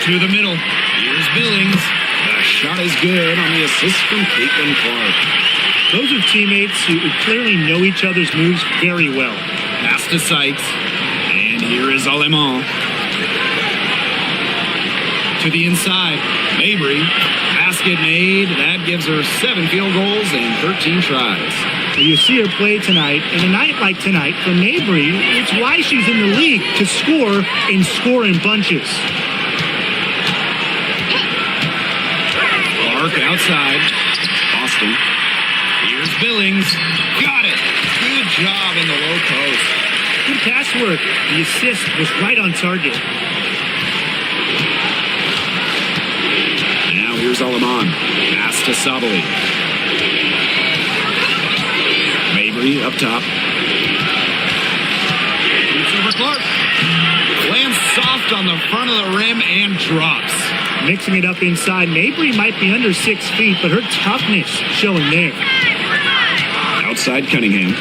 To the middle. Here's Billings. The shot is good on the assist from Caitlin Clark. Those are teammates who clearly know each other's moves very well. Pass to Sykes. And here is Aleman. To the inside. Mabry. Basket made. That gives her 7 field goals and 13 tries. You see her play tonight, and a night like tonight for Mabry, it's why she's in the league, to score and score in bunches. Clark outside. Boston. Here's Billings. Got it. Good job in the low post. Good pass work. The assist was right on target. Now here's Aleman. Pass to Sabali. Mabry up top. It's over Clark. Lands soft on the front of the rim and drops. Mixing it up inside. Mabry might be under 6 feet, but her toughness showing there. Outside Cunningham.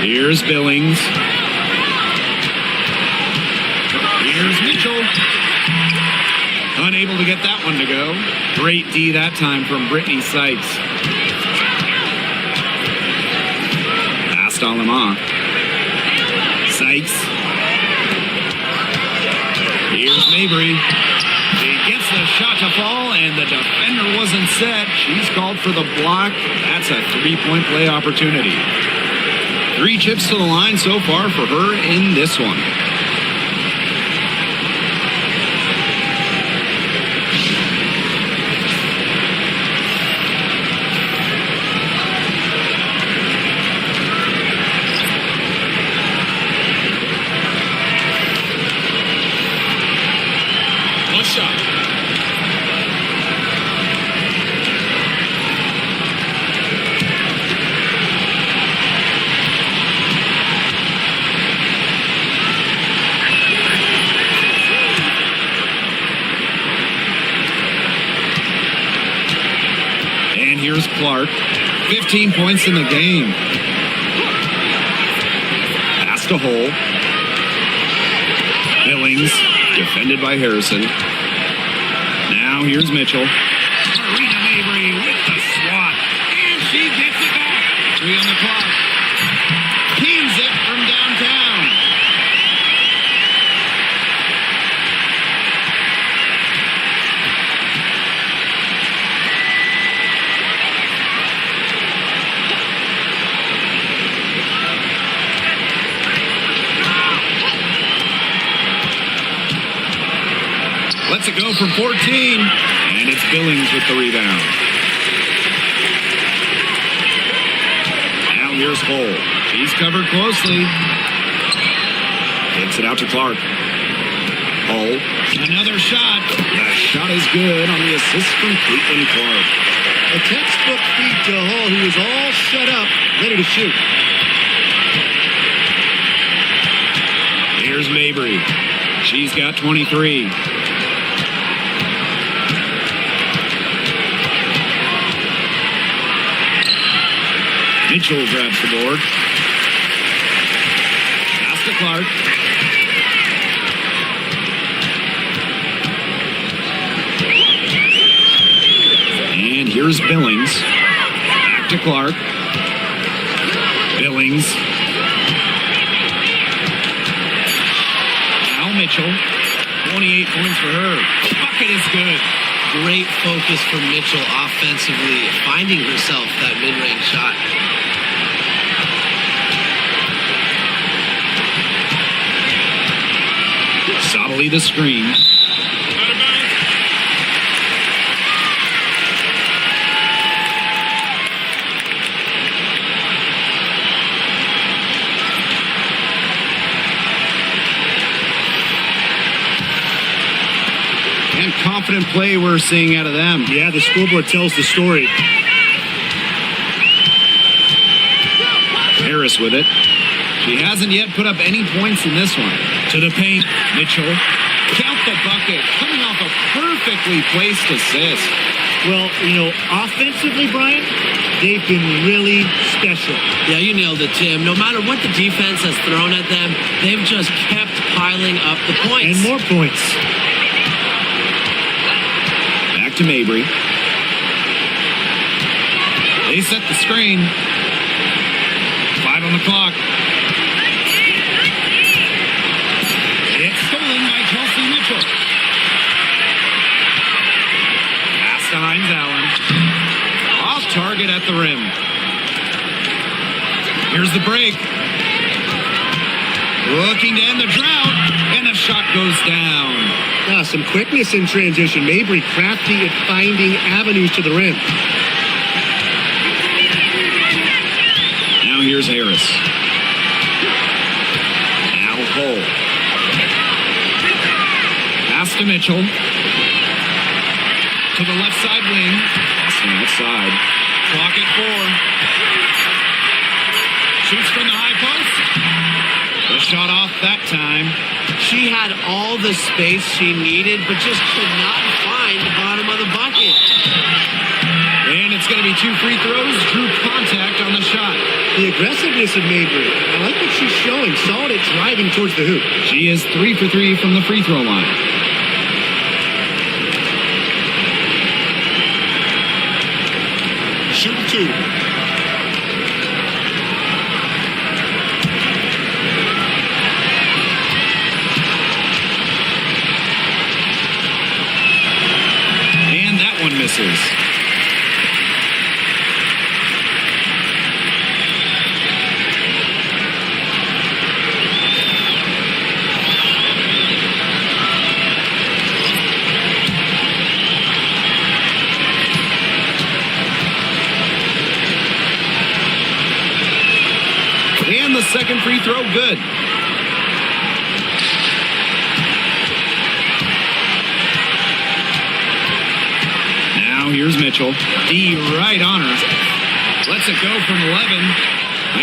Here's Billings. Here's Mitchell. Unable to get that one to go. Great D that time from Brittany Sykes. Pass to Aleman. Sykes. Here's Mabry. She gets the shot to fall, and the defender wasn't set. She's called for the block. That's a 3-point play opportunity. 3 chips to the line so far for her in this one. One shot. And here's Clark. 15 points in the game. Pass to Hole. Billings, defended by Harrison. Now here's Mitchell. Marina Mabry with the swat. And she gets it back. 3 on the clock. Pins it from downtown. Lets it go from 14, and it's Billings with the rebound. Now here's Hole. She's covered closely. Takes it out to Clark. Hole. Another shot. The shot is good on the assist from Caitlin Clark. A textbook feed to Hall, who was all set up, ready to shoot. Here's Mabry. She's got 23. Mitchell grabs the board. Pass to Clark. And here's Billings. Back to Clark. Billings. Now Mitchell. 28 points for her. Bucket is good. Great focus from Mitchell offensively, finding herself that mid-range shot. Sottily the screen. Out of bounds. And confident play we're seeing out of them. Yeah, the scoreboard tells the story. Harris with it. She hasn't yet put up any points in this one. To the paint, Mitchell. Count the bucket. Coming off a perfectly placed assist. Well, offensively, Brian, they've been really special. Yeah, you nailed it, Tim. No matter what the defense has thrown at them, they've just kept piling up the points. And more points. Back to Mabry. They set the screen. 5 on the clock. It's stolen by Chelsea Mitchell. Pass to Hines Allen. Off target at the rim. Here's the break. Looking to end the drought, and the shot goes down. Some quickness in transition. Mabry crafty at finding avenues to the rim. Now here's Harris. Now Hole. Pass to Mitchell. To the left side wing. Passing outside. Clock at 4. Shoots from the high post. The shot off that time. She had all the space she needed, but just could not find the bottom of the bucket. And it's going to be 2 free throws. Drew contact on the shot. The aggressiveness of Mabry. I like what she's showing. Solid at driving towards the hoop. She is 3 for 3 from the free throw line. Shoot 2. And that one misses. And the second free throw, good. Now here's Mitchell. D right on her. Lets it go from 11.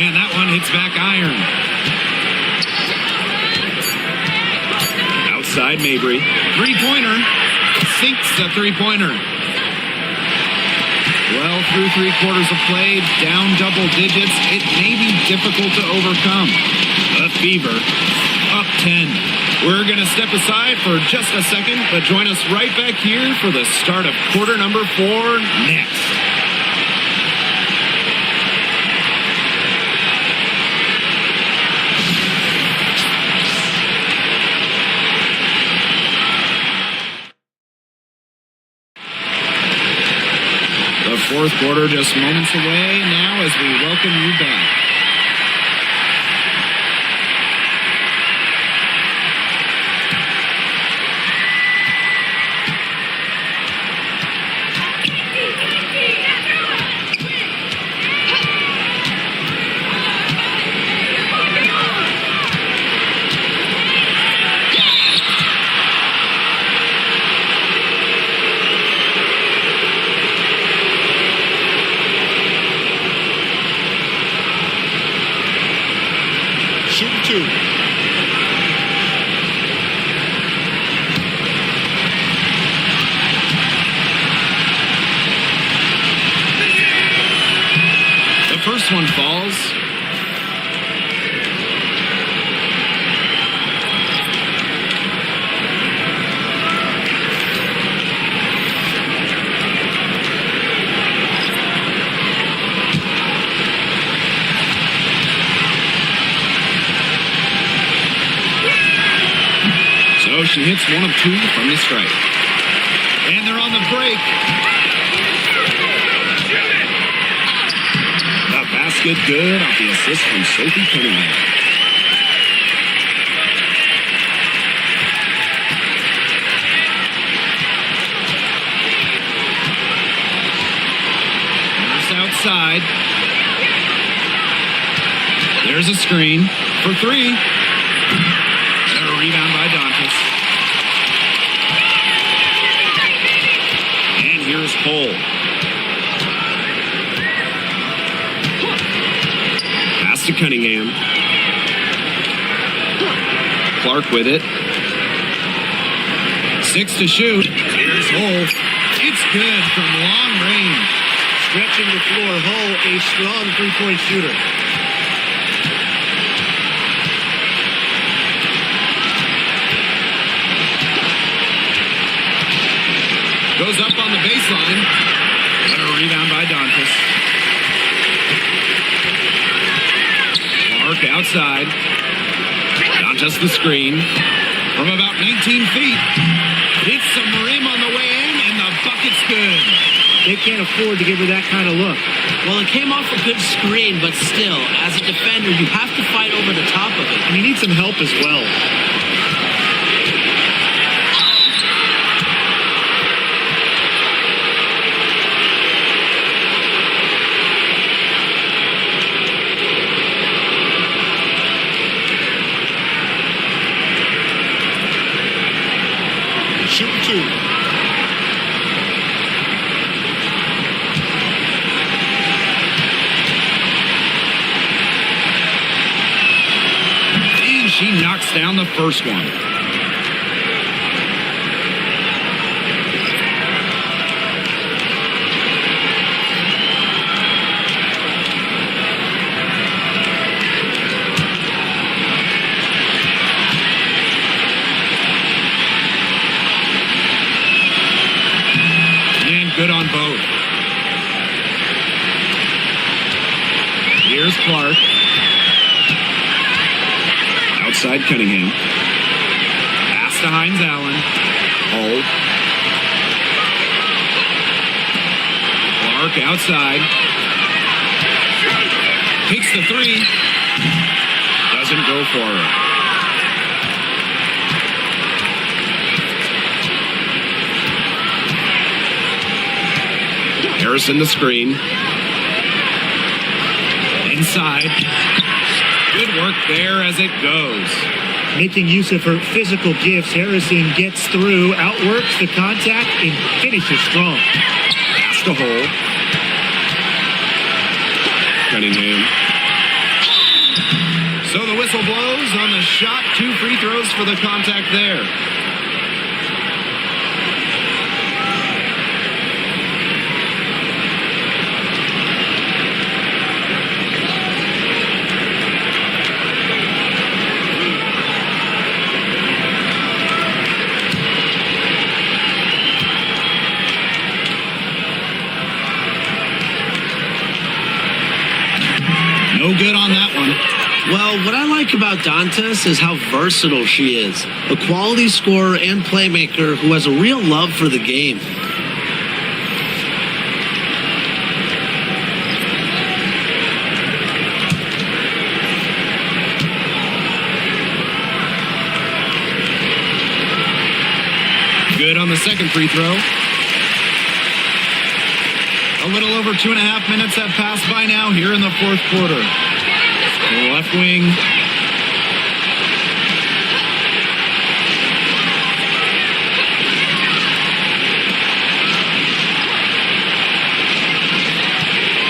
And that one hits back iron. Outside Mabry. Three-pointer. Sinks the three-pointer. Well, through 3 quarters of play, down double digits, it may be difficult to overcome. The Beaver up 10. We're going to step aside for just a second, but join us right back here for the start of quarter number 4 next. The fourth quarter just moments away now as we welcome you back. Shooting 2. The first one falls. So she hits 1 of 2 from the strike. And they're on the break. The basket good off the assist from Sophie Cunningham. There's outside. There's a screen for 3. And a rebound by Dantas. And here's Cole. Pass to Cunningham. Clark with it. 6 to shoot. Here's Hull. It's good from long range. Stretching the floor, Hull, a strong three-point shooter. Goes up on the baseline. And a rebound by Dantas. Clark outside. Dantas the screen. From about 19 feet. Hits some rim on the way in, and the bucket's good. They can't afford to give her that kind of look. Well, it came off a good screen, but still, as a defender, you have to fight over the top of it. And you need some help as well. Shooting 2. And she knocks down the first one. Good on both. Here's Clark. Outside Cunningham. Pass to Hines Allen. Hold. Clark outside. Takes the 3. Doesn't go for her. Harrison the screen. Inside. Good work there as it goes. Making use of her physical gifts, Harrison gets through, outworks the contact, and finishes strong. Pass to Hole. Cunningham. So the whistle blows on the shot. 2 free throws for the contact there. No good on that one. Well, what I like about Dantas is how versatile she is. A quality scorer and playmaker who has a real love for the game. Good on the second free throw. A little over 2.5 minutes have passed by now here in the fourth quarter. The left wing.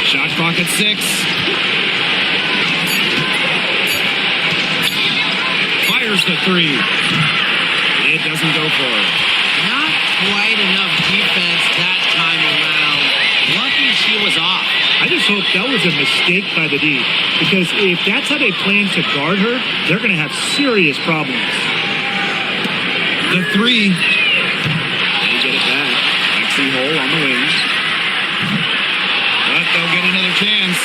Shot clock at 6. Fires the 3. It doesn't go for it. Not quite enough defense that time around. Lucky she was off. I just hope that was a mistake by the D, because if that's how they plan to guard her, they're going to have serious problems. The 3. They get it back. Lexi Hole on the wing. But they'll get another chance.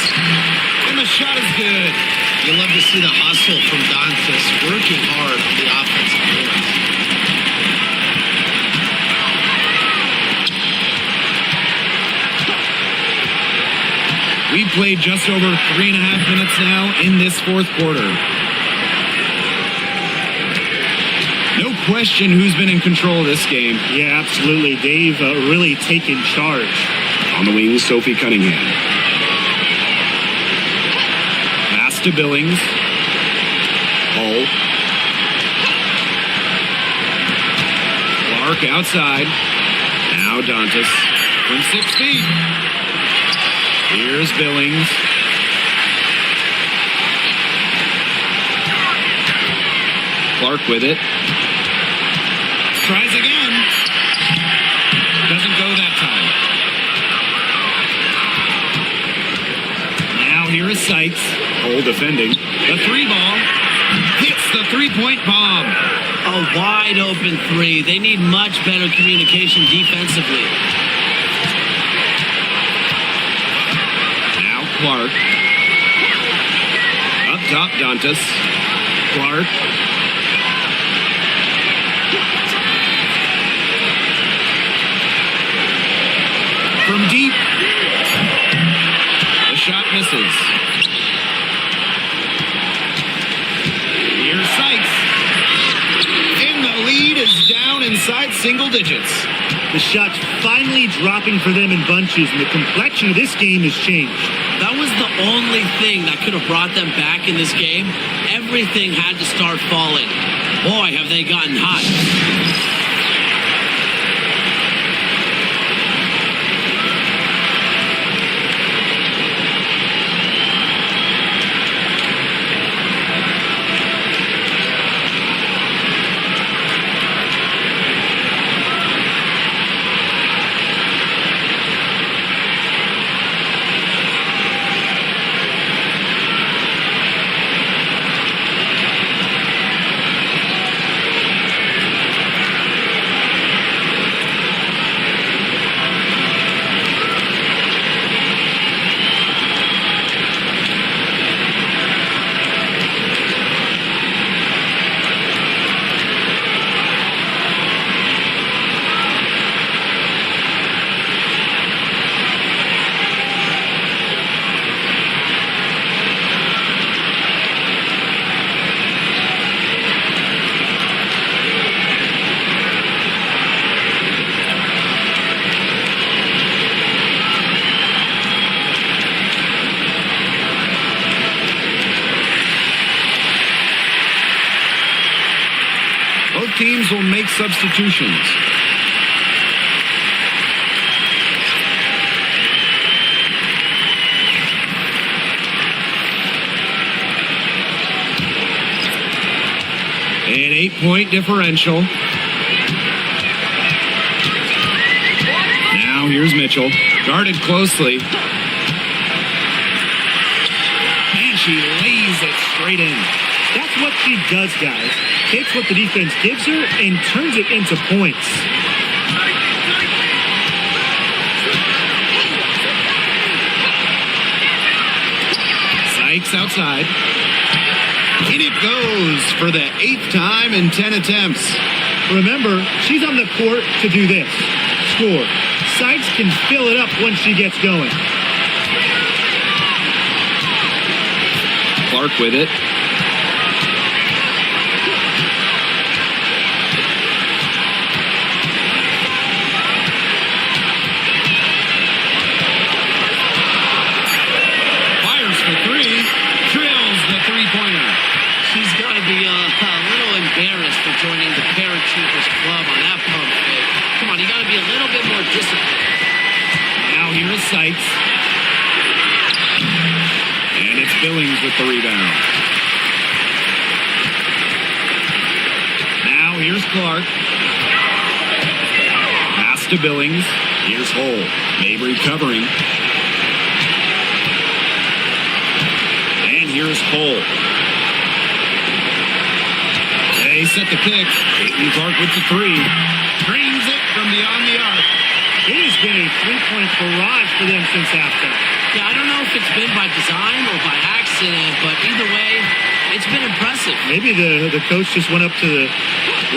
And the shot is good. You love to see the hustle from Dantas working hard on the offensive boards. We played just over 3.5 minutes now in this fourth quarter. No question who's been in control of this game. Yeah, absolutely. They've really taken charge. On the wing, Sophie Cunningham. Pass to Billings. Hull. Clark outside. Now Dantas from 6 feet. Here's Billings. Clark with it. Tries again. Doesn't go that time. Now here is Sykes. Hull defending. The 3 ball. Hits the 3-point bomb. A wide open 3. They need much better communication defensively. Clark. Up top, Dantas. Clark. From deep. The shot misses. Here's Sykes. And the lead is down inside single digits. The shot's finally dropping for them in bunches, and the complexion of this game has changed. That was the only thing that could have brought them back in this game. Everything had to start falling. Boy, have they gotten hot. Both teams will make substitutions. An 8-point differential. Now here's Mitchell. Guarded closely. And she lays it straight in. That's what she does, guys. Takes what the defense gives her and turns it into points. Sykes Sykes outside. In it goes for the 8th time in 10 attempts. Remember, she's on the court to do this. Score. Sykes can fill it up once she gets going. Clark with it. Fires for three. Drills the three-pointer. She's got to be a little embarrassed for joining the paratroopers club on that pump fake. Come on, you got to be a little bit more disciplined. Now here is Sykes. And it's Billings with the rebound. Now here's Clark. Pass to Billings. Here's Hull. Mabry covering. And here's Hull. They set the pick. Caitlin Clark with the three. Drains it from beyond the arc. It has been a three-point barrage for them since halftime. Yeah, I don't know if it's been by design or by accident, but either way, it's been impressive. Maybe the coach just went up to the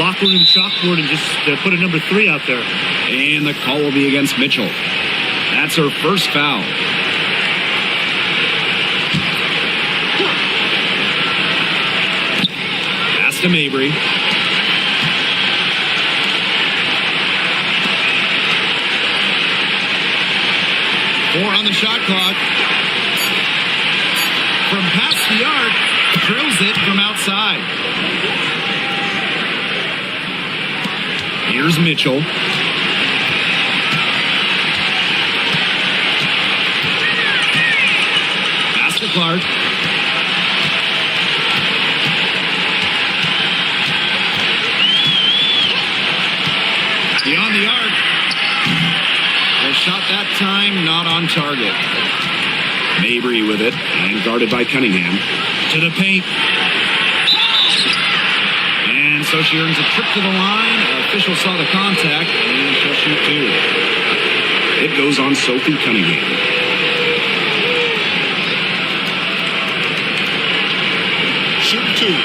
locker room chalkboard and just put a number 3 out there. And the call will be against Mitchell. That's her first foul. Pass to Mabry. Four on the shot clock. From past the arc, drills it from outside. Here's Mitchell. Pass to Clark. Beyond the arc. The shot that time not on target. Mabry with it and guarded by Cunningham. To the paint. And so she earns a trip to the line. Official saw the contact and she'll shoot two. It goes on Sophie Cunningham. Shoot two.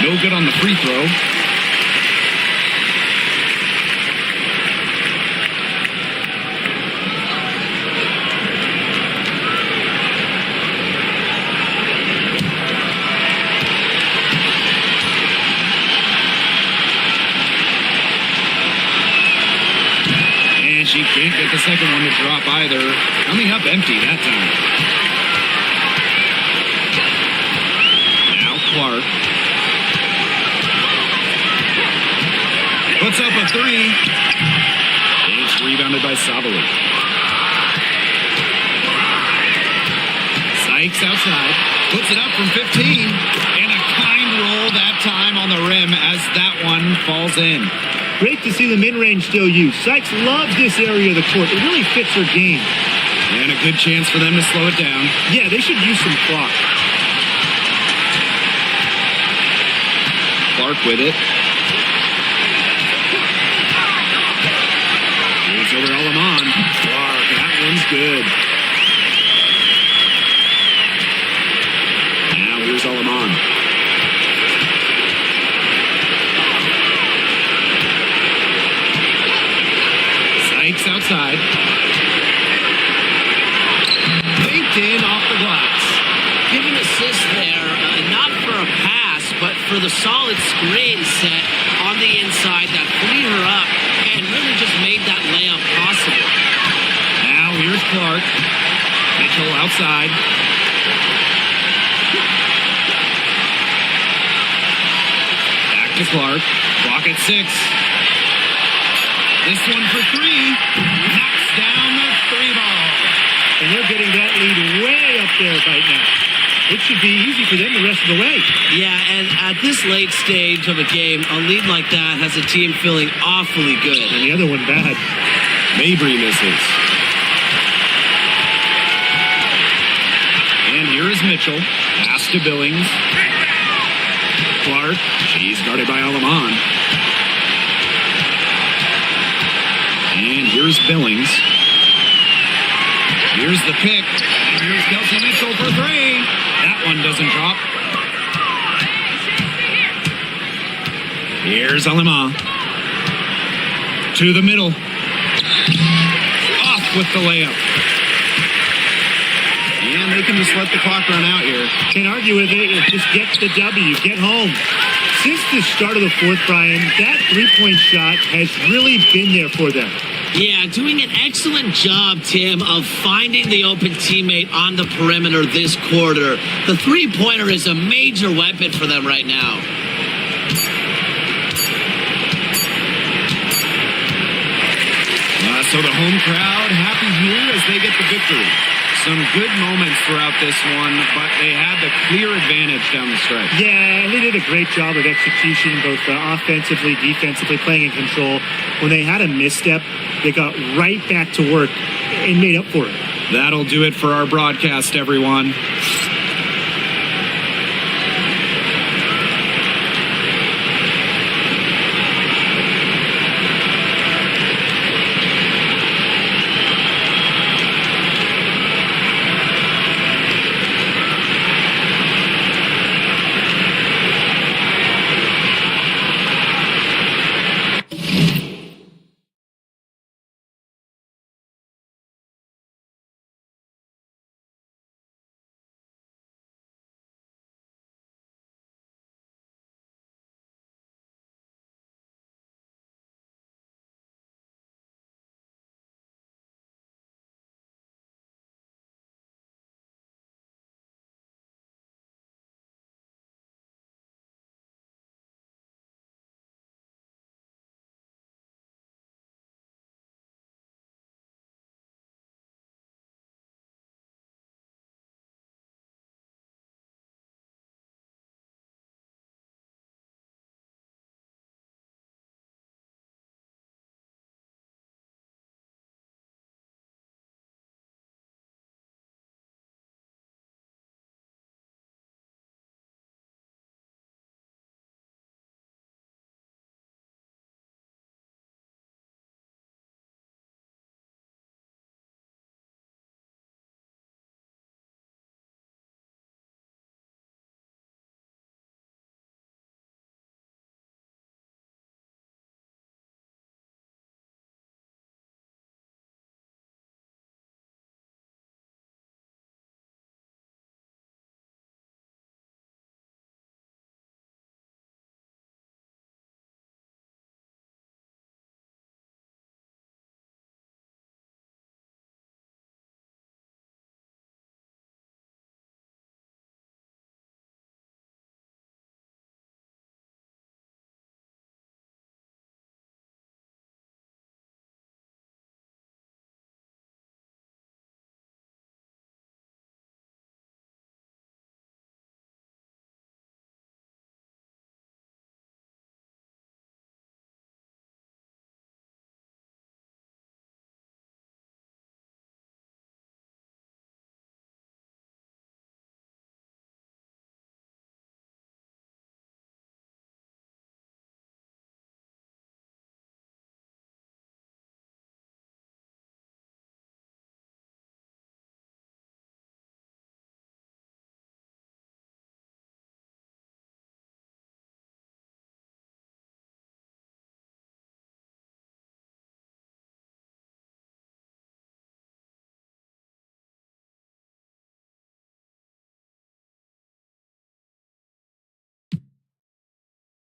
No good on the free throw. And she can't get the second one to drop either. Coming up empty that time. Now Clark. Puts up a three. It's rebounded by Savali. Sykes outside. Puts it up from 15. And a kind roll that time on the rim as that one falls in. Great to see the mid-range still used. Sykes loves this area of the court. It really fits her game. And a good chance for them to slow it down. Yeah, they should use some clock. Clark with it. Here's over Alaman. Clark, that one's good. Now here's Alaman. Sykes outside. Baked in off the glass. Give an assist there, not for a pass, but for the solid screen set on the inside that freed her up and really just made that layup possible. Now here's Clark. Mitchell outside. Back to Clark. Clock at 6. This one for three. Knocks down the three ball. And they're getting that lead way up there right now. It should be easy for them the rest of the way. Yeah, and at this late stage of a game, a lead like that has a team feeling awfully good. And the other one bad. Mabry misses. And here is Mitchell. Pass to Billings. Clark. She's guarded by Aleman. And here's Billings. Here's the pick. And here's Kelsey Mitchell for three. That one doesn't drop. Here's Alema. To the middle. Off with the layup. And they can just let the clock run out here. Can't argue with it. Just get the W. Get home. Since the start of the fourth, Brian, that three-point shot has really been there for them. Yeah, doing an excellent job, Tim, of finding the open teammate on the perimeter this quarter. The three-pointer is a major weapon for them right now. So the home crowd happy here as they get the victory. Some good moments throughout this one, but they had the clear advantage down the stretch. Yeah, and they did a great job of execution, both offensively, defensively, playing in control. When they had a misstep, they got right back to work and made up for it. That'll do it for our broadcast, everyone.